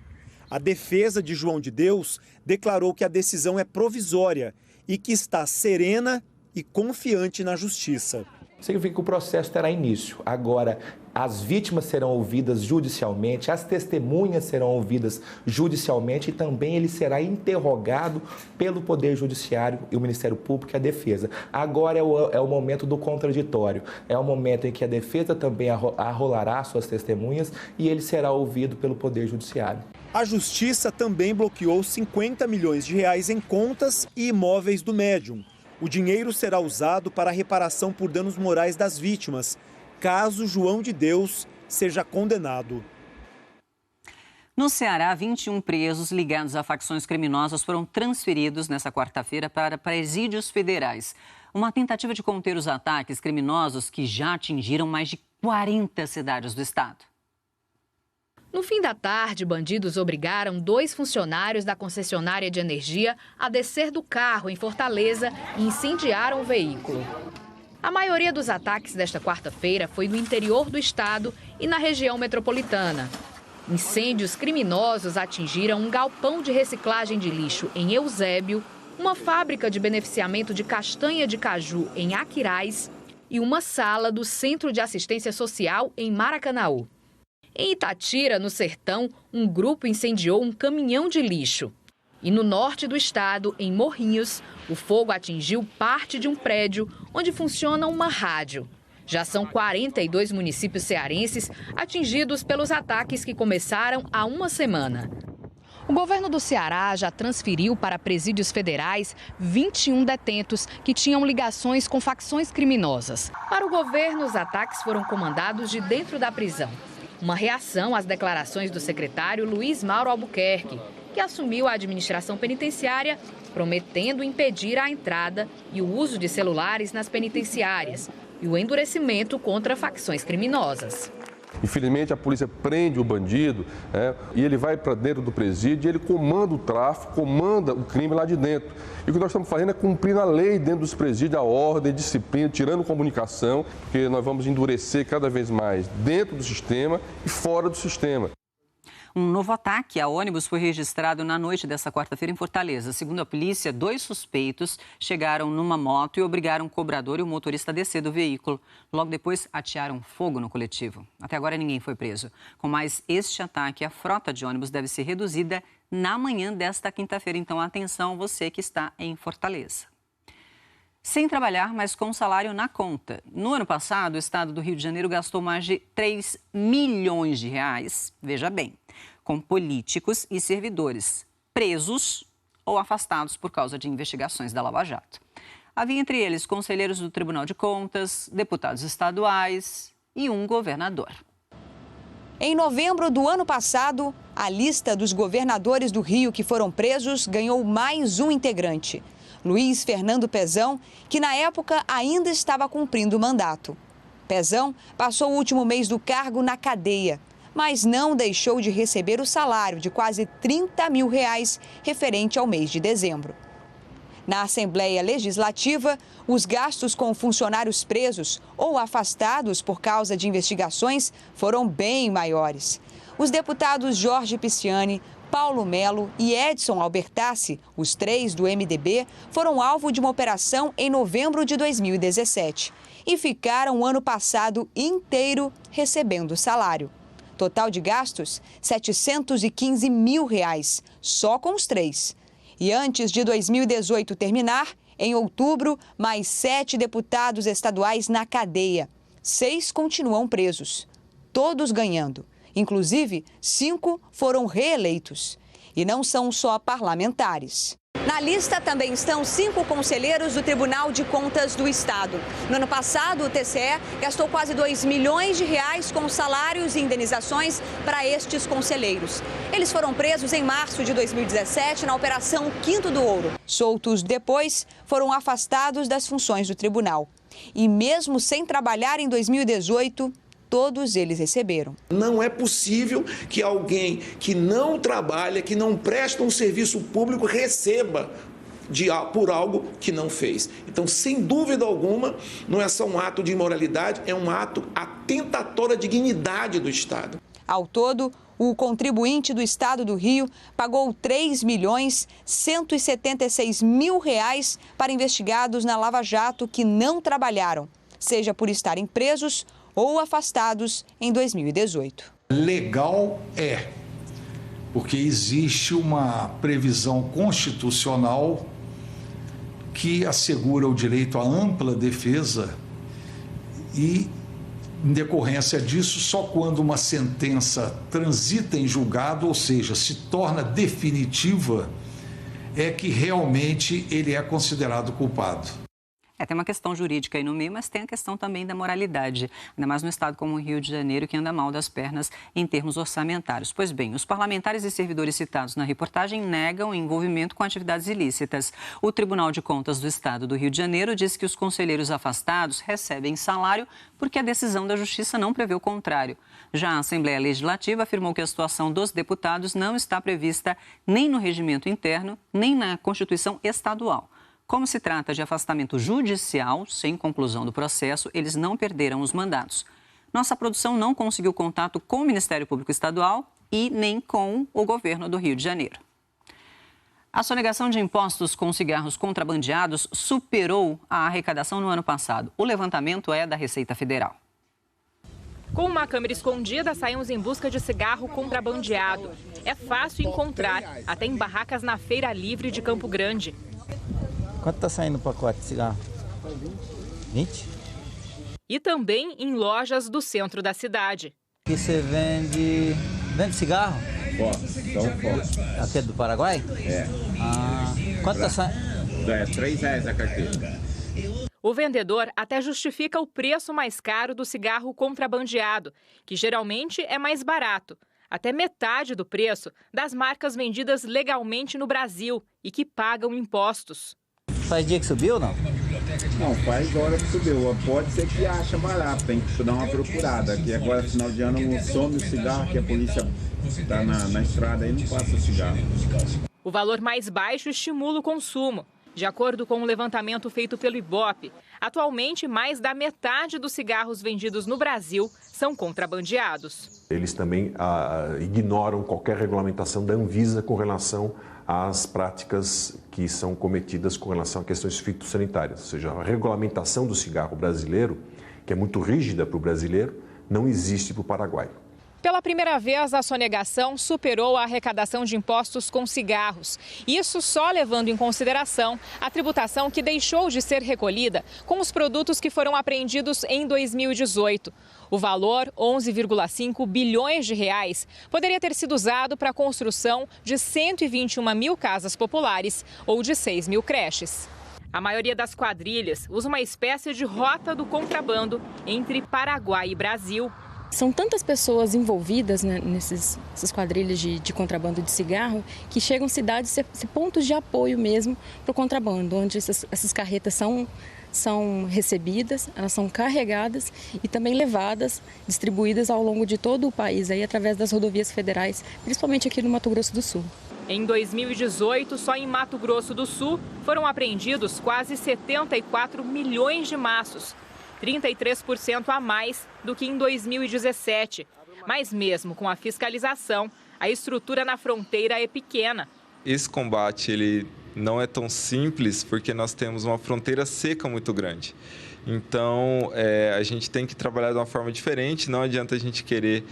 A defesa de João de Deus declarou que a decisão é provisória e que está serena e confiante na justiça. Significa que o processo terá início. Agora, as vítimas serão ouvidas judicialmente, as testemunhas serão ouvidas judicialmente e também ele será interrogado pelo Poder Judiciário e o Ministério Público e a defesa. Agora é o momento do contraditório, é o momento em que a defesa também arrolará suas testemunhas e ele será ouvido pelo Poder Judiciário. A Justiça também bloqueou 50 milhões de reais em contas e imóveis do médium. O dinheiro será usado para a reparação por danos morais das vítimas, caso João de Deus seja condenado. No Ceará, 21 presos ligados a facções criminosas foram transferidos nesta quarta-feira para presídios federais. Uma tentativa de conter os ataques criminosos que já atingiram mais de 40 cidades do estado. No fim da tarde, bandidos obrigaram 2 funcionários da concessionária de energia a descer do carro em Fortaleza e incendiaram o veículo. A maioria dos ataques desta quarta-feira foi no interior do estado e na região metropolitana. Incêndios criminosos atingiram um galpão de reciclagem de lixo em Eusébio, uma fábrica de beneficiamento de castanha de caju em Aquiraz e uma sala do Centro de Assistência Social em Maracanaú. Em Itatira, no Sertão, um grupo incendiou um caminhão de lixo. E no norte do estado, em Morrinhos, o fogo atingiu parte de um prédio onde funciona uma rádio. Já são 42 municípios cearenses atingidos pelos ataques que começaram há uma semana. O governo do Ceará já transferiu para presídios federais 21 detentos que tinham ligações com facções criminosas. Para o governo, os ataques foram comandados de dentro da prisão. Uma reação às declarações do secretário Luiz Mauro Albuquerque, que assumiu a administração penitenciária, prometendo impedir a entrada e o uso de celulares nas penitenciárias e o endurecimento contra facções criminosas. Infelizmente, a polícia prende o bandido e ele vai para dentro do presídio e ele comanda o tráfico, comanda o crime lá de dentro. E o que nós estamos fazendo é cumprindo a lei dentro dos presídios, a ordem, a disciplina, tirando comunicação, porque nós vamos endurecer cada vez mais dentro do sistema e fora do sistema. Um novo ataque a ônibus foi registrado na noite desta quarta-feira em Fortaleza. Segundo a polícia, 2 suspeitos chegaram numa moto e obrigaram o cobrador e o motorista a descer do veículo. Logo depois, atearam fogo no coletivo. Até agora, ninguém foi preso. Com mais este ataque, a frota de ônibus deve ser reduzida na manhã desta quinta-feira. Então, atenção, você que está em Fortaleza. Sem trabalhar, mas com salário na conta. No ano passado, o estado do Rio de Janeiro gastou mais de 3 milhões de reais, veja bem, com políticos e servidores presos ou afastados por causa de investigações da Lava Jato. Havia entre eles conselheiros do Tribunal de Contas, deputados estaduais e um governador. Em novembro do ano passado, a lista dos governadores do Rio que foram presos ganhou mais um integrante. Luiz Fernando Pezão, que na época ainda estava cumprindo o mandato. Pezão passou o último mês do cargo na cadeia, mas não deixou de receber o salário de quase 30 mil reais referente ao mês de dezembro. Na Assembleia Legislativa, os gastos com funcionários presos ou afastados por causa de investigações foram bem maiores. Os deputados Jorge Pisciani, Paulo Melo e Edson Albertassi, os 3 do MDB, foram alvo de uma operação em novembro de 2017 e ficaram o ano passado inteiro recebendo salário. Total de gastos, R$ 715 mil, só com os 3. E antes de 2018 terminar, em outubro, mais 7 deputados estaduais na cadeia. 6 continuam presos, todos ganhando. Inclusive, 5 foram reeleitos. E não são só parlamentares. Na lista também estão 5 conselheiros do Tribunal de Contas do Estado. No ano passado, o TCE gastou quase 2 milhões de reais com salários e indenizações para estes conselheiros. Eles foram presos em março de 2017 na Operação Quinto do Ouro. Soltos depois, foram afastados das funções do tribunal. E mesmo sem trabalhar em 2018, todos eles receberam. Não é possível que alguém que não trabalha, que não presta um serviço público, receba por algo que não fez. Então, sem dúvida alguma, não é só um ato de imoralidade, é um ato atentatório à dignidade do Estado. Ao todo, o contribuinte do Estado do Rio pagou R$ 3.176.000 para investigados na Lava Jato que não trabalharam. seja por estarem presos ou afastados em 2018. Legal é, porque existe uma previsão constitucional que assegura o direito à ampla defesa e, em decorrência disso, só quando uma sentença transita em julgado, ou seja, se torna definitiva, é que realmente ele é considerado culpado. Tem uma questão jurídica aí no meio, mas tem a questão também da moralidade, ainda mais no estado como o Rio de Janeiro, que anda mal das pernas em termos orçamentários. Pois bem, os parlamentares e servidores citados na reportagem negam envolvimento com atividades ilícitas. O Tribunal de Contas do Estado do Rio de Janeiro diz que os conselheiros afastados recebem salário porque a decisão da Justiça não prevê o contrário. Já a Assembleia Legislativa afirmou que a situação dos deputados não está prevista nem no regimento interno, nem na Constituição Estadual. Como se trata de afastamento judicial, sem conclusão do processo, eles não perderam os mandatos. Nossa produção não conseguiu contato com o Ministério Público Estadual e nem com o governo do Rio de Janeiro. A sonegação de impostos com cigarros contrabandeados superou a arrecadação no ano passado. O levantamento é da Receita Federal. Com uma câmera escondida, saímos em busca de cigarro contrabandeado. É fácil encontrar, até em barracas na Feira Livre de Campo Grande. Quanto está saindo o pacote de cigarro? 20? E também em lojas do centro da cidade. Aqui você vende cigarro? Aqui é do Paraguai? É. Quanto está saindo? É R$3 a carteira. O vendedor até justifica o preço mais caro do cigarro contrabandeado, que geralmente é mais barato, até metade do preço das marcas vendidas legalmente no Brasil e que pagam impostos. Faz dia que subiu ou não? Não, faz hora que subiu. Pode ser que acha barato, tem que dar uma procurada. Aqui agora, final de ano, some o cigarro, que a polícia está na estrada e não passa o cigarro. O valor mais baixo estimula o consumo. De acordo com um levantamento feito pelo Ibope, atualmente mais da metade dos cigarros vendidos no Brasil são contrabandeados. Eles também ignoram qualquer regulamentação da Anvisa com relação às práticas que são cometidas com relação a questões fitossanitárias. Ou seja, a regulamentação do cigarro brasileiro, que é muito rígida para o brasileiro, não existe para o Paraguai. Pela primeira vez, a sonegação superou a arrecadação de impostos com cigarros. Isso só levando em consideração a tributação que deixou de ser recolhida com os produtos que foram apreendidos em 2018. O valor, 11,5 bilhões de reais, poderia ter sido usado para a construção de 121 mil casas populares ou de 6 mil creches. A maioria das quadrilhas usa uma espécie de rota do contrabando entre Paraguai e Brasil. São tantas pessoas envolvidas, né, nessas quadrilhas de contrabando de cigarro que chegam cidades a ser pontos de apoio mesmo para o contrabando, onde essas carretas são recebidas, elas são carregadas e também levadas, distribuídas ao longo de todo o país, aí, através das rodovias federais, principalmente aqui no Mato Grosso do Sul. Em 2018, só em Mato Grosso do Sul foram apreendidos quase 74 milhões de maços. 33% a mais do que em 2017. Mas mesmo com a fiscalização, a estrutura na fronteira é pequena. Esse combate ele não é tão simples porque nós temos uma fronteira seca muito grande. Então, a gente tem que trabalhar de uma forma diferente. Não adianta a gente querer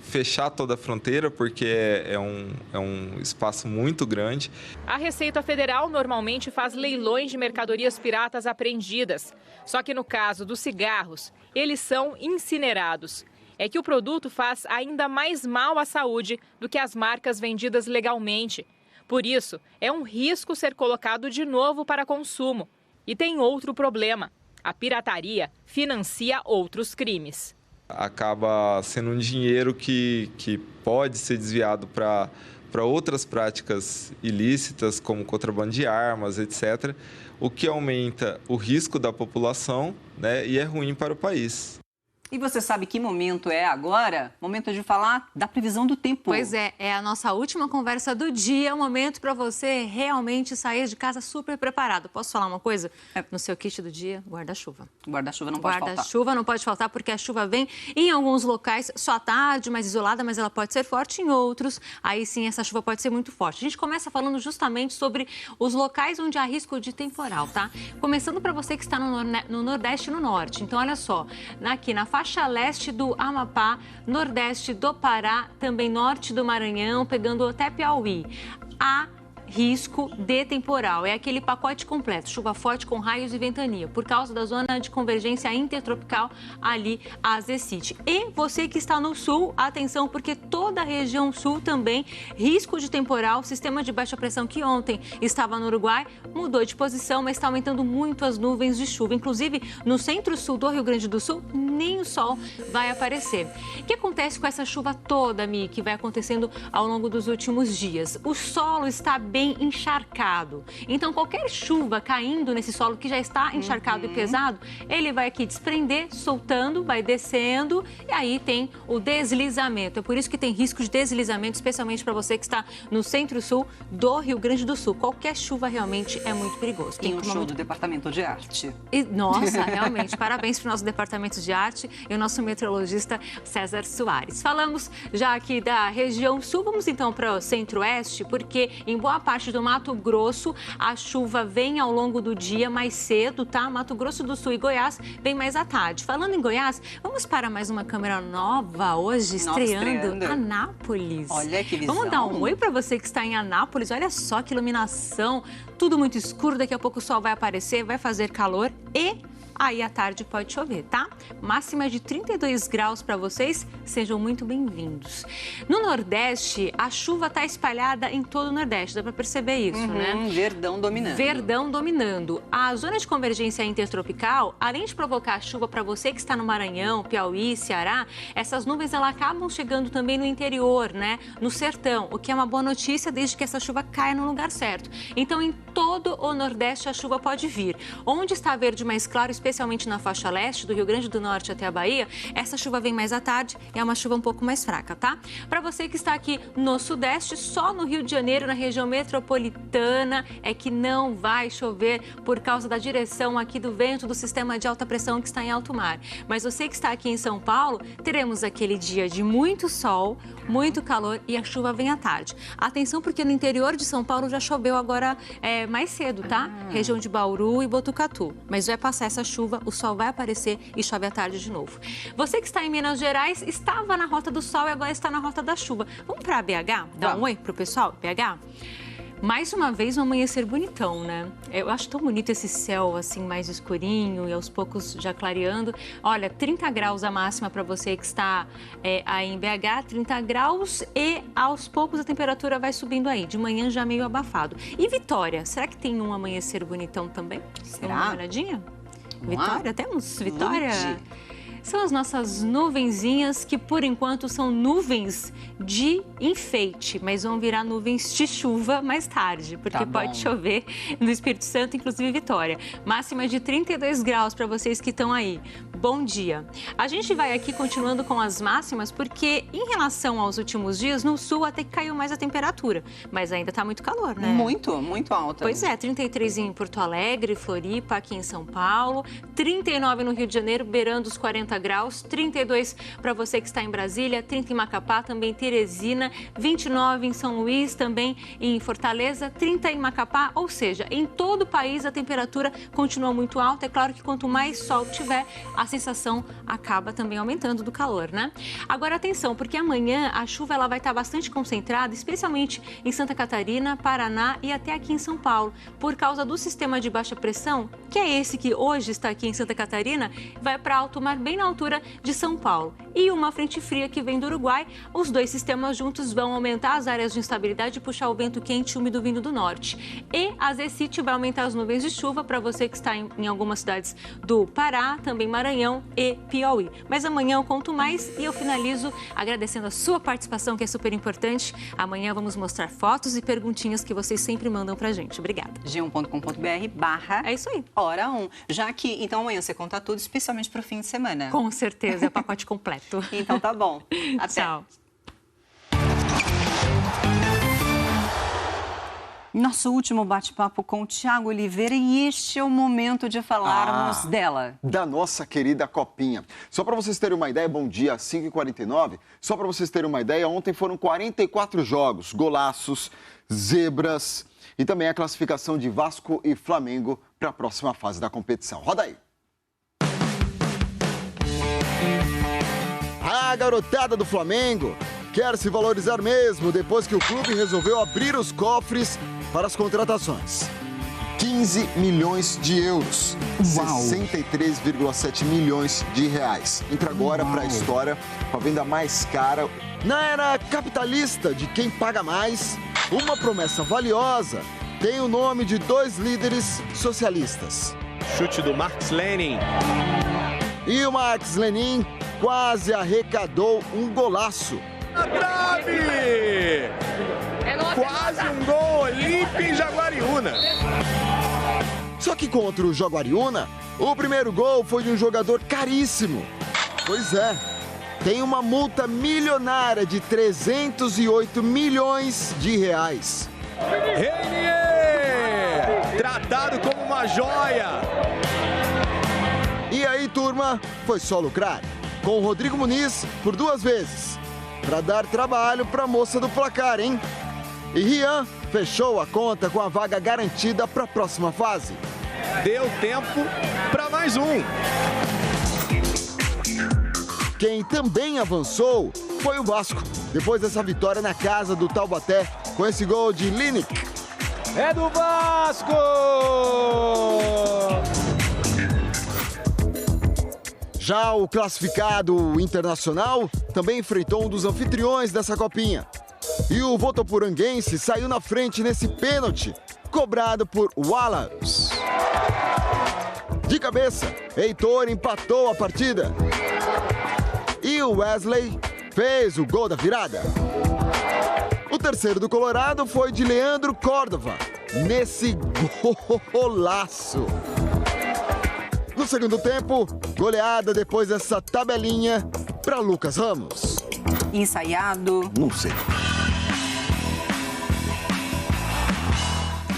fechar toda a fronteira, porque é um espaço muito grande. A Receita Federal normalmente faz leilões de mercadorias piratas apreendidas. Só que no caso dos cigarros, eles são incinerados. É que o produto faz ainda mais mal à saúde do que as marcas vendidas legalmente. Por isso, é um risco ser colocado de novo para consumo. E tem outro problema: a pirataria financia outros crimes. Acaba sendo um dinheiro que pode ser desviado para outras práticas ilícitas, como contrabando de armas, etc., o que aumenta o risco da população, né, e é ruim para o país. E você sabe que momento é agora? Momento de falar da previsão do tempo. Pois é a nossa última conversa do dia, um momento para você realmente sair de casa super preparado. Posso falar uma coisa? No seu kit do dia, guarda-chuva. Guarda-chuva não pode faltar. Guarda-chuva não pode faltar porque a chuva vem em alguns locais só à tarde, mais isolada, mas ela pode ser forte em outros. Aí sim, essa chuva pode ser muito forte. A gente começa falando justamente sobre os locais onde há risco de temporal, tá? Começando para você que está no Nordeste e no Norte. Então, olha só, aqui na faixa leste do Amapá, nordeste do Pará, também norte do Maranhão, pegando até Piauí. Há risco de temporal. É aquele pacote completo, chuva forte com raios e ventania, por causa da zona de convergência intertropical ali, a Zecite. E você que está no sul, atenção, porque toda a região sul também, risco de temporal, sistema de baixa pressão que ontem estava no Uruguai, mudou de posição, mas está aumentando muito as nuvens de chuva. Inclusive, no centro-sul do Rio Grande do Sul, nem o sol vai aparecer. O que acontece com essa chuva toda, Mi, que vai acontecendo ao longo dos últimos dias? O solo está bem encharcado. Então, qualquer chuva caindo nesse solo que já está encharcado e pesado, ele vai aqui desprender, soltando, vai descendo e aí tem o deslizamento. É por isso que tem risco de deslizamento, especialmente para você que está no centro-sul do Rio Grande do Sul. Qualquer chuva realmente é muito perigoso. Tem um show do Departamento de Arte. E, nossa, realmente, parabéns para o nosso Departamento de Arte e o nosso meteorologista César Soares. Falamos já aqui da região sul, vamos então para o centro-oeste, porque em boa parte do Mato Grosso, a chuva vem ao longo do dia mais cedo, tá? Mato Grosso do Sul e Goiás vem mais à tarde. Falando em Goiás, vamos para mais uma câmera nova hoje, estreando Anápolis. Olha que visão. Vamos dar um oi para você que está em Anápolis. Olha só que iluminação, tudo muito escuro, daqui a pouco o sol vai aparecer, vai fazer calor e aí à tarde pode chover, tá? Máxima de 32 graus para vocês, sejam muito bem-vindos. No Nordeste, a chuva está espalhada em todo o Nordeste, dá para perceber isso, né? Verdão dominando. Verdão dominando. A zona de convergência intertropical, além de provocar chuva para você que está no Maranhão, Piauí, Ceará, essas nuvens elas acabam chegando também no interior, né? No sertão, o que é uma boa notícia desde que essa chuva caia no lugar certo. Então, em todo o Nordeste, a chuva pode vir. Onde está verde mais claro, especialmente na faixa leste, do Rio Grande do Norte até a Bahia, essa chuva vem mais à tarde e é uma chuva um pouco mais fraca, tá? Para você que está aqui no Sudeste, só no Rio de Janeiro, na região metropolitana, é que não vai chover por causa da direção aqui do vento do sistema de alta pressão que está em alto mar. Mas você que está aqui em São Paulo, teremos aquele dia de muito sol, muito calor e a chuva vem à tarde. Atenção, porque no interior de São Paulo já choveu agora mais cedo, tá? Região de Bauru e Botucatu. Mas vai passar essa chuva, o sol vai aparecer e chove à tarde de novo. Você que está em Minas Gerais, estava na rota do sol e agora está na rota da chuva. Vamos para BH? Dar um oi pro pessoal? BH? Mais uma vez, um amanhecer bonitão, né? Eu acho tão bonito esse céu, assim, mais escurinho e aos poucos já clareando. Olha, 30 graus a máxima para você que está aí em BH, 30 graus e aos poucos a temperatura vai subindo aí. De manhã já meio abafado. E Vitória, será que tem um amanhecer bonitão também? Será? Uma olhadinha? Vitória, temos Vitória? São as nossas nuvenzinhas que, por enquanto, são nuvens de enfeite, mas vão virar nuvens de chuva mais tarde, porque pode chover no Espírito Santo, inclusive Vitória. Máxima de 32 graus para vocês que estão aí. Bom dia. A gente vai aqui continuando com as máximas, porque em relação aos últimos dias, no sul até que caiu mais a temperatura, mas ainda está muito calor, né? Muito, muito alta. Pois é, 33 em Porto Alegre, Floripa, aqui em São Paulo, 39 no Rio de Janeiro, beirando os 40 graus, 32 para você que está em Brasília, 30 em Macapá, também Teresina, 29 em São Luís, também em Fortaleza, 30 em Macapá, ou seja, em todo o país a temperatura continua muito alta. É claro que quanto mais sol tiver, a sensação acaba também aumentando do calor, né? Agora atenção, porque amanhã a chuva ela vai estar bastante concentrada, especialmente em Santa Catarina, Paraná e até aqui em São Paulo, por causa do sistema de baixa pressão, que é esse que hoje está aqui em Santa Catarina, vai para alto mar, bem na altura de São Paulo. E uma frente fria que vem do Uruguai, os dois sistemas juntos vão aumentar as áreas de instabilidade e puxar o vento quente e úmido vindo do norte. E a Zecite vai aumentar as nuvens de chuva para você que está em algumas cidades do Pará, também Maranhão, Maranhão e Piauí. Mas amanhã eu conto mais e eu finalizo agradecendo a sua participação, que é super importante. Amanhã vamos mostrar fotos e perguntinhas que vocês sempre mandam pra gente. Obrigada. g1.com.br/. É isso aí. Hora 1. Já que, então, amanhã você conta tudo, especialmente pro fim de semana. Com certeza, é o pacote completo. Então tá bom. Até. Tchau. Nosso último bate-papo com o Thiago Oliveira, e este é o momento de falarmos dela. Da nossa querida Copinha. Só para vocês terem uma ideia, bom dia, 5h49. Só para vocês terem uma ideia, ontem foram 44 jogos, golaços, zebras e também a classificação de Vasco e Flamengo para a próxima fase da competição. Roda aí. A garotada do Flamengo quer se valorizar mesmo depois que o clube resolveu abrir os cofres para as contratações. 15 milhões de euros. Uau. 63,7 milhões de reais. Entra agora para a história com a venda mais cara. Na era capitalista de quem paga mais, uma promessa valiosa tem o nome de 2 líderes socialistas. Chute do Marx Lenin. E o Marx Lenin quase arrecadou um golaço. Na trave! Quase um gol, Olímpia em Jaguariúna. Só que contra o Jaguariúna, o primeiro gol foi de um jogador caríssimo. Pois é, tem uma multa milionária de 308 milhões de reais. Reinier! Tratado como uma joia! E aí, turma, foi só lucrar. Com o Rodrigo Muniz por 2 vezes. Para dar trabalho para a moça do placar, hein? E Rian fechou a conta com a vaga garantida para a próxima fase. Deu tempo para mais um. Quem também avançou foi o Vasco, depois dessa vitória na casa do Taubaté, com esse gol de Linik. É do Vasco! Já o classificado Internacional também enfrentou um dos anfitriões dessa copinha. E o votoporanguense saiu na frente nesse pênalti, cobrado por Wallace. De cabeça, Heitor empatou a partida. E o Wesley fez o gol da virada. O terceiro do Colorado foi de Leandro Córdova, nesse golaço. No segundo tempo, goleada depois dessa tabelinha para Lucas Ramos. Ensaiado? Não sei.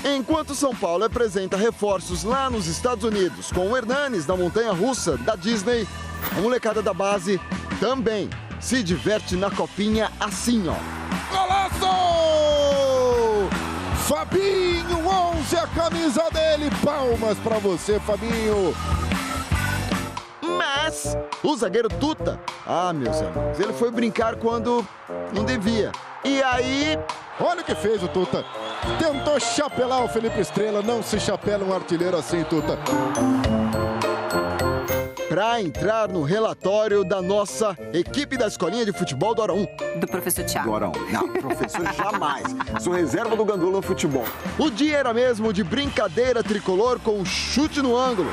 Enquanto São Paulo apresenta reforços lá nos Estados Unidos com o Hernanes na montanha-russa da Disney, a molecada da base também se diverte na copinha assim, ó. Golaço! Fabinho, 11, a camisa dele. Palmas pra você, Fabinho. Mas o zagueiro Tuta, meus amigos, ele foi brincar quando não devia. E aí... Olha o que fez o Tuta. Tentou chapelar o Felipe Estrela. Não se chapela um artilheiro assim, Tuta. Para entrar no relatório da nossa equipe da Escolinha de Futebol do Hora 1. Do professor Thiago. Do Hora 1. Não, professor jamais. Sou reserva do Gandula no futebol. O dia era mesmo de brincadeira tricolor com um chute no ângulo.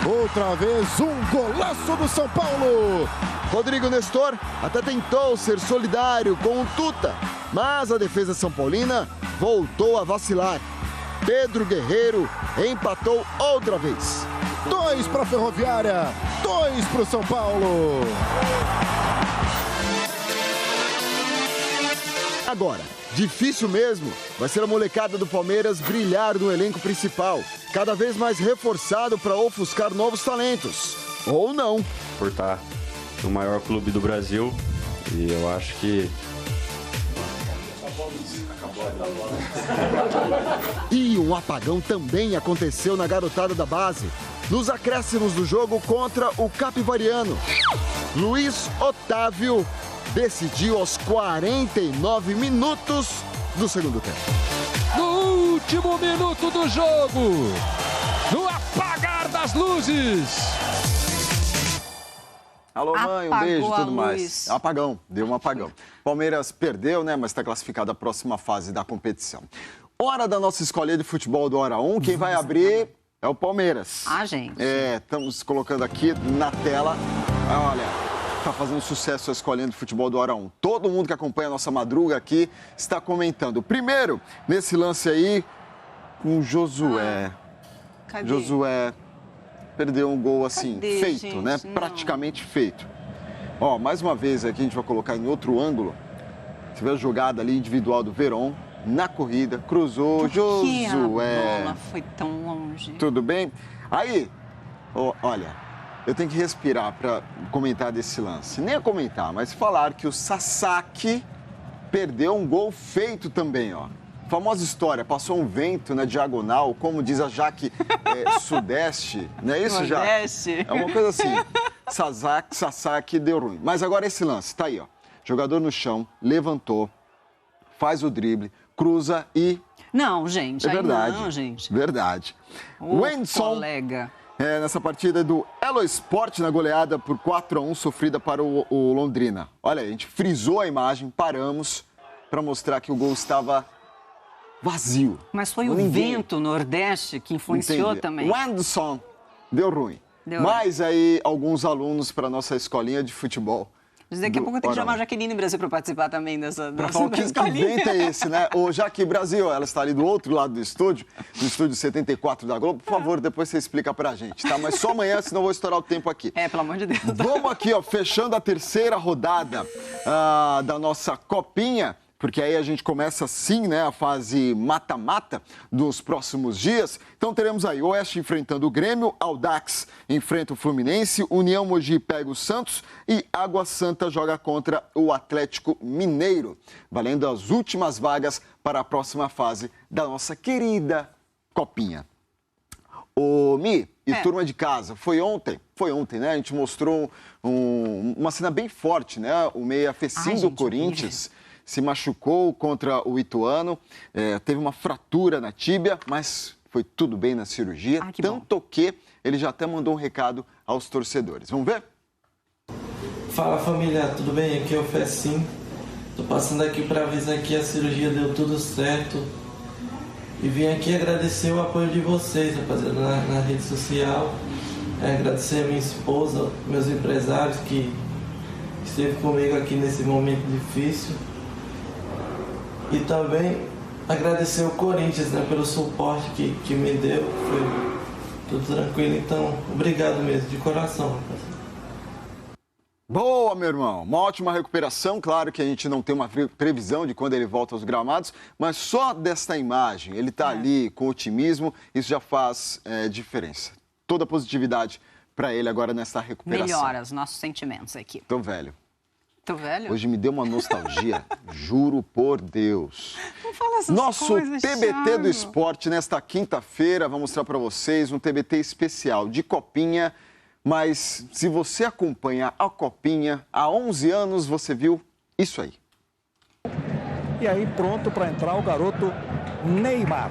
Outra vez um golaço do São Paulo. Rodrigo Nestor até tentou ser solidário com o Tuta, mas a defesa são paulina voltou a vacilar. Pedro Guerreiro empatou outra vez. 2 para a Ferroviária, 2 para o São Paulo. Agora, difícil mesmo vai ser a molecada do Palmeiras brilhar no elenco principal, cada vez mais reforçado para ofuscar novos talentos. Ou não. Por estar no maior clube do Brasil, e eu acho que... E um apagão também aconteceu na garotada da base, nos acréscimos do jogo contra o Capivariano. Luiz Otávio decidiu aos 49 minutos do segundo tempo. No último minuto do jogo, no apagar das luzes. Alô, mãe, um beijo e tudo mais. Apagão, deu um apagão. Palmeiras perdeu, né, mas está classificado à próxima fase da competição. Hora da nossa escolinha de futebol do Hora 1. Quem vai abrir É o Palmeiras. Ah, gente. Estamos colocando aqui na tela. Olha, tá fazendo sucesso a escolinha de futebol do Hora 1. Todo mundo que acompanha a nossa madruga aqui está comentando. Primeiro, nesse lance aí, com o Josué. Cadê? Josué perdeu um gol assim, feito, gente? né? Não. Praticamente feito. Ó, mais uma vez aqui a gente vai colocar em outro ângulo. Você vê a jogada ali individual do Verón. Na corrida, cruzou, Por que Josué. a bola foi tão longe? Tudo bem? Aí, olha, eu tenho que respirar para comentar desse lance. Nem a comentar, mas falar que o Sasaki perdeu um gol feito também, ó. Famosa história, passou um vento na diagonal, como diz a Jaque Sudeste, não é isso, Jaque? Nordeste. É uma coisa assim, Sasaki deu ruim. Mas agora esse lance, tá aí, ó. Jogador no chão, levantou, faz o drible, cruza e... Não, gente. É verdade. Não, gente. Verdade. O Wendson, colega. nessa partida do Elo Sport, na goleada por 4-1 sofrida para o Londrina. Olha, a gente frisou a imagem, paramos para mostrar que o gol estava vazio. Mas foi o vento nordeste que influenciou também. O Wendson deu ruim. Mas aí, alguns alunos para nossa escolinha de futebol. Daqui a pouco eu tenho que chamar a Jaqueline Brasil para participar também dessa Para falar que vento é esse, né? Ô, Jaque Brasil, ela está ali do outro lado do estúdio 74 da Globo. Por favor, depois você explica pra gente, tá? Mas só amanhã, senão eu vou estourar o tempo aqui. Pelo amor de Deus. Vamos aqui, ó, fechando a terceira rodada da nossa copinha. Porque aí a gente começa sim, né, a fase mata-mata dos próximos dias. Então teremos aí Oeste enfrentando o Grêmio, Audax enfrenta o Fluminense, União Mogi pega o Santos e Água Santa joga contra o Atlético Mineiro, valendo as últimas vagas para a próxima fase da nossa querida copinha. Ô, Mi, e turma de casa, foi ontem, né? A gente mostrou uma cena bem forte, né? O meia Fecinho do Corinthians se machucou contra o Ituano, teve uma fratura na tíbia, mas foi tudo bem na cirurgia, tanto que ele já até mandou um recado aos torcedores. Vamos ver? Fala família, tudo bem? Aqui é o Fecinho. Tô passando aqui para avisar que a cirurgia deu tudo certo e vim aqui agradecer o apoio de vocês, rapaziada, na rede social. Agradecer a minha esposa, meus empresários que esteve comigo aqui nesse momento difícil. E também agradecer o Corinthians, né, pelo suporte que me deu. Foi tudo tranquilo, então obrigado mesmo, de coração, rapaz. Boa, meu irmão. Uma ótima recuperação. Claro que a gente não tem uma previsão de quando ele volta aos gramados, mas só desta imagem, ele está ali com otimismo, isso já faz diferença. Toda a positividade para ele agora nessa recuperação. Melhora os nossos sentimentos aqui. Tô velho. Tô velho? Hoje me deu uma nostalgia, juro por Deus. Não fala essas Nosso coisas, TBT Thiago. do esporte, nesta quinta-feira, vou mostrar para vocês um TBT especial de copinha. Mas se você acompanha a copinha, há 11 anos você viu isso aí. E aí pronto para entrar o garoto Neymar.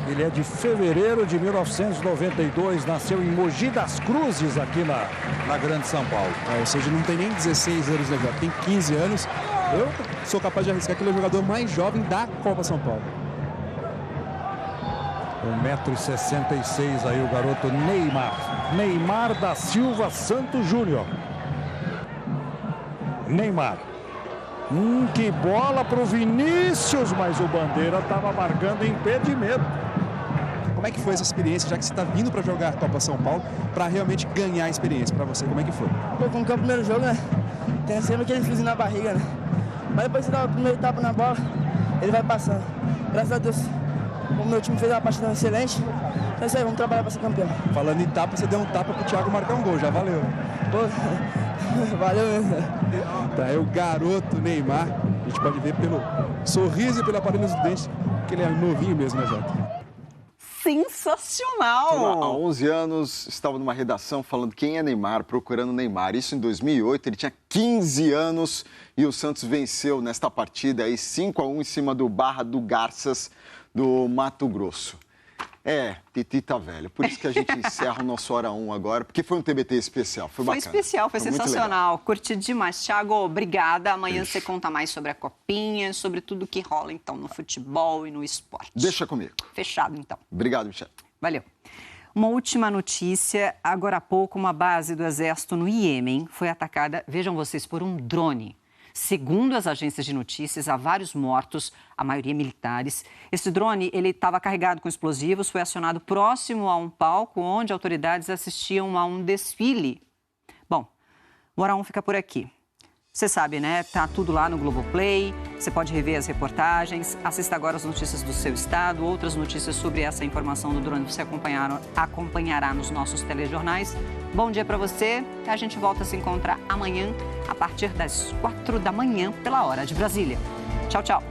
Ele é de fevereiro de 1992, nasceu em Mogi das Cruzes, aqui na Grande São Paulo. Ou seja, não tem nem 16 anos, né? Já tem 15 anos. Eu sou capaz de arriscar que ele é o jogador mais jovem da Copa São Paulo. 1,66 m aí o garoto Neymar. Neymar da Silva Santos Júnior. Neymar. Que bola para o Vinícius, mas o Bandeira estava marcando impedimento. Como é que foi essa experiência, já que você está vindo para jogar a Copa São Paulo, para realmente ganhar a experiência para você? Como é que foi? Como que é o primeiro jogo, né? Tem sempre aquele friozinho na barriga, né? Mas depois você dá o primeiro tapa na bola, ele vai passando. Graças a Deus, o meu time fez uma partida excelente. Então é isso aí, vamos trabalhar para ser campeão. Falando em tapa, você deu um tapa para o Thiago marcar um gol, já valeu. Pô, valeu mesmo. Tá, é o garoto Neymar. A gente pode ver pelo sorriso e pelo aparelho dos dentes que ele é novinho mesmo, né, Jota? Sensacional! Há 11 anos, estava numa redação falando quem é Neymar, procurando Neymar. Isso em 2008, ele tinha 15 anos e o Santos venceu nesta partida aí 5-1 em cima do Barra do Garças do Mato Grosso. Titi tá velho. Por isso que a gente encerra o nosso Hora 1 agora, porque foi um TBT especial. Foi bacana. Foi especial, foi sensacional. Curti demais. Thiago, obrigada. Amanhã você conta mais sobre a copinha, sobre tudo que rola, então, no futebol e no esporte. Deixa comigo. Fechado, então. Obrigado, Michel. Valeu. Uma última notícia. Agora há pouco, uma base do Exército no Iêmen foi atacada, vejam vocês, por um drone. Segundo as agências de notícias, há vários mortos, a maioria militares. Esse drone ele estava carregado com explosivos, foi acionado próximo a um palco onde autoridades assistiam a um desfile. Bom, o Hora 1 fica por aqui. Você sabe, né? Tá tudo lá no Globoplay, você pode rever as reportagens, assista agora as notícias do seu estado, outras notícias sobre essa informação do drone você acompanhará nos nossos telejornais. Bom dia para você, a gente volta a se encontrar amanhã, a partir das 4 da manhã, pela hora de Brasília. Tchau, tchau.